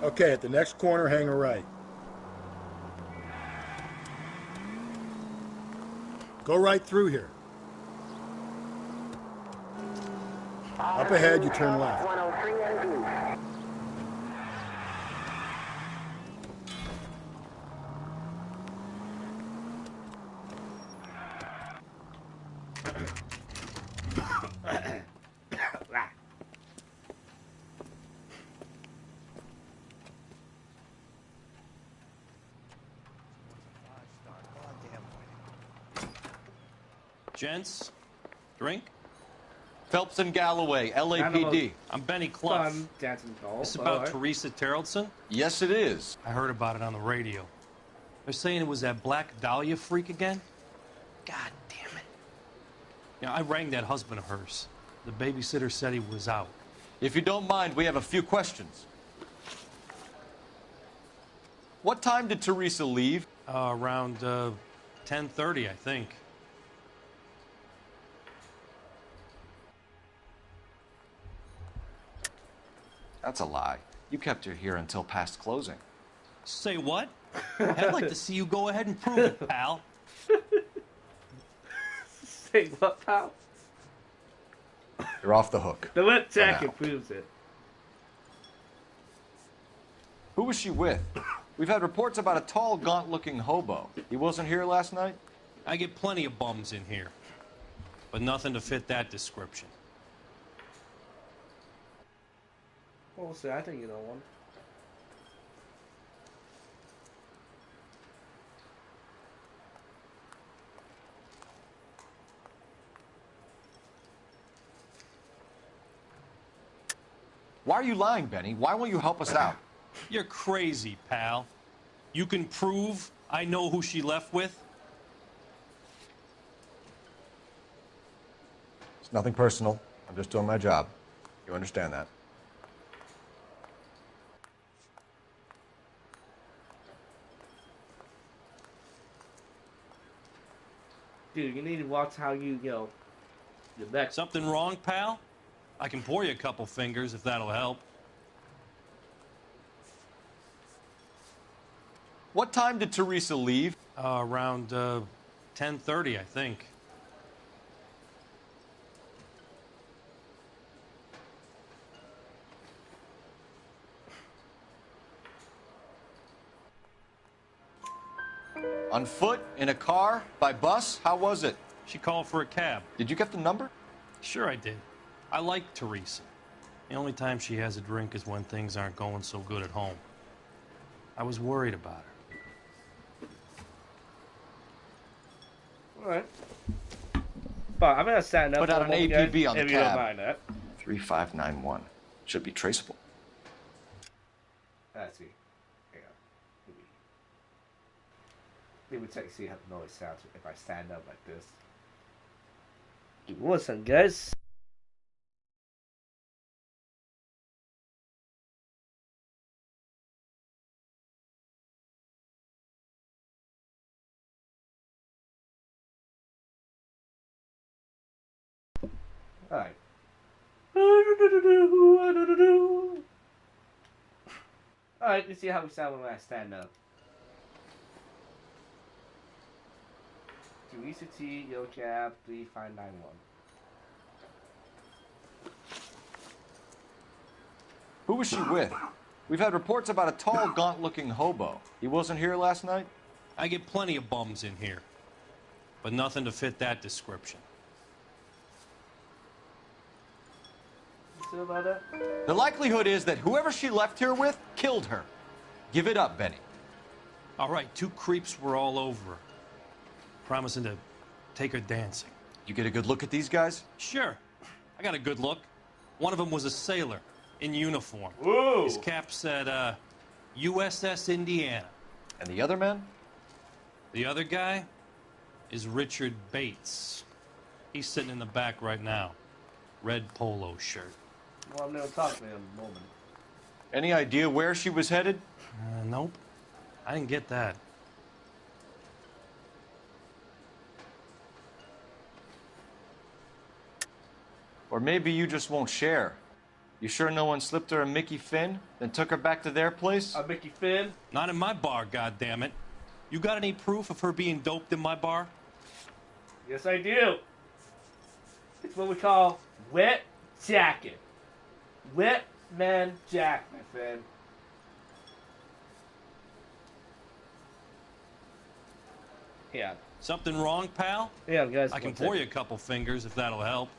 Speaker 12: Okay, at the next corner, hang a right. Go right through here. Up ahead, you turn left.
Speaker 13: 103 and due.
Speaker 14: Gents, drink?
Speaker 10: Phelps and Galloway, LAPD.
Speaker 14: I'm Benny Clough.
Speaker 1: Fun dancing call.
Speaker 14: This about Teresa Terrelson?
Speaker 10: Yes, it is.
Speaker 14: I heard about it on the radio. They're saying it was that Black Dahlia freak again? God damn it. Yeah, I rang that husband of hers. The babysitter said he was out.
Speaker 10: If you don't mind, we have a few questions. What time did Teresa leave?
Speaker 14: Around 10:30, I think.
Speaker 4: That's a lie. You kept her here until past closing.
Speaker 14: Say what? I'd like to see you go ahead and prove it, pal.
Speaker 1: Say what, pal?
Speaker 4: You're off the hook.
Speaker 1: The lip
Speaker 4: For
Speaker 1: jacket
Speaker 4: now.
Speaker 1: proves it.
Speaker 10: Who was she with? We've had reports about a tall, gaunt-looking hobo. He wasn't here last night?
Speaker 14: I get plenty of bums in here, but nothing to fit that description.
Speaker 1: Well, see, I think you know one.
Speaker 10: Why are you lying, Benny? Why won't you help us out?
Speaker 14: You're crazy, pal. You can prove I know who she left with?
Speaker 4: It's nothing personal. I'm just doing my job. You understand that?
Speaker 1: Dude, you need to watch how you go. Your back.
Speaker 14: Something wrong, pal? I can pour you a couple fingers if that'll help.
Speaker 10: What time did Teresa leave?
Speaker 14: Around 10:30, I think.
Speaker 10: On foot? In a car? By bus? How was it?
Speaker 14: She called for a cab.
Speaker 10: Did you get the number?
Speaker 14: Sure I did. I like Teresa. The only time she has a drink is when things aren't going so good at home. I was worried about her.
Speaker 1: Alright. But I'm gonna stand up.
Speaker 10: Put out an
Speaker 1: for a moment,
Speaker 10: APB
Speaker 1: guys,
Speaker 10: on the
Speaker 1: if you don't
Speaker 10: cab.
Speaker 1: mind that.
Speaker 4: 3591. Should be traceable.
Speaker 1: Let's see. Hang on. Let me check and see how the noise sounds if I stand up like this. Give me one second, guys. Alright. Alright, let's see how we sound when I stand up. Teresa T, Yo Cab, 3591.
Speaker 4: Who was she with? We've had reports about a tall, gaunt-looking hobo. He wasn't here last night?
Speaker 14: I get plenty of bums in here, but nothing to fit that description.
Speaker 1: About that?
Speaker 4: The likelihood is that whoever she left here with killed her. Give it up, Benny.
Speaker 14: All right, 2 creeps were all over her, promising to take her dancing.
Speaker 4: You get a good look at these guys?
Speaker 14: Sure. I got a good look. One of them was a sailor in uniform.
Speaker 1: Whoa.
Speaker 14: His cap said, USS Indiana.
Speaker 4: And the other man?
Speaker 14: The other guy is Richard Bates. He's sitting in the back right now. Red polo shirt.
Speaker 1: Well, I've never talked to him in a moment.
Speaker 4: Any idea where she was headed?
Speaker 14: Nope. I didn't get that.
Speaker 4: Or maybe you just won't share. You sure no one slipped her a Mickey Finn, then took her back to their place?
Speaker 1: A Mickey Finn?
Speaker 14: Not in my bar, goddammit. You got any proof of her being doped in my bar?
Speaker 1: Yes, I do. It's what we call wet jacket. Wet man jack, my friend. Yeah.
Speaker 14: Something wrong, pal?
Speaker 1: Yeah, guys.
Speaker 14: I can pour you a couple fingers if that'll help.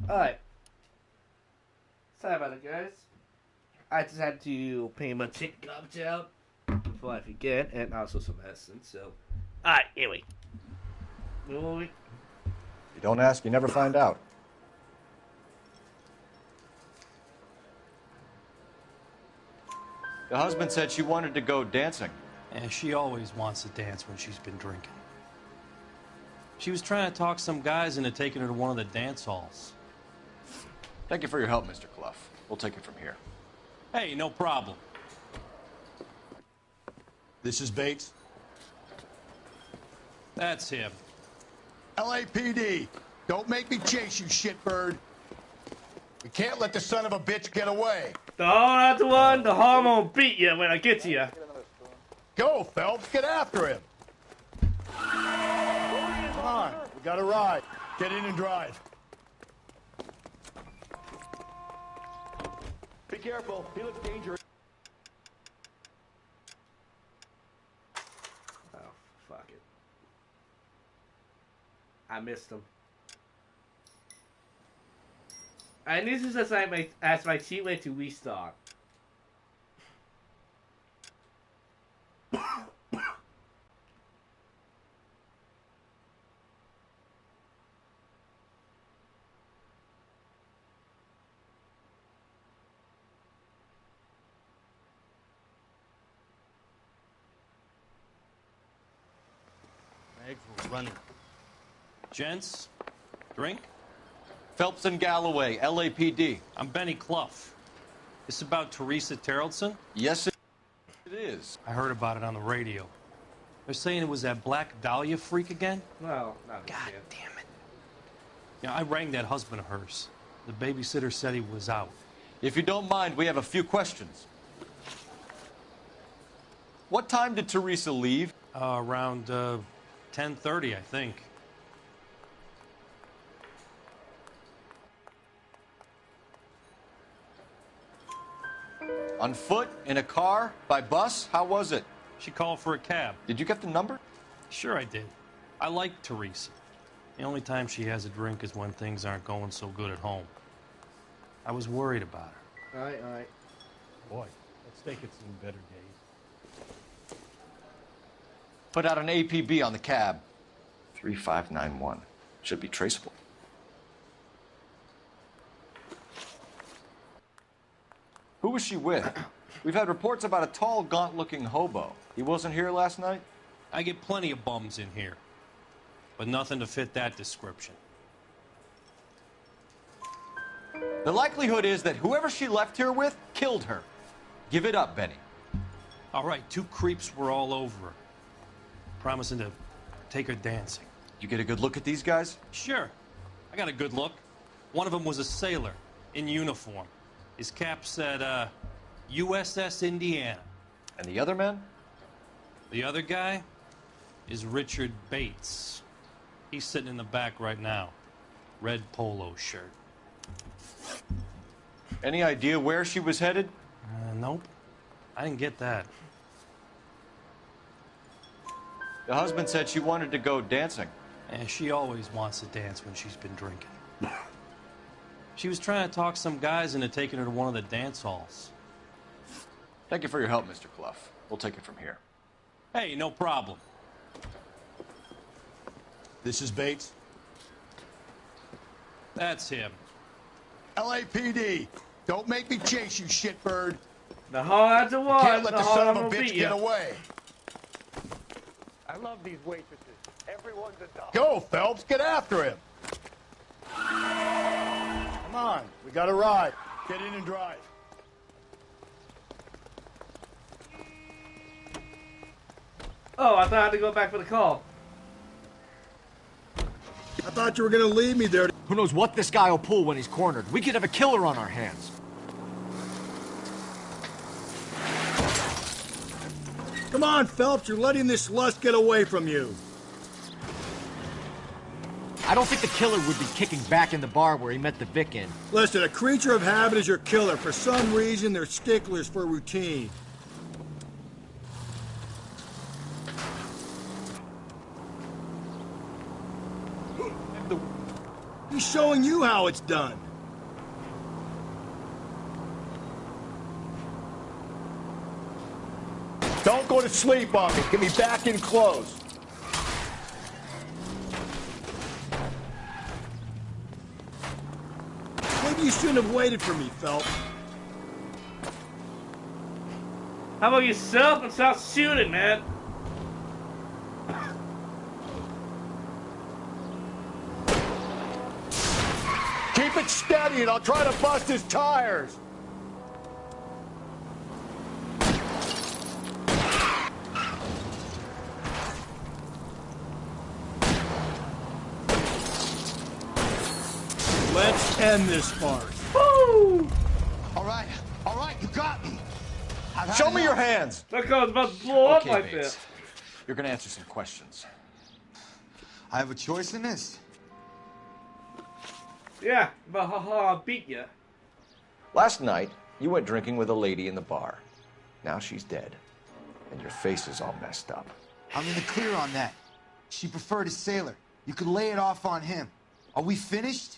Speaker 1: Alright. Sorry about it, guys. I just had to pay my chick garbage out before I forget, and also some medicine, so. Alright, anyway.
Speaker 4: You don't ask, you never find out.
Speaker 15: The husband said she wanted to go dancing.
Speaker 14: And she always wants to dance when she's been drinking. She was trying to talk some guys into taking her to one of the dance halls.
Speaker 15: Thank you for your help, Mr. Clough. We'll take it from here.
Speaker 14: Hey, no problem.
Speaker 3: This is Bates.
Speaker 14: That's him.
Speaker 3: LAPD, don't make me chase you, shitbird. We can't let the son of a bitch get away.
Speaker 1: The hard one, the hormone beat you when I get to you.
Speaker 3: Go, Phelps, get after him. Come on, we got a ride. Get in and drive.
Speaker 16: Be careful. He looks dangerous.
Speaker 1: Oh, fuck it. I missed him. And this is as my cheat way to restart.
Speaker 3: Legs were running.
Speaker 14: Gents, drink?
Speaker 15: Phelps and Galloway, LAPD.
Speaker 14: I'm Benny Clough. This about Teresa Terrellson?
Speaker 15: Yes, it is.
Speaker 14: I heard about it on the radio. They're saying it was that Black Dahlia freak again?
Speaker 1: Well, not
Speaker 14: God damn it. Yeah, I rang that husband of hers. The babysitter said he was out.
Speaker 15: If you don't mind, we have a few questions. What time did Teresa leave?
Speaker 14: Around 10:30, I think.
Speaker 15: On foot? In a car? By bus? How was it?
Speaker 14: She called for a cab.
Speaker 15: Did you get the number?
Speaker 14: Sure I did. I like Teresa. The only time she has a drink is when things aren't going so good at home. I was worried about her.
Speaker 1: Alright.
Speaker 12: Boy, let's take it some better days.
Speaker 15: Put out an APB on the cab. 3591. Should be traceable. Who was she with? We've had reports about a tall, gaunt-looking hobo. He wasn't here last night?
Speaker 14: I get plenty of bums in here, but nothing to fit that description.
Speaker 15: The likelihood is that whoever she left here with killed her. Give it up, Benny.
Speaker 14: All right, 2 creeps were all over her, promising to take her dancing.
Speaker 15: You get a good look at these guys?
Speaker 14: Sure. I got a good look. One of them was a sailor in uniform. His cap said, USS Indiana.
Speaker 15: And the other man?
Speaker 14: The other guy is Richard Bates. He's sitting in the back right now. Red polo shirt.
Speaker 15: Any idea where she was headed?
Speaker 14: Nope. I didn't get that.
Speaker 15: The husband said she wanted to go dancing.
Speaker 14: And she always wants to dance when she's been drinking. She was trying to talk some guys into taking her to one of the dance halls.
Speaker 15: Thank you for your help, Mr. Clough. We'll take it from here.
Speaker 14: Hey, no problem.
Speaker 3: This is Bates.
Speaker 14: That's him.
Speaker 3: LAPD, don't make me chase you, shitbird.
Speaker 1: The hard one,
Speaker 3: Can't let the son of a bitch
Speaker 1: beat
Speaker 3: get
Speaker 1: you.
Speaker 3: away.
Speaker 16: I love these waitresses. Everyone's a dog.
Speaker 3: Go, Phelps, get after him. Come on, we got a ride. Get in and drive.
Speaker 1: Oh, I thought I had to go back for the call.
Speaker 12: I thought you were going to leave me there.
Speaker 10: Who knows what this guy will pull when he's cornered? We could have a killer on our hands.
Speaker 12: Come on, Phelps, you're letting this lust get away from you.
Speaker 10: I don't think the killer would be kicking back in the bar where he met the Vic in.
Speaker 12: Listen, a creature of habit is your killer. For some reason, they're sticklers for routine. He's showing you how it's done. Don't go to sleep on me. Get me back in close. Maybe you shouldn't have waited for me, Phelps.
Speaker 1: How about yourself and stop shooting, man?
Speaker 12: Keep it steady and I'll try to bust his tires. Let's end this farce.
Speaker 1: Woo!
Speaker 16: All right, you got me.
Speaker 4: Show me your hands.
Speaker 1: That guy's about to blow up
Speaker 2: Okay,
Speaker 1: like
Speaker 2: Bates.
Speaker 1: that.
Speaker 2: You're gonna answer some questions.
Speaker 16: I have a choice in this.
Speaker 1: Yeah, but haha, I beat ya.
Speaker 4: Last night, you went drinking with a lady in the bar. Now she's dead. And your face is all messed up.
Speaker 16: I'm in the clear on that. She preferred a sailor. You could lay it off on him. Are we finished?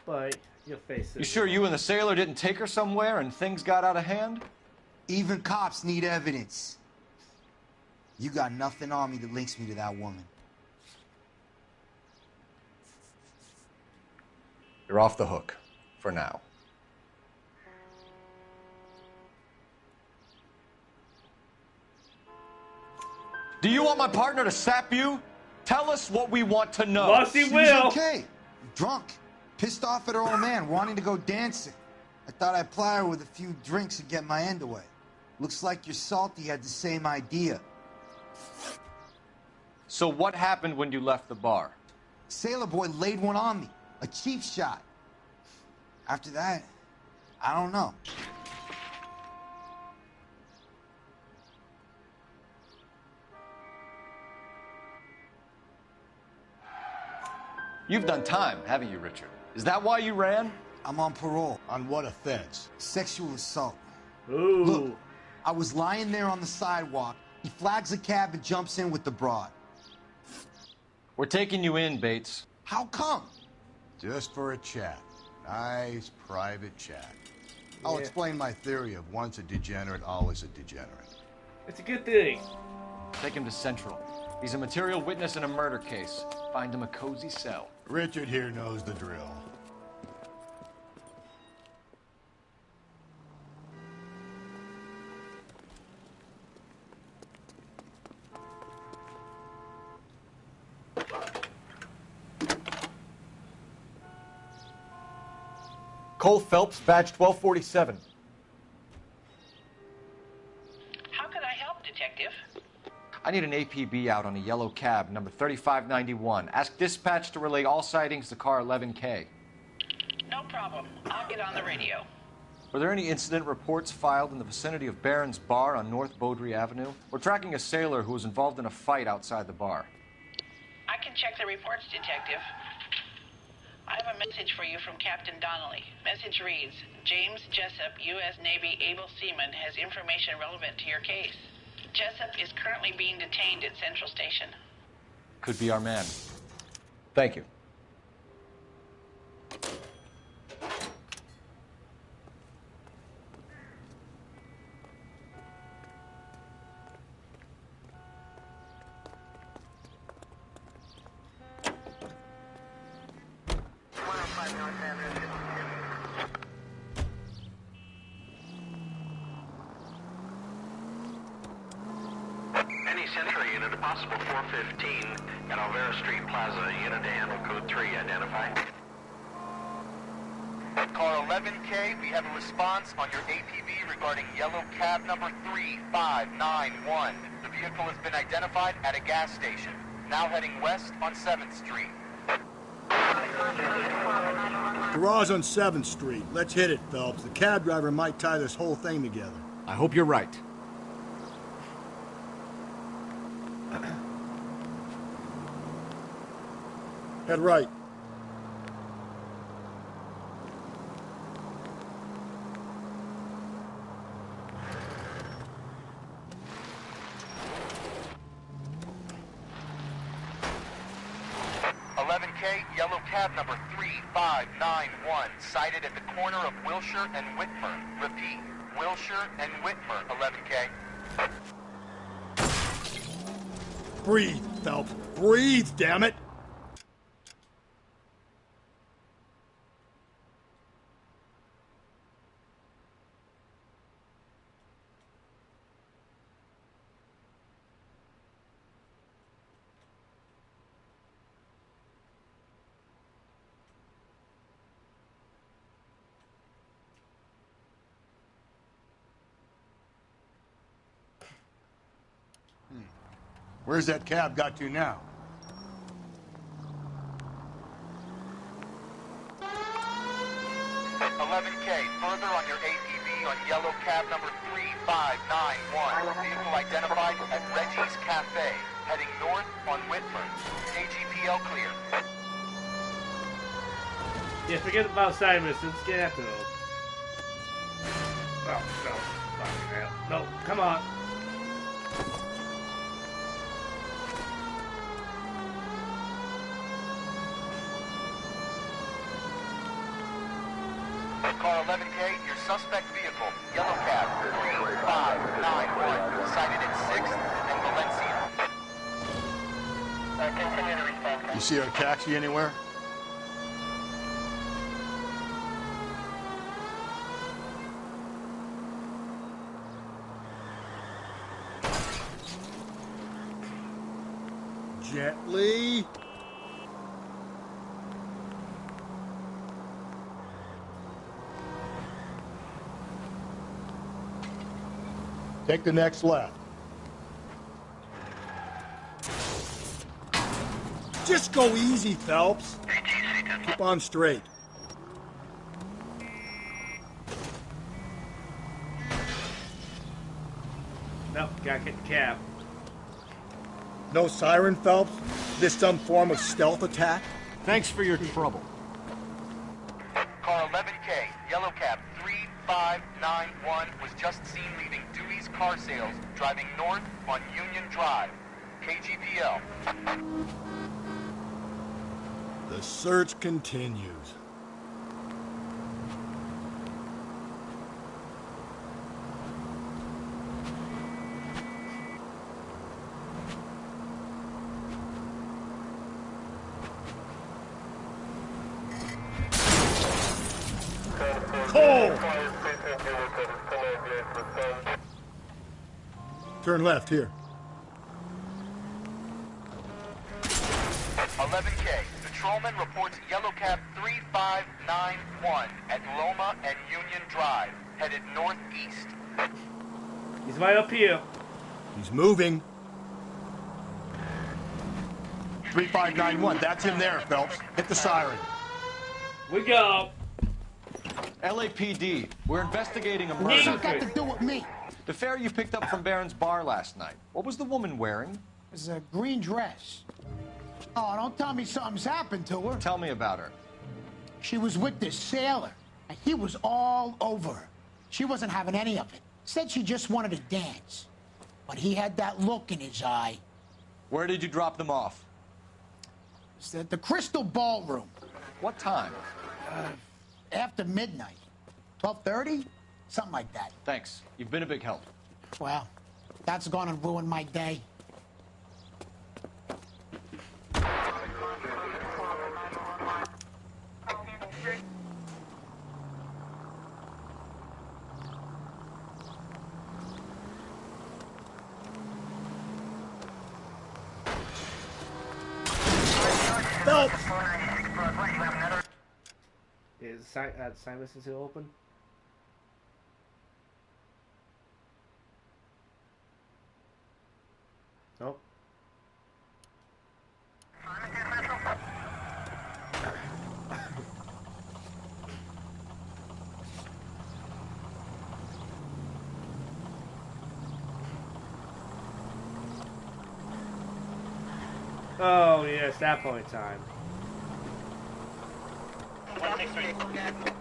Speaker 1: But your face is...
Speaker 4: You sure you and the sailor didn't take her somewhere and things got out of hand?
Speaker 16: Even cops need evidence. You got nothing on me that links me to that woman.
Speaker 4: You're off the hook. For now. Do you want my partner to sap you? Tell us what we want to know.
Speaker 1: Yes, he
Speaker 16: She
Speaker 1: will.
Speaker 16: was okay. Drunk. Pissed off at her old man, wanting to go dancing. I thought I'd ply her with a few drinks and get my end away. Looks like your Salty had the same idea.
Speaker 4: So what happened when you left the bar?
Speaker 16: Sailor boy laid one on me. A cheap shot. After that, I don't know.
Speaker 4: You've done time, haven't you, Richard? Is that why you ran?
Speaker 16: I'm on parole.
Speaker 3: On what offense?
Speaker 16: Sexual assault.
Speaker 1: Ooh.
Speaker 16: Look, I was lying there on the sidewalk. He flags a cab and jumps in with the broad.
Speaker 4: We're taking you in, Bates.
Speaker 16: How come?
Speaker 3: Just for a chat. Nice private chat. I'll explain my theory of once a degenerate, always a degenerate.
Speaker 1: It's a good thing.
Speaker 4: Take him to Central. He's a material witness in a murder case. Find him a cozy cell.
Speaker 3: Richard here knows the drill.
Speaker 4: Cole Phelps, badge 1247.
Speaker 17: How can I help, Detective?
Speaker 4: I need an APB out on a yellow cab, number 3591. Ask dispatch to relay all sightings to car 11K.
Speaker 17: No problem. I'll get on the radio.
Speaker 4: Were there any incident reports filed in the vicinity of Barron's Bar on North Beaudry Avenue? We're tracking a sailor who was involved in a fight outside the bar.
Speaker 17: I can check the reports, Detective. I have a message for you from Captain Donnelly. Message reads, James Jessup, U.S. Navy able seaman, has information relevant to your case. Jessup is currently being detained at Central Station.
Speaker 4: Could be our man. Thank you.
Speaker 13: Any Central unit, a possible 415 at Alvera Street Plaza. Unit to handle code 3, identify.
Speaker 7: Car 11K, we have a response on your APB regarding yellow cab number 3591. The vehicle has been identified at a gas station. Now heading west on 7th Street.
Speaker 12: Garage on 7th Street. Let's hit it, Phelps. The cab driver might tie this whole thing together.
Speaker 10: I hope you're right.
Speaker 12: Head right.
Speaker 7: 11K, yellow cab number 3591, sighted at the corner of Wilshire and Whitmer. Repeat, Wilshire and Whitmer, 11K.
Speaker 12: Breathe, Phelps. Breathe, damn it!
Speaker 3: Where's that cab got to now?
Speaker 7: Further on your APB on yellow cab number 3591. Vehicle identified at Reggie's Cafe, heading north on Whitmer. KGPL clear.
Speaker 1: Yeah, forget about Simon. Let's get after him. Oh, no. Fucking hell. No, come on.
Speaker 7: Car 11K, your suspect vehicle, yellow cab 3591, sighted at 6th and Valencia. Continue to respond.
Speaker 3: You see our taxi anywhere?
Speaker 12: Gently. Take the next left. Just go easy, Phelps. Keep on straight.
Speaker 1: Nope, gotta get the cab.
Speaker 12: No siren, Phelps? This some form of stealth attack?
Speaker 10: Thanks for your trouble.
Speaker 7: Car 11K, yellow cab 3591, was just seen leaving Dewey's Car Sales, driving north on Union Drive. KGPL.
Speaker 12: The search continues. Cole! Turn left here.
Speaker 7: 11K, patrolman reports yellow cab 3591 at Loma and Union Drive, headed northeast.
Speaker 1: He's right up here.
Speaker 12: He's moving.
Speaker 3: 3591, that's him there, Phelps. Hit the siren.
Speaker 1: We go.
Speaker 4: LAPD, we're investigating a murder.
Speaker 16: What's that got to do with me?
Speaker 4: The fare you picked up from Barron's bar last night. What was the woman wearing?
Speaker 16: It was a green dress. Oh, don't tell me something's happened to her.
Speaker 4: Tell me about her.
Speaker 16: She was with this sailor, and he was all over her. She wasn't having any of it. Said she just wanted to dance. But he had that look in his eye.
Speaker 4: Where did you drop them off?
Speaker 16: It's at the Crystal Ballroom.
Speaker 4: What time?
Speaker 16: After midnight. 12:30? Something like that.
Speaker 4: Thanks. You've been a big help.
Speaker 16: Well, that's gonna ruin my day.
Speaker 12: Phelps!
Speaker 1: Is Simon's still open? Nope. Oh, yeah, it's that point in time.
Speaker 7: 163.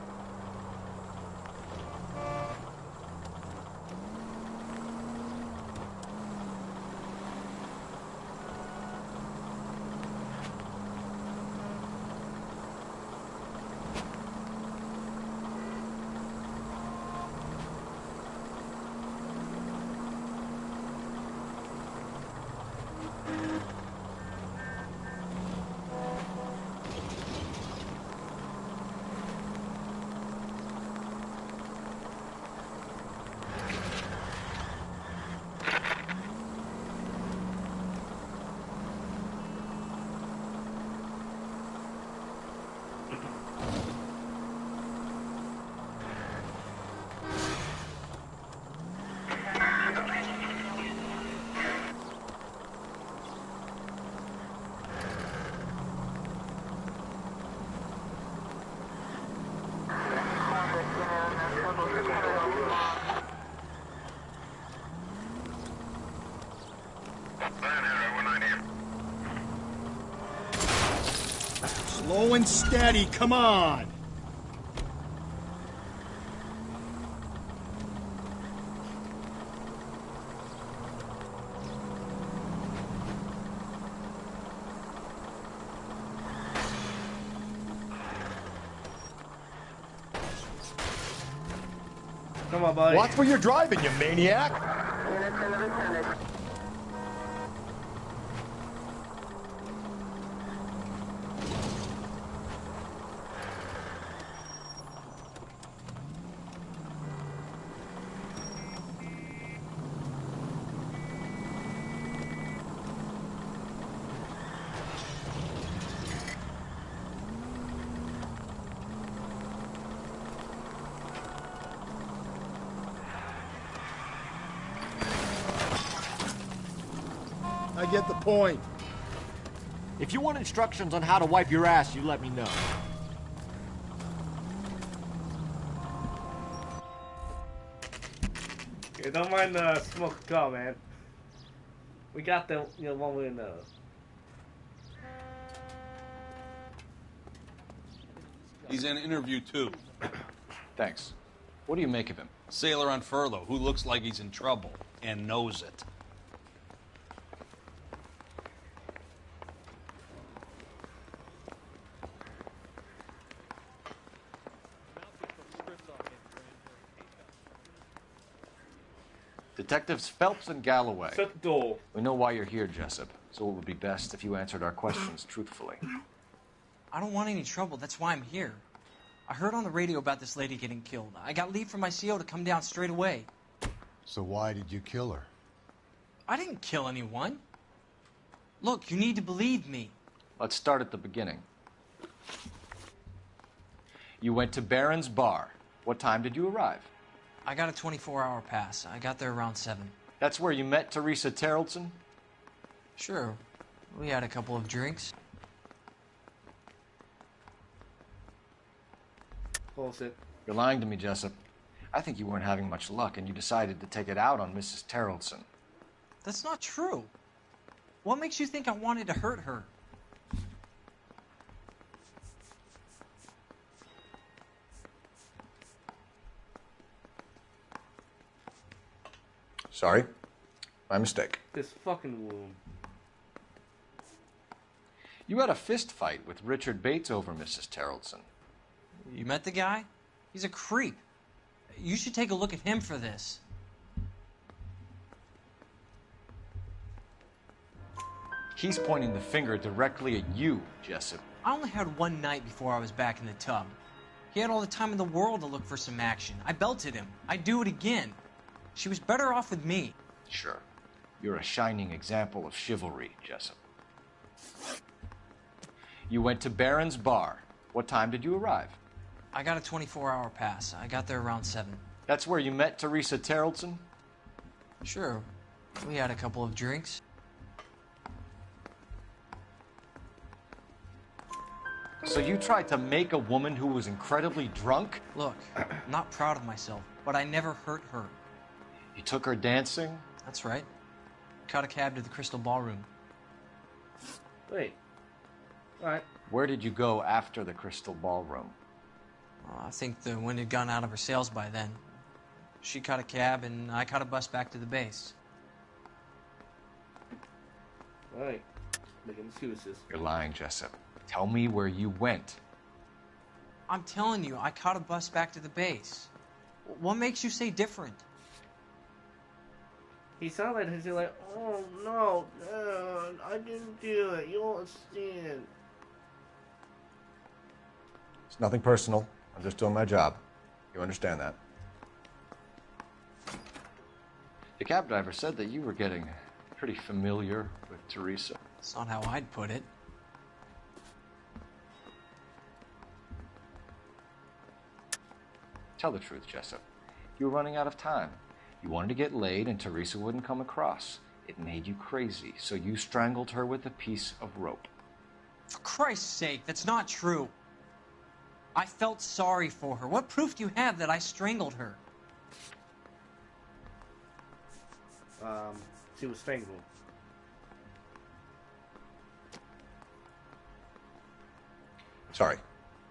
Speaker 12: Slow and steady, come on!
Speaker 1: Come on, buddy.
Speaker 12: Watch where you're driving, you maniac! I get the point.
Speaker 10: If you want instructions on how to wipe your ass, you let me know.
Speaker 1: Okay, don't mind the smoke call, man. We got the one we know.
Speaker 5: He's in interview 2.
Speaker 2: Thanks. What do you make of him?
Speaker 5: Sailor on furlough who looks like he's in trouble and knows it.
Speaker 2: Detectives Phelps and Galloway.
Speaker 1: Shut the door.
Speaker 2: We know why you're here, Jessup, so it would be best if you answered our questions truthfully.
Speaker 18: I don't want any trouble. That's why I'm here. I heard on the radio about this lady getting killed. I got leave from my CO to come down straight away.
Speaker 3: So why did you kill her?
Speaker 18: I didn't kill anyone. Look, you need to believe me.
Speaker 2: Let's start at the beginning. You went to Barron's Bar. What time did you arrive?
Speaker 18: I got a 24-hour pass. I got there around 7.
Speaker 2: That's where you met Teresa Terrelson?
Speaker 18: Sure. We had a couple of drinks.
Speaker 1: Bullshit.
Speaker 2: You're lying to me, Jessup. I think you weren't having much luck and you decided to take it out on Mrs. Terrelson.
Speaker 18: That's not true. What makes you think I wanted to hurt her?
Speaker 4: Sorry. My mistake.
Speaker 1: This fucking wound.
Speaker 2: You had a fist fight with Richard Bates over Mrs. Terrelson.
Speaker 18: You met the guy? He's a creep. You should take a look at him for this.
Speaker 2: He's pointing the finger directly at you, Jessup.
Speaker 18: I only had one night before I was back in the tub. He had all the time in the world to look for some action. I belted him. I'd do it again. She was better off with me.
Speaker 2: Sure. You're a shining example of chivalry, Jessup. You went to Barron's Bar. What time did you arrive?
Speaker 18: I got a 24-hour pass. I got there around 7.
Speaker 2: That's where you met Teresa Terrelson?
Speaker 18: Sure. We had a couple of drinks.
Speaker 2: So you tried to make a woman who was incredibly drunk?
Speaker 18: Look, I'm not proud of myself, but I never hurt her.
Speaker 2: You took her dancing?
Speaker 18: That's right. Caught a cab to the Crystal Ballroom.
Speaker 1: Wait. Alright.
Speaker 2: Where did you go after the Crystal Ballroom?
Speaker 18: I think the wind had gone out of her sails by then. She caught a cab, and I caught a bus back to the base.
Speaker 1: Alright. Making excuses.
Speaker 2: You're lying, Jessup. Tell me where you went.
Speaker 18: I'm telling you, I caught a bus back to the base. What makes you say different?
Speaker 1: He sounded like he's like, oh no, I didn't do it. You don't understand.
Speaker 4: It's nothing personal. I'm just doing my job. You understand that?
Speaker 2: The cab driver said that you were getting pretty familiar with Teresa.
Speaker 18: That's not how I'd put it.
Speaker 2: Tell the truth, Jessup. You were running out of time. You wanted to get laid and Teresa wouldn't come across. It made you crazy, so you strangled her with a piece of rope.
Speaker 18: For Christ's sake, that's not true. I felt sorry for her. What proof do you have that I strangled her?
Speaker 1: She was strangled.
Speaker 4: Sorry.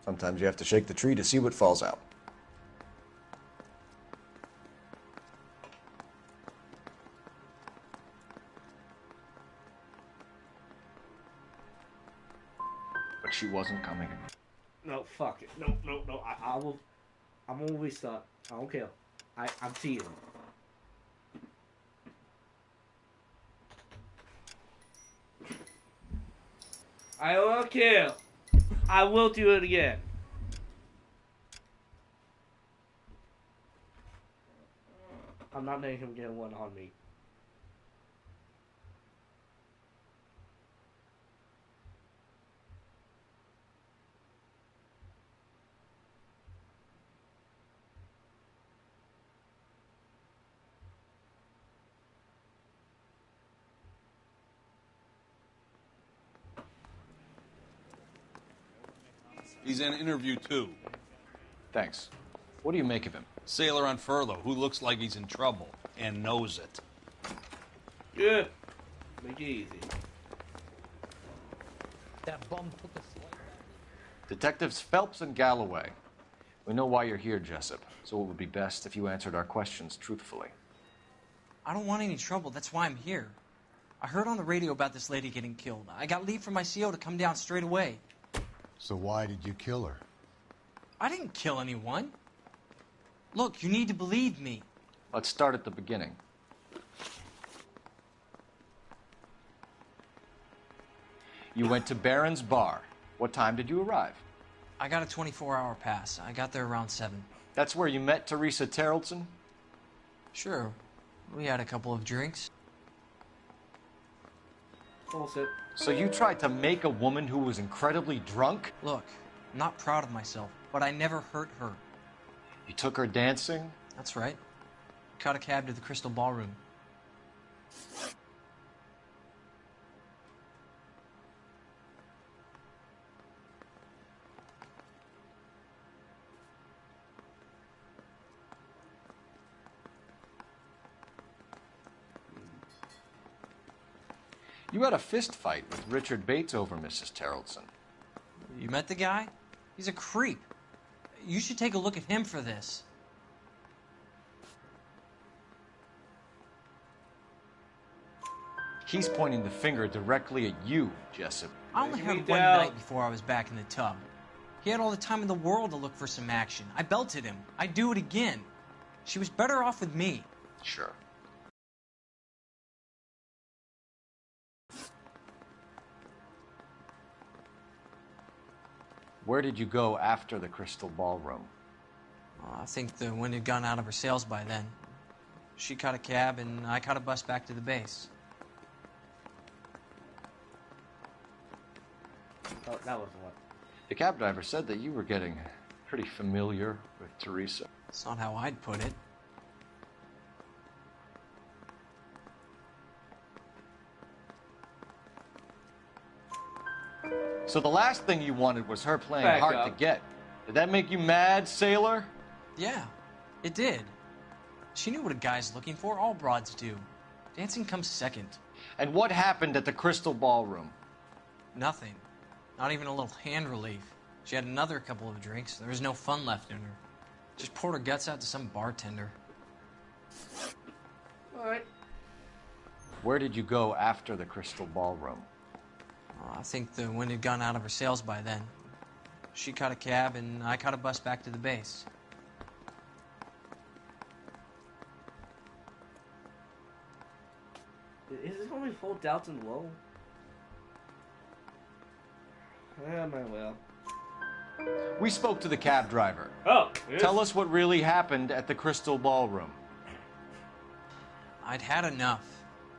Speaker 4: Sometimes you have to shake the tree to see what falls out. But she wasn't coming.
Speaker 1: No, fuck it. No. I will. I'm gonna restart. I don't care. I'm cheating. I will kill. I will do it again. I'm not letting him get one on me.
Speaker 19: He's in interview 2.
Speaker 2: Thanks. What do you make of him?
Speaker 19: Sailor on furlough who looks like he's in trouble and knows it.
Speaker 1: Good. Make it easy.
Speaker 14: That bum took a slight.
Speaker 2: Detectives Phelps and Galloway. We know why you're here, Jessup, so it would be best if you answered our questions truthfully.
Speaker 18: I don't want any trouble. That's why I'm here. I heard on the radio about this lady getting killed. I got leave from my CO to come down straight away.
Speaker 3: So why did you kill her?
Speaker 18: I didn't kill anyone. Look, you need to believe me.
Speaker 2: Let's start at the beginning. You went to Barron's Bar. What time did you arrive?
Speaker 18: I got a 24-hour pass. I got there around 7.
Speaker 2: That's where you met Teresa Terrelson?
Speaker 18: Sure. We had a couple of drinks.
Speaker 1: Bullshit.
Speaker 2: So you tried to make a woman who was incredibly drunk?
Speaker 18: Look, I'm not proud of myself, but I never hurt her.
Speaker 2: You took her dancing?
Speaker 18: That's right. Caught a cab to the Crystal Ballroom.
Speaker 2: You had a fist fight with Richard Bates over Mrs. Terrelson.
Speaker 18: You met the guy? He's a creep. You should take a look at him for this.
Speaker 2: He's pointing the finger directly at you, Jessup.
Speaker 18: I only heard one night before I was back in the tub. He had all the time in the world to look for some action. I belted him. I'd do it again. She was better off with me.
Speaker 2: Sure. Where did you go after the Crystal Ballroom?
Speaker 18: I think the wind had gone out of her sails by then. She caught a cab, and I caught a bus back to the base.
Speaker 1: Oh, that was what?
Speaker 2: The cab driver said that you were getting pretty familiar with Teresa.
Speaker 18: That's not how I'd put it.
Speaker 2: So the last thing you wanted was her playing
Speaker 1: Back
Speaker 2: hard
Speaker 1: up.
Speaker 2: to get. Did that make you mad, sailor?
Speaker 18: Yeah, it did. She knew what a guy's looking for. All broads do. Dancing comes second.
Speaker 2: And what happened at the Crystal Ballroom?
Speaker 18: Nothing. Not even a little hand relief. She had another couple of drinks. There was no fun left in her. Just poured her guts out to some bartender.
Speaker 1: All right.
Speaker 2: Where did you go after the Crystal Ballroom?
Speaker 18: I think the wind had gone out of her sails by then. She caught a cab, and I caught a bus back to the base.
Speaker 1: Is this only 4,000 low? Yeah, man, well.
Speaker 2: We spoke to the cab driver.
Speaker 1: Oh, yes.
Speaker 2: Tell us what really happened at the Crystal Ballroom.
Speaker 18: I'd had enough.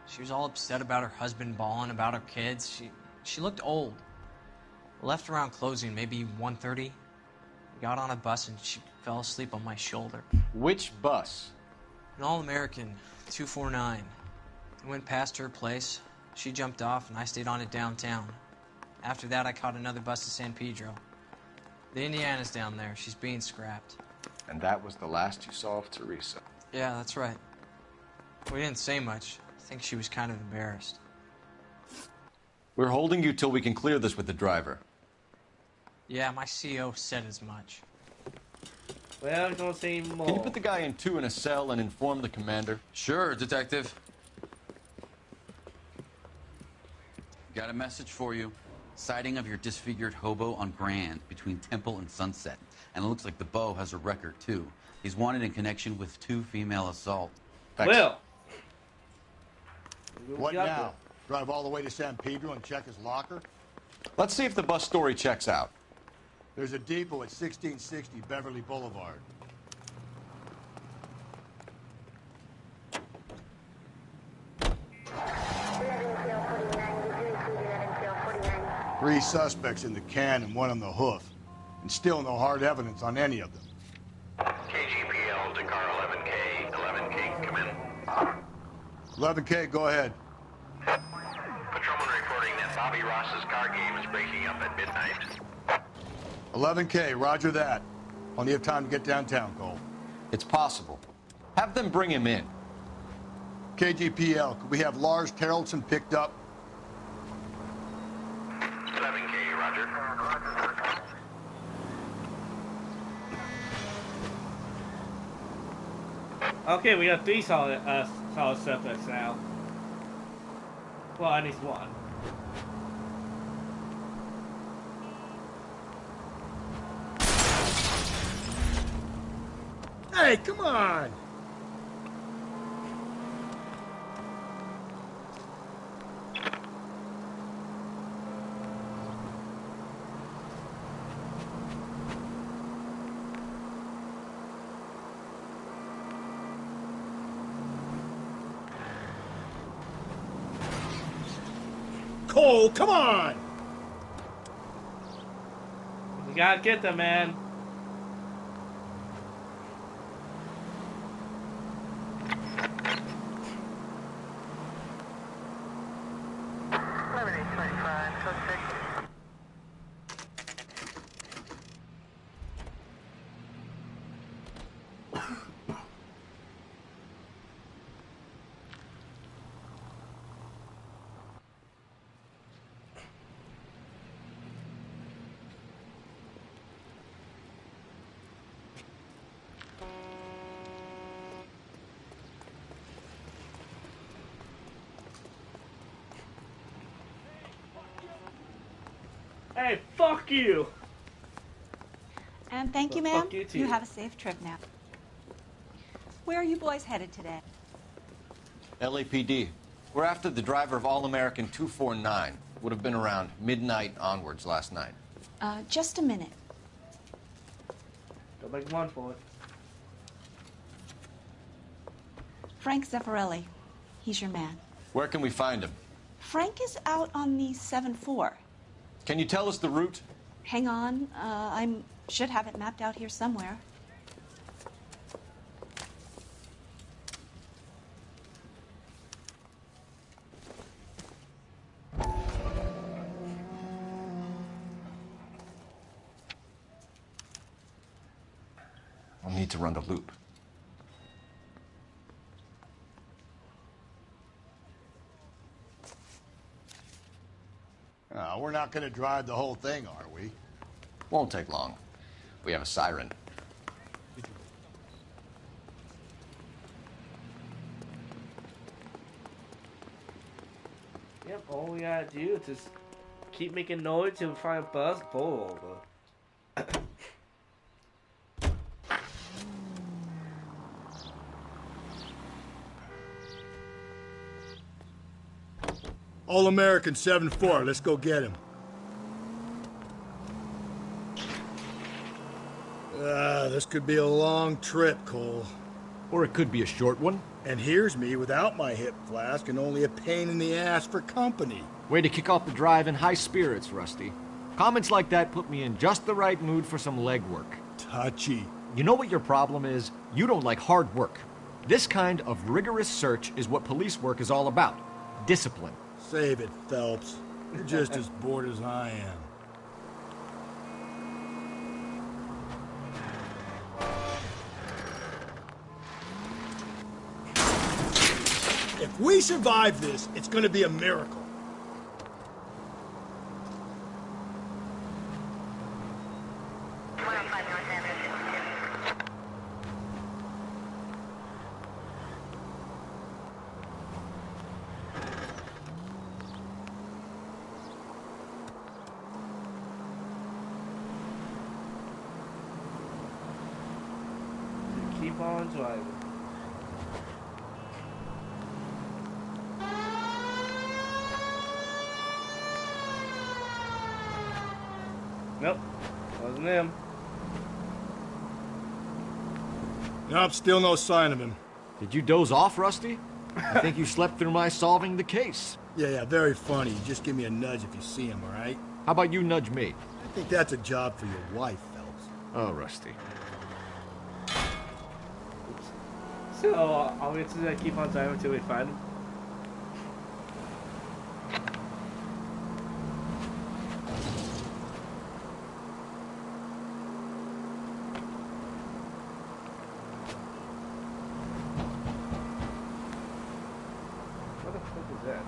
Speaker 18: She was all upset about her husband bawling about her kids. She looked old. Left around closing, maybe 1:30. Got on a bus and she fell asleep on my shoulder.
Speaker 2: Which bus?
Speaker 18: An All-American, 249. I went past her place. She jumped off and I stayed on it downtown. After that, I caught another bus to San Pedro. The Indiana's down there. She's being scrapped.
Speaker 2: And that was the last you saw of Teresa.
Speaker 18: Yeah, that's right. We didn't say much. I think she was kind of embarrassed.
Speaker 2: We're holding you till we can clear this with the driver.
Speaker 18: Yeah, my CO said as much.
Speaker 1: Well, we're gonna see more.
Speaker 15: Can you put the guy in 2 in a cell and inform the commander?
Speaker 9: Sure, Detective. Got a message for you. Sighting of your disfigured hobo on Grand between Temple and Sunset. And it looks like the Beau has a record, too. He's wanted in connection with 2 female assaults.
Speaker 1: Well.
Speaker 3: What now? Drive all the way to San Pedro and check his locker?
Speaker 15: Let's see if the bus story checks out.
Speaker 3: There's a depot at 1660 Beverly Boulevard. Three suspects in the can and 1 on the hoof. And still no hard evidence on any of them.
Speaker 13: KGPL to car 11K. 11K, come in.
Speaker 3: 11K, go ahead.
Speaker 13: Patrolman reporting that Bobby Ross's car game is breaking up at midnight.
Speaker 3: 11K, roger that. Plenty of time to get downtown, Cole.
Speaker 15: It's possible. Have them bring him in.
Speaker 3: KGPL, could we have Lars Carrollson picked up?
Speaker 13: 11K, roger.
Speaker 1: Okay, we got 3 solid suspects now. Well, at least 1.
Speaker 12: Hey, come on! Cole, come on!
Speaker 1: You gotta get them, man. Hey, fuck you!
Speaker 6: And thank you,
Speaker 1: Well,
Speaker 6: ma'am.
Speaker 1: fuck you, too.
Speaker 6: You have a safe trip now. Where are you boys headed today?
Speaker 4: LAPD. We're after the driver of All-American 249. Would have been around midnight onwards last night.
Speaker 6: Just a minute.
Speaker 1: Don't make one for it.
Speaker 6: Frank Zeffirelli. He's your man.
Speaker 4: Where can we find him?
Speaker 6: Frank is out on the 7-4.
Speaker 4: Can you tell us the route?
Speaker 6: Hang on. I should have it mapped out here somewhere.
Speaker 4: I'll need to run the loop.
Speaker 3: We're not going to drive the whole thing, are we?
Speaker 4: Won't take long. We have a siren.
Speaker 1: Yep, all we gotta do is just keep making noise till we find a bus pull over.
Speaker 12: All-American 7-4, let's go get him. This could be a long trip, Cole.
Speaker 10: Or it could be a short one.
Speaker 12: And here's me without my hip flask and only a pain in the ass for company.
Speaker 10: Way to kick off the drive in high spirits, Rusty. Comments like that put me in just the right mood for some legwork.
Speaker 12: Touchy.
Speaker 10: You know what your problem is? You don't like hard work. This kind of rigorous search is what police work is all about. Discipline.
Speaker 12: Save it, Phelps. You're just as bored as I am. If we survive this, it's going to be a miracle.
Speaker 1: on driving. Nope, wasn't him.
Speaker 12: Nope, still no sign of him.
Speaker 10: Did you doze off, Rusty? I think you slept through my solving the case.
Speaker 12: Yeah, very funny. Just give me a nudge if you see him, all right?
Speaker 10: How about you nudge me?
Speaker 12: I think that's a job for your wife, fellas.
Speaker 10: Oh, Rusty.
Speaker 1: So, are we to keep on driving until we find him? What the fuck is that?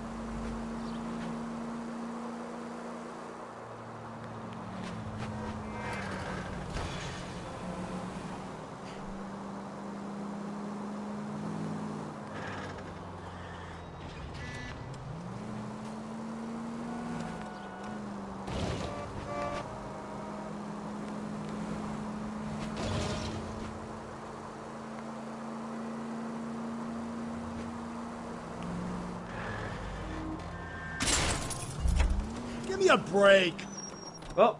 Speaker 12: Give me a break.
Speaker 1: Oh.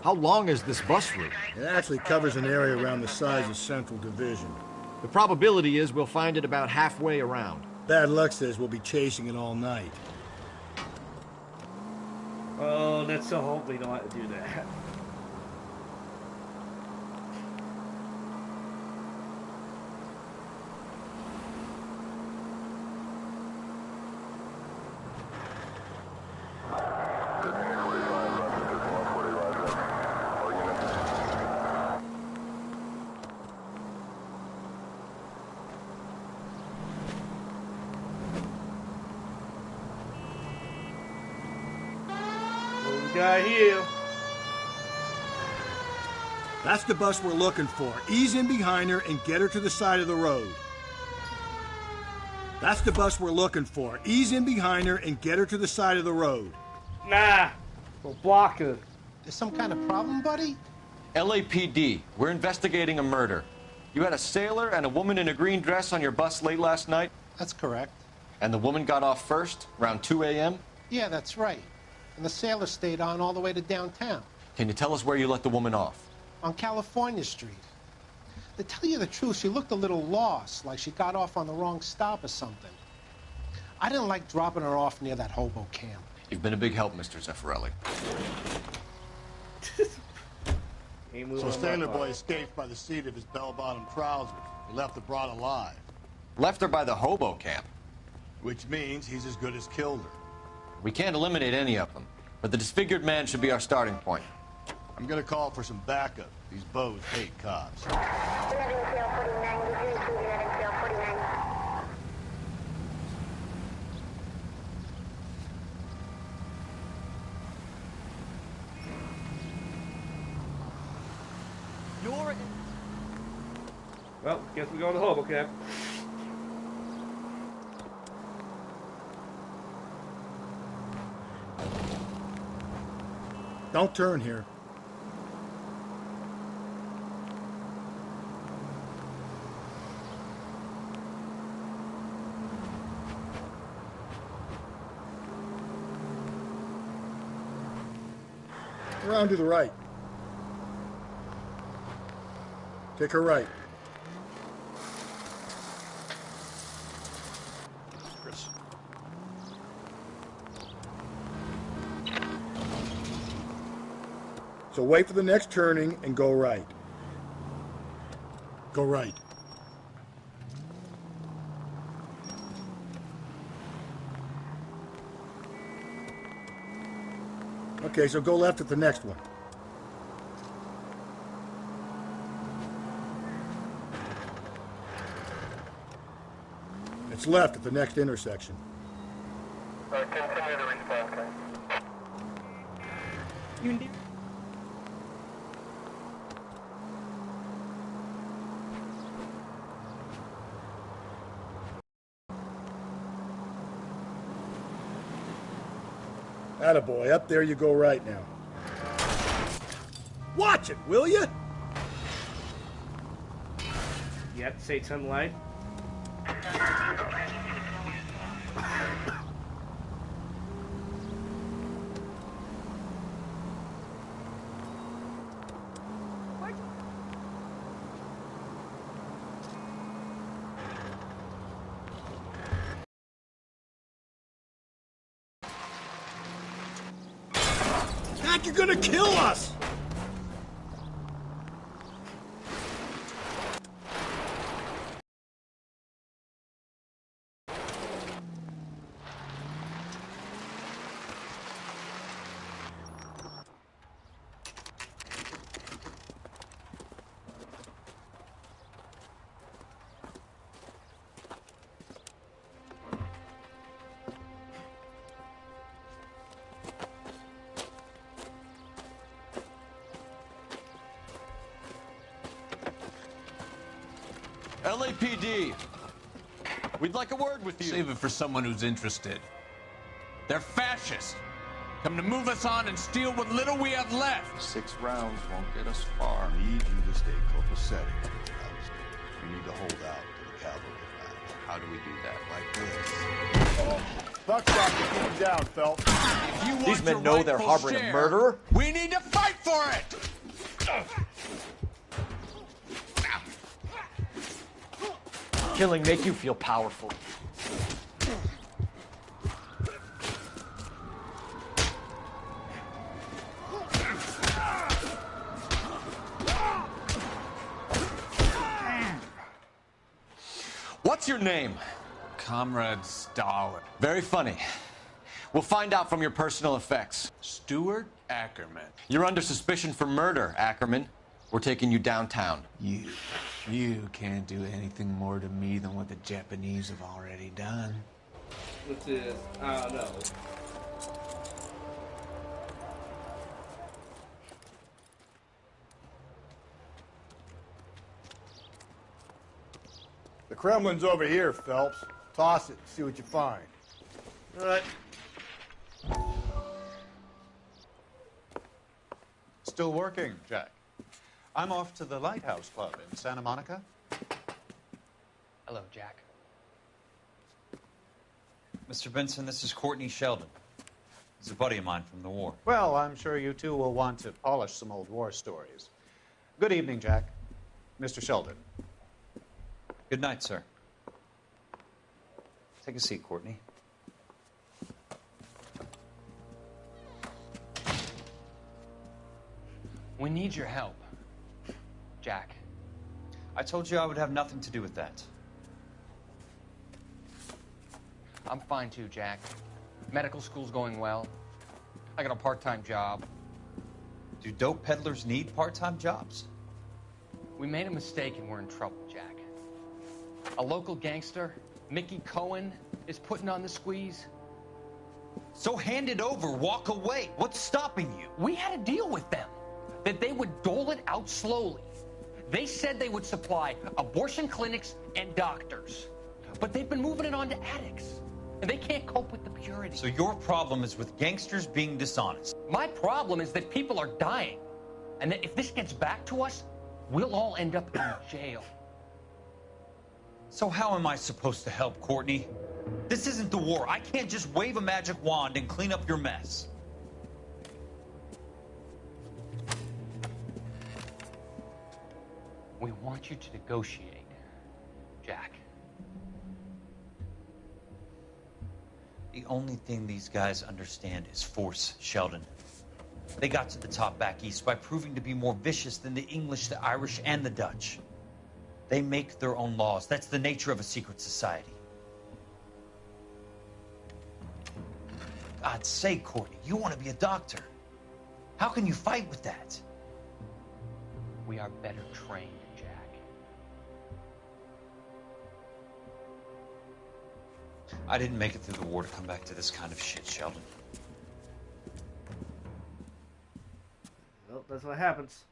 Speaker 10: How long is this bus route?
Speaker 12: It actually covers an area around the size of Central Division.
Speaker 10: The probability is we'll find it about halfway around.
Speaker 12: Bad luck says we'll be chasing it all night.
Speaker 1: Oh, let's so hope we don't have to do that. What we got here?
Speaker 12: That's the bus we're looking for. Ease in behind her and get her to the side of the road. That's the bus we're looking for. Ease in behind her and get her to the side of the road.
Speaker 1: Nah, we'll block her.
Speaker 20: There's some kind of problem, buddy?
Speaker 4: LAPD, we're investigating a murder. You had a sailor and a woman in a green dress on your bus late last night?
Speaker 20: That's correct.
Speaker 4: And the woman got off first, around 2 a.m.?
Speaker 20: Yeah, that's right. And the sailor stayed on all the way to downtown.
Speaker 4: Can you tell us where you let the woman off?
Speaker 20: On California Street. To tell you the truth, she looked a little lost, like she got off on the wrong stop or something. I didn't like dropping her off near that hobo camp.
Speaker 4: You've been a big help, Mr. Zeffirelli.
Speaker 12: So Sailor Boy escaped by the seat of his bell-bottom trousers. He left the broad alive.
Speaker 4: Left her by the hobo camp.
Speaker 12: Which means he's as good as killed her.
Speaker 4: We can't eliminate any of them, but the disfigured man should be our starting point.
Speaker 12: I'm gonna call for some backup. These bows hate cops.
Speaker 1: Well, guess we're going to hobo camp.
Speaker 12: Don't turn here. Around to the right. Take her right.
Speaker 10: Chris.
Speaker 12: So wait for the next turning and go right. Go right. Okay, so go left at the next one. It's left at the next intersection.
Speaker 13: Continue to respond,
Speaker 6: You
Speaker 12: Attaboy, up there you go right now. Watch it, will you?
Speaker 1: Yep, say some light.
Speaker 12: Jack, you're gonna kill us!
Speaker 15: LAPD, we'd like a word with you.
Speaker 19: Save it for someone who's interested. They're fascists. Come to move us on and steal what little we have left.
Speaker 3: 6 rounds won't get us far. I need you to stay copacetic. We need to hold out till the cavalry arrive.
Speaker 19: How do we do that?
Speaker 3: Like this. Buckshot, keep him down, Phelps.
Speaker 19: If you want
Speaker 4: These men
Speaker 19: your
Speaker 4: know they're
Speaker 19: rightful
Speaker 4: harboring a
Speaker 19: share,
Speaker 4: murderer?
Speaker 19: We need to fight for it!
Speaker 4: Killing make you feel powerful. What's your name?
Speaker 19: Comrade Stalin.
Speaker 4: Very funny. We'll find out from your personal effects.
Speaker 19: Stuart Ackerman.
Speaker 4: You're under suspicion for murder, Ackerman. We're taking you downtown.
Speaker 19: You can't do anything more to me than what the Japanese have already done.
Speaker 1: Which is, I don't know.
Speaker 3: The Kremlin's over here, Phelps. Toss it, see what you find.
Speaker 1: All right.
Speaker 21: Still working, Jack. I'm off to the Lighthouse Club in Santa Monica.
Speaker 22: Hello, Jack.
Speaker 9: Mr. Benson, this is Courtney Sheldon. He's a buddy of mine from the war.
Speaker 21: Well, I'm sure you two will want to polish some old war stories. Good evening, Jack. Mr. Sheldon.
Speaker 9: Good night, sir. Take a seat, Courtney.
Speaker 22: We need your help, Jack.
Speaker 9: I told you I would have nothing to do with that.
Speaker 22: I'm fine too, Jack. Medical school's going well. I got a part-time job.
Speaker 9: Do dope peddlers need part-time jobs?
Speaker 22: We made a mistake and we're in trouble, Jack. A local gangster, Mickey Cohen, is putting on the squeeze.
Speaker 9: So hand it over, walk away. What's stopping you?
Speaker 22: We had a deal with them that they would dole it out slowly. They said they would supply abortion clinics and doctors. But they've been moving it on to addicts. And they can't cope with the purity.
Speaker 9: So your problem is with gangsters being dishonest.
Speaker 22: My problem is that people are dying. And that if this gets back to us, we'll all end up in jail.
Speaker 9: So how am I supposed to help, Courtney? This isn't the war. I can't just wave a magic wand and clean up your mess.
Speaker 22: We want you to negotiate, Jack.
Speaker 9: The only thing these guys understand is force, Sheldon. They got to the top back east by proving to be more vicious than the English, the Irish, and the Dutch. They make their own laws. That's the nature of a secret society. God's sake, Courtney, you want to be a doctor. How can you fight with that?
Speaker 22: We are better trained, Jack.
Speaker 9: I didn't make it through the war to come back to this kind of shit, Sheldon.
Speaker 1: Well, that's what happens.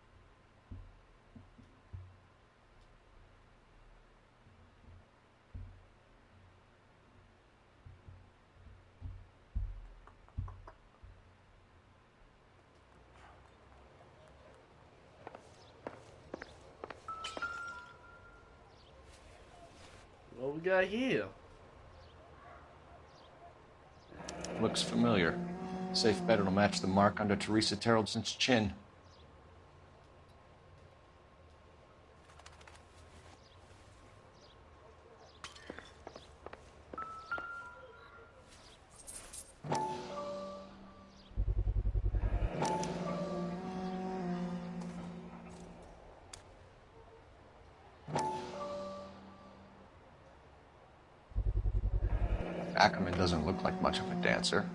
Speaker 1: we got here?
Speaker 4: Looks familiar. Safe bet it'll match the mark under Teresa Terreldson's chin. Ackerman doesn't look like much of a dancer.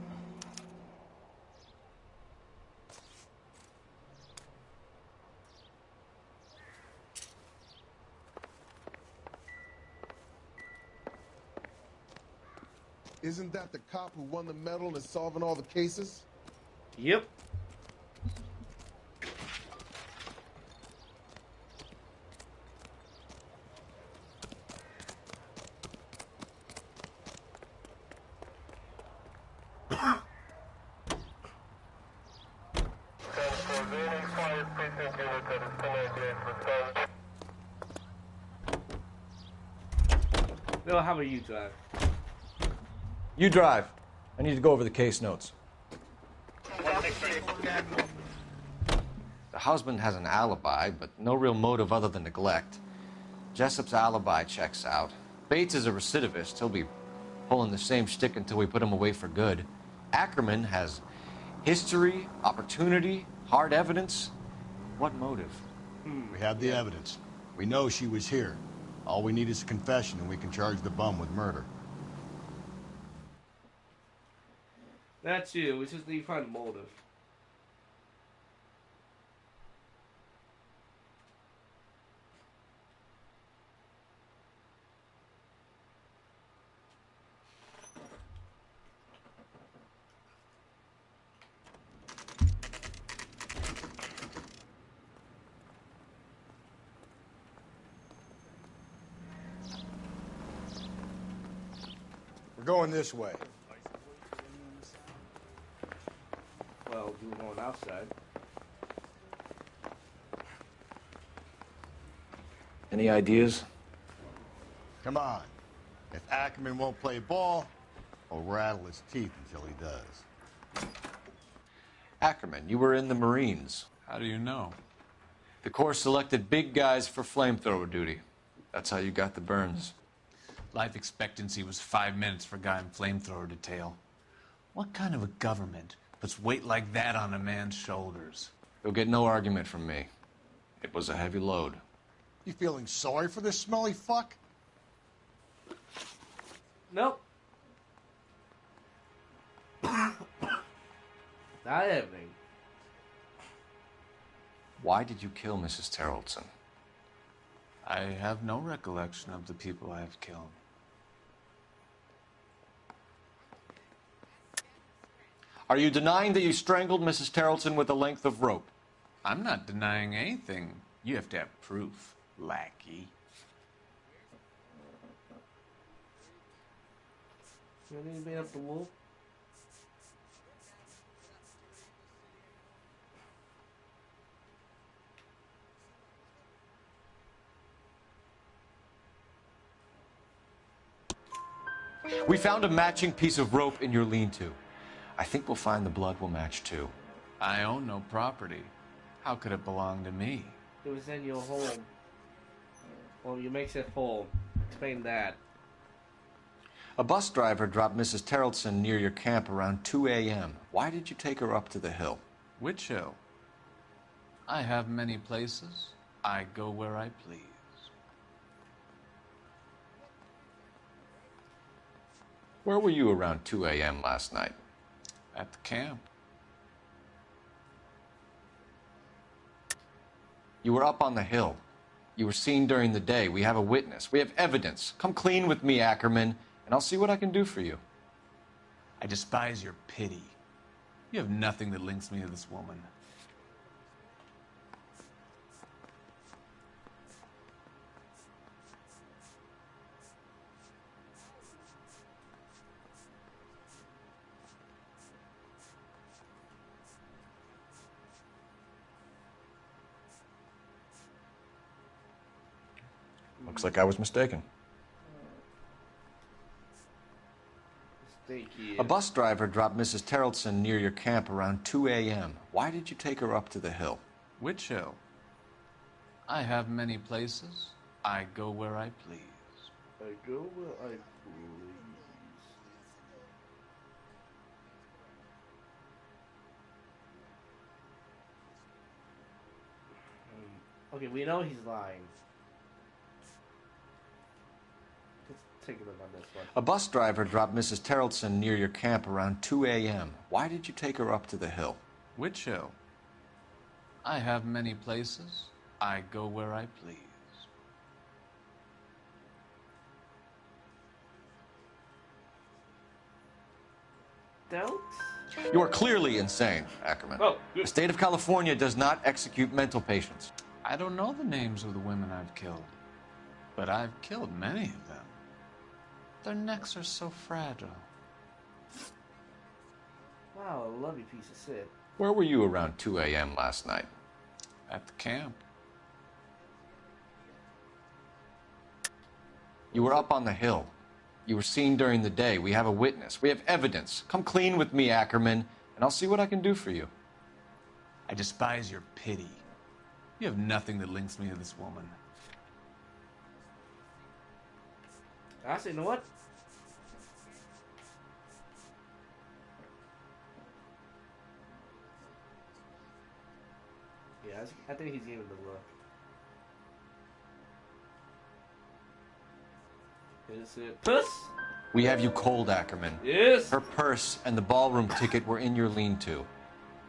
Speaker 8: Isn't that the cop who won the medal and is solving all the cases?
Speaker 1: Yep. No, how about you drive?
Speaker 4: You drive. I need to go over the case notes. The husband has an alibi, but no real motive other than neglect. Jessup's alibi checks out. Bates is a recidivist. He'll be pulling the same shtick until we put him away for good. Ackerman has history, opportunity, hard evidence. What motive?
Speaker 3: We have the evidence. We know she was here. All we need is a confession, and we can charge the bum with murder.
Speaker 1: That's you. We just need to find a motive.
Speaker 3: We're going this way.
Speaker 1: Well, we're going outside.
Speaker 4: Any ideas?
Speaker 3: Come on. If Ackerman won't play ball, we'll rattle his teeth until he does.
Speaker 4: Ackerman, you were in the Marines.
Speaker 5: How do you know?
Speaker 4: The Corps selected big guys for flamethrower duty. That's how you got the burns.
Speaker 5: Life expectancy was 5 minutes for a guy in flamethrower detail. What kind of a government puts weight like that on a man's shoulders?
Speaker 4: You'll get no argument from me. It was a heavy load.
Speaker 3: You feeling sorry for this smelly fuck?
Speaker 1: Nope. Not everything.
Speaker 4: Why did you kill Mrs. Terrelson?
Speaker 5: I have no recollection of the people I have killed.
Speaker 4: Are you denying that you strangled Mrs. Terrelson with a length of rope?
Speaker 5: I'm not denying anything. You have to have proof, lackey.
Speaker 1: You need to be up the wolf.
Speaker 4: We found a matching piece of rope in your lean-to. I think we'll find the blood will match too.
Speaker 5: I own no property. How could it belong to me?
Speaker 1: It was in your home. Well, you makes it home. Explain that.
Speaker 4: A bus driver dropped Mrs. Terrelson near your camp around 2 a.m. Why did you take her up to the hill?
Speaker 5: Which hill? I have many places. I go where I please.
Speaker 4: Where were you around 2 a.m. last night?
Speaker 5: At the camp.
Speaker 4: You were up on the hill. You were seen during the day. We have a witness. We have evidence. Come clean with me, Ackerman, and I'll see what I can do for you.
Speaker 5: I despise your pity. You have nothing that links me to this woman.
Speaker 4: Looks like I was mistaken.
Speaker 1: Thank you.
Speaker 4: A bus driver dropped Mrs. Terrelson near your camp around 2 a.m. Why did you take her up to the hill?
Speaker 19: Which hill? I have many places. I go where I please.
Speaker 1: I go where I please. Okay, we know he's lying. Let's take a look on this one.
Speaker 4: A bus driver dropped Mrs. Terrelson near your camp around 2 a.m. Why did you take her up to the hill?
Speaker 19: Which hill? I have many places. I go where I please.
Speaker 1: Don't?
Speaker 4: You are clearly insane, Ackerman.
Speaker 1: Oh,
Speaker 4: the state of California does not execute mental patients.
Speaker 19: I don't know the names of the women I've killed, but I've killed many of them. Their necks are so fragile.
Speaker 1: Wow, I love you, piece of shit.
Speaker 4: Where were you around 2 a.m. last night?
Speaker 19: At the camp.
Speaker 4: You were up on the hill. You were seen during the day. We have a witness. We have evidence. Come clean with me, Ackerman, and I'll see what I can do for you.
Speaker 19: I despise your pity. You have nothing that links me to this woman.
Speaker 1: Actually, you know what? Yeah, I think he's giving the look. Is it puss?
Speaker 4: We have you cold, Ackerman.
Speaker 1: Yes.
Speaker 4: Her purse and the ballroom ticket were in your lean-to.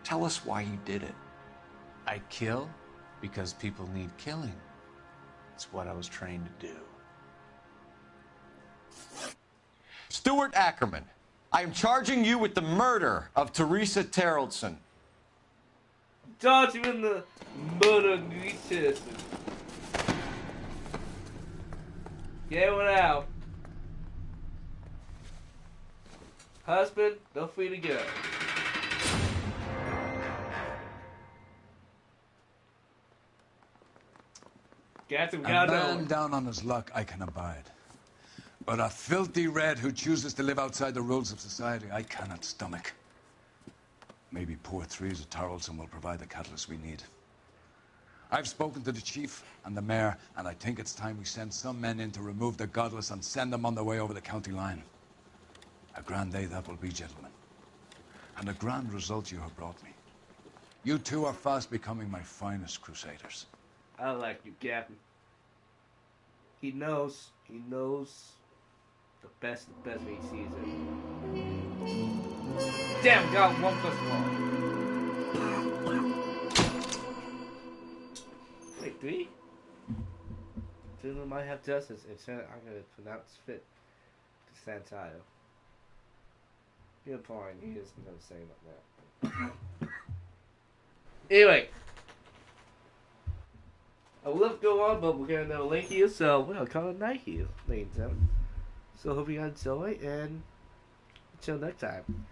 Speaker 4: Tell us why you did it.
Speaker 19: I kill because people need killing. It's what I was trained to do.
Speaker 4: Stuart Ackerman, I am charging you with the murder of Teresa Terrelson.
Speaker 1: Charge him in the murder of Terrelson. Get one out. Husband, feel free to go. Got him,
Speaker 2: A man down on his luck I can abide. But a filthy red who chooses to live outside the rules of society, I cannot stomach. Maybe poor Teresa Tarleton will provide the catalyst we need. I've spoken to the chief and the mayor, and I think it's time we send some men in to remove the godless and send them on their way over the county line. A grand day that will be, gentlemen. And a grand result you have brought me. You two are fast becoming my finest crusaders.
Speaker 1: I like you, Captain. He knows the best when he sees it. Damn, got 1+1. Wait, 3? Two might have justice if I'm gonna pronounce fit to Santiago. Good point. He is gonna say about that. Anyway. I would love to go on, but we're gonna know link here, so we're gonna call it night here, ladies and gentlemen. So hope you guys enjoy, and until next time.